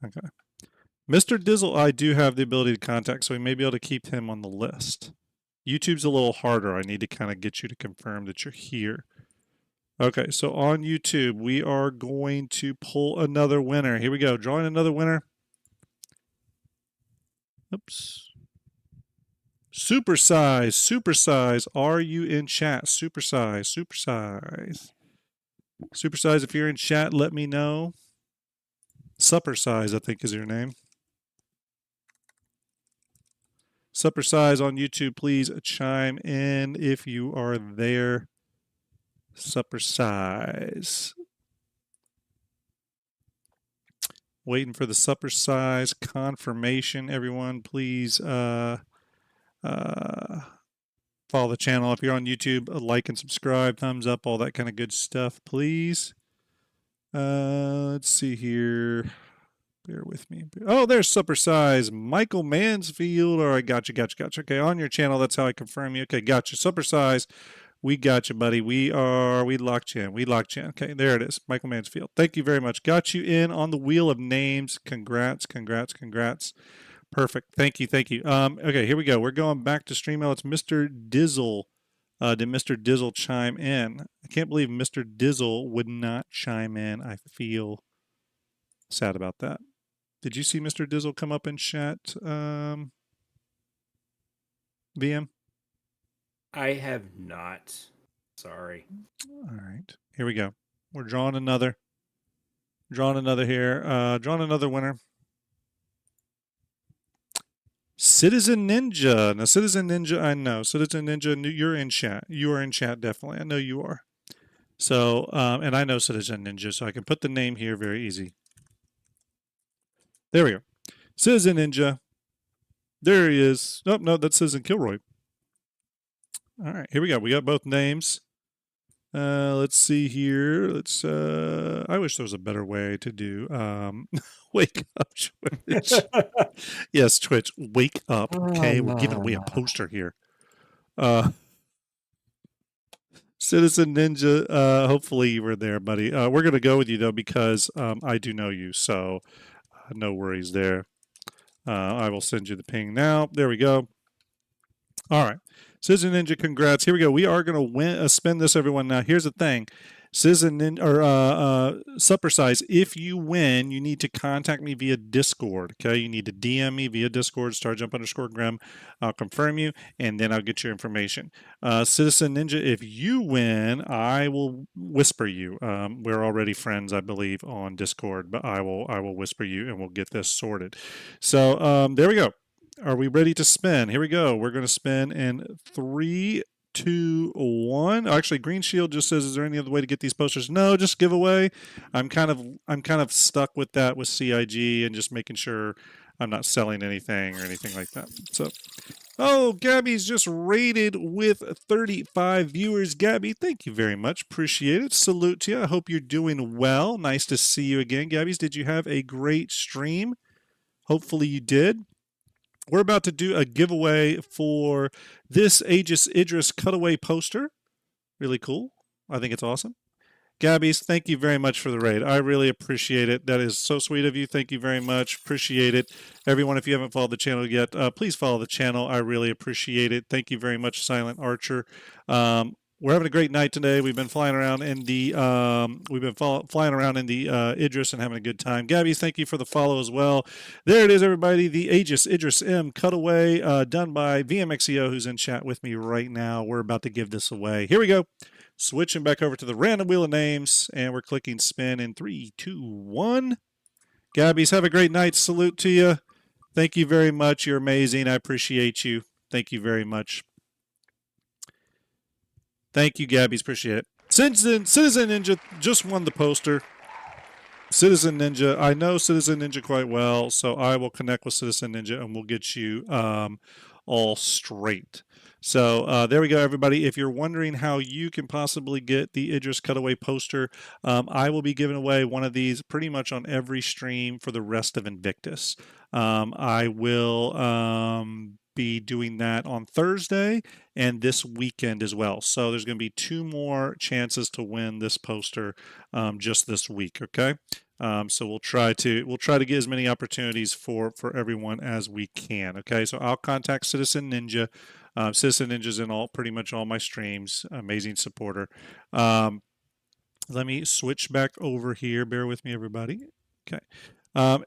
Okay. Mr. Dizzle, I do have the ability to contact, so we may be able to keep him on the list. YouTube's a little harder. I need to kind of get you to confirm that you're here. Okay, so on YouTube, we are going to pull another winner. Here we go. Drawing another winner. Oops. Supersize, are you in chat? Supersize. Supersize, if you're in chat, let me know. Suppersize, I think is your name. Suppersize on YouTube, please chime in if you are there. Suppersize. Waiting for the Suppersize confirmation, everyone. Please follow the channel. If you're on YouTube, like and subscribe, thumbs up, all that kind of good stuff, please. Let's see here. Bear with me. Oh, there's Suppersize. Michael Mansfield. All right, gotcha. Okay, on your channel, that's how I confirm you. Okay, gotcha. Suppersize. We got you, buddy. We locked you in. Okay, there it is. Michael Mansfield. Thank you very much. Got you in on the wheel of names. Congrats. Perfect. Thank you. Okay, here we go. We're going back to StreamYard. It's Mr. Dizzle. Did Mr. Dizzle chime in? I can't believe Mr. Dizzle would not chime in. I feel sad about that. Did you see Mr. Dizzle come up in chat, VM? I have not. Sorry. All right. Here we go. We're drawing another. Drawing another here. Drawing another winner. Citizen Ninja. Now, Citizen Ninja, I know. Citizen Ninja, you're in chat. You are in chat, definitely. I know you are. So, and I know Citizen Ninja, so I can put the name here very easy. There we go. Citizen Ninja. There he is. Oh, no, that's Citizen Kilroy. All right, here we go. We got both names. Let's see here. Let's. I wish there was a better way to do. Wake up, Twitch. Yes, Twitch. Wake up. Okay, we're giving away a poster here. Citizen Ninja. Hopefully you were there, buddy. We're gonna go with you though because I do know you, so no worries there. I will send you the ping now. There we go. All right. Citizen Ninja, congrats. Here we go. We are going to win. Spin this, everyone. Now, here's the thing. Citizen Ninja, or Suppersize, if you win, you need to contact me via Discord, okay? You need to DM me via Discord, StarJump_Grim. I'll confirm you, and then I'll get your information. Citizen Ninja, if you win, I will whisper you. We're already friends, I believe, on Discord, but I will whisper you, and we'll get this sorted. So, there we go. Are we ready to spin? Here we go. We're going to spin in 3, 2, 1. Actually, Green Shield just says, "Is there any other way to get these posters?" No, just giveaway. I'm kind of stuck with that with CIG and just making sure I'm not selling anything or anything like that. So, oh, Gabby's just rated with 35 viewers. Gabby, thank you very much. Appreciate it. Salute to you. I hope you're doing well. Nice to see you again, Gabby's. Did you have a great stream? Hopefully you did. we're about to do a giveaway for this Idris cutaway poster. Really cool. I think it's awesome. Gabby's, thank you very much for the raid. I really appreciate it. That is so sweet of you. Thank you very much. Appreciate it. Everyone, if you haven't followed the channel yet, please follow the channel. I really appreciate it. Thank you very much, Silent Archer. We're having a great night today. We've been flying around in the Idris and having a good time. Gabby's, thank you for the follow as well. There it is, everybody. The Idris M cutaway done by VMXEO, who's in chat with me right now. We're about to give this away. Here we go. Switching back over to the random wheel of names, and we're clicking spin in 3, 2, 1. Gabby's, have a great night. Salute to you. Thank you very much. You're amazing. I appreciate you. Thank you very much. Thank you, Gabby's. Appreciate it. Citizen Ninja just won the poster. Citizen Ninja, I know Citizen Ninja quite well, so I will connect with Citizen Ninja and we'll get you all straight. So there we go, everybody. If you're wondering how you can possibly get the Idris cutaway poster, I will be giving away one of these pretty much on every stream for the rest of Invictus. I will be doing that on Thursday and this weekend as well. So there's going to be 2 more chances to win this poster just this week. Okay. So we'll try to get as many opportunities for everyone as we can. Okay. So I'll contact Citizen Ninja. Citizen Ninja's in pretty much all my streams. Amazing supporter. Let me switch back over here. Bear with me, everybody. Okay.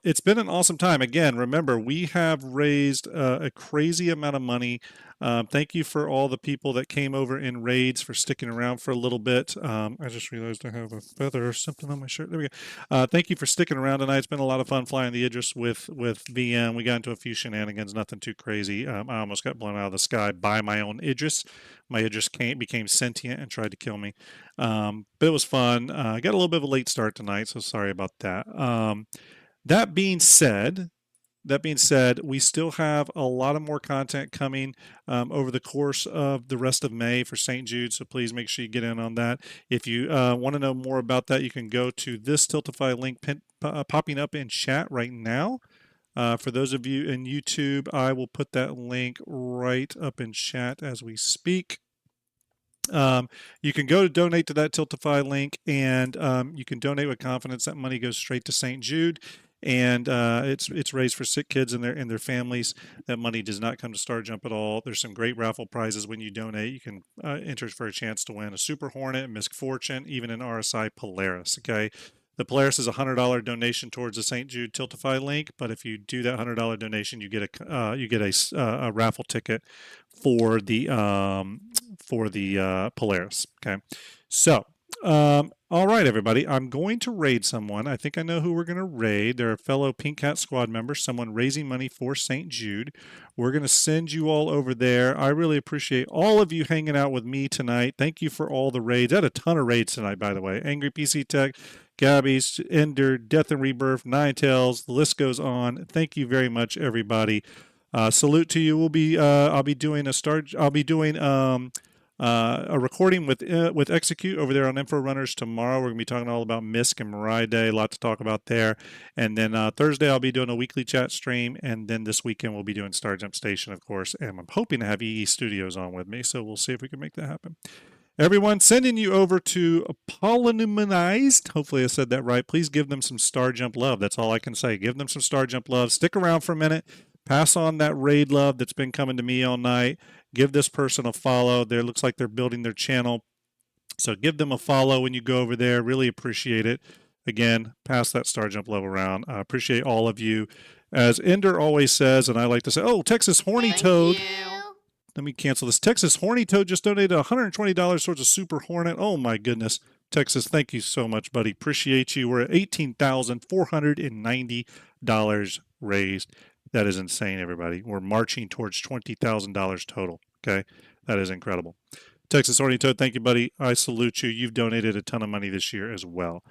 It's been an awesome time. Again, remember, we have raised a crazy amount of money. Thank you for all the people that came over in raids for sticking around for a little bit. I just realized I have a feather or something on my shirt. There we go. Thank you for sticking around tonight. It's been a lot of fun flying the Idris with VM. We got into a few shenanigans, nothing too crazy. I almost got blown out of the sky by my own Idris. My Idris became sentient and tried to kill me. But it was fun. I got a little bit of a late start tonight, so sorry about that. That being said, we still have a lot of more content coming over the course of the rest of May for St. Jude, so please make sure you get in on that. If you want to know more about that, you can go to this Tiltify link popping up in chat right now. For those of you in YouTube, I will put that link right up in chat as we speak. You can go to donate to that Tiltify link, and you can donate with confidence. That money goes straight to St. Jude. And it's raised for sick kids and their families. That money does not come to STARJUMP at all. There's some great raffle prizes when you donate. You can enter for a chance to win a Super Hornet, a Misk Fortune, even an RSI Polaris. Okay, the Polaris is a $100 donation towards the St. Jude Tiltify link, but if you do that $100 donation, you get a raffle ticket for the Polaris. Okay, so. All right, everybody. I'm going to raid someone. I think I know who we're going to raid. They're a fellow Pink Cat Squad member, someone raising money for St. Jude. We're going to send you all over there. I really appreciate all of you hanging out with me tonight. Thank you for all the raids. I had a ton of raids tonight, by the way. Angry PC Tech, Gabby's, Ender, Death and Rebirth, Ninetales. The list goes on. Thank you very much, everybody. Salute to you. I'll be doing a recording with Execute over there on Info Runners tomorrow. We're going to be talking all about Misk and Mariah Day. A lot to talk about there. And then Thursday, I'll be doing a weekly chat stream. And then this weekend, we'll be doing STARJUMP Station, of course. And I'm hoping to have EE Studios on with me. So we'll see if we can make that happen. Everyone, sending you over to Polynumanized. Hopefully I said that right. Please give them some STARJUMP love. That's all I can say. Give them some STARJUMP love. Stick around for a minute. Pass on that raid love that's been coming to me all night. Give this person a follow. There looks like they're building their channel. So give them a follow when you go over there. Really appreciate it. Again, pass that STARJUMP love around. I appreciate all of you. As Ender always says, and I like to say, oh, Texas Horny Toad. Let me cancel this. Texas Horny Toad just donated $120 towards a Super Hornet. Oh, my goodness. Texas, thank you so much, buddy. Appreciate you. We're at $18,490 raised. That is insane, everybody. We're marching towards $20,000 total. Okay, that is incredible. Texas Horny Toad, thank you, buddy. I salute you. You've donated a ton of money this year as well.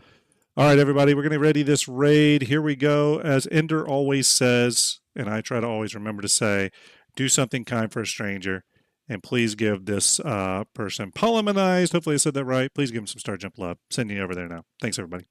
All right, everybody, we're going to ready this raid. Here we go. As Ender always says, and I try to always remember to say, do something kind for a stranger, and please give this person Polymanized. Hopefully I said that right. Please give him some STARJUMP love. Sending you over there now. Thanks, everybody.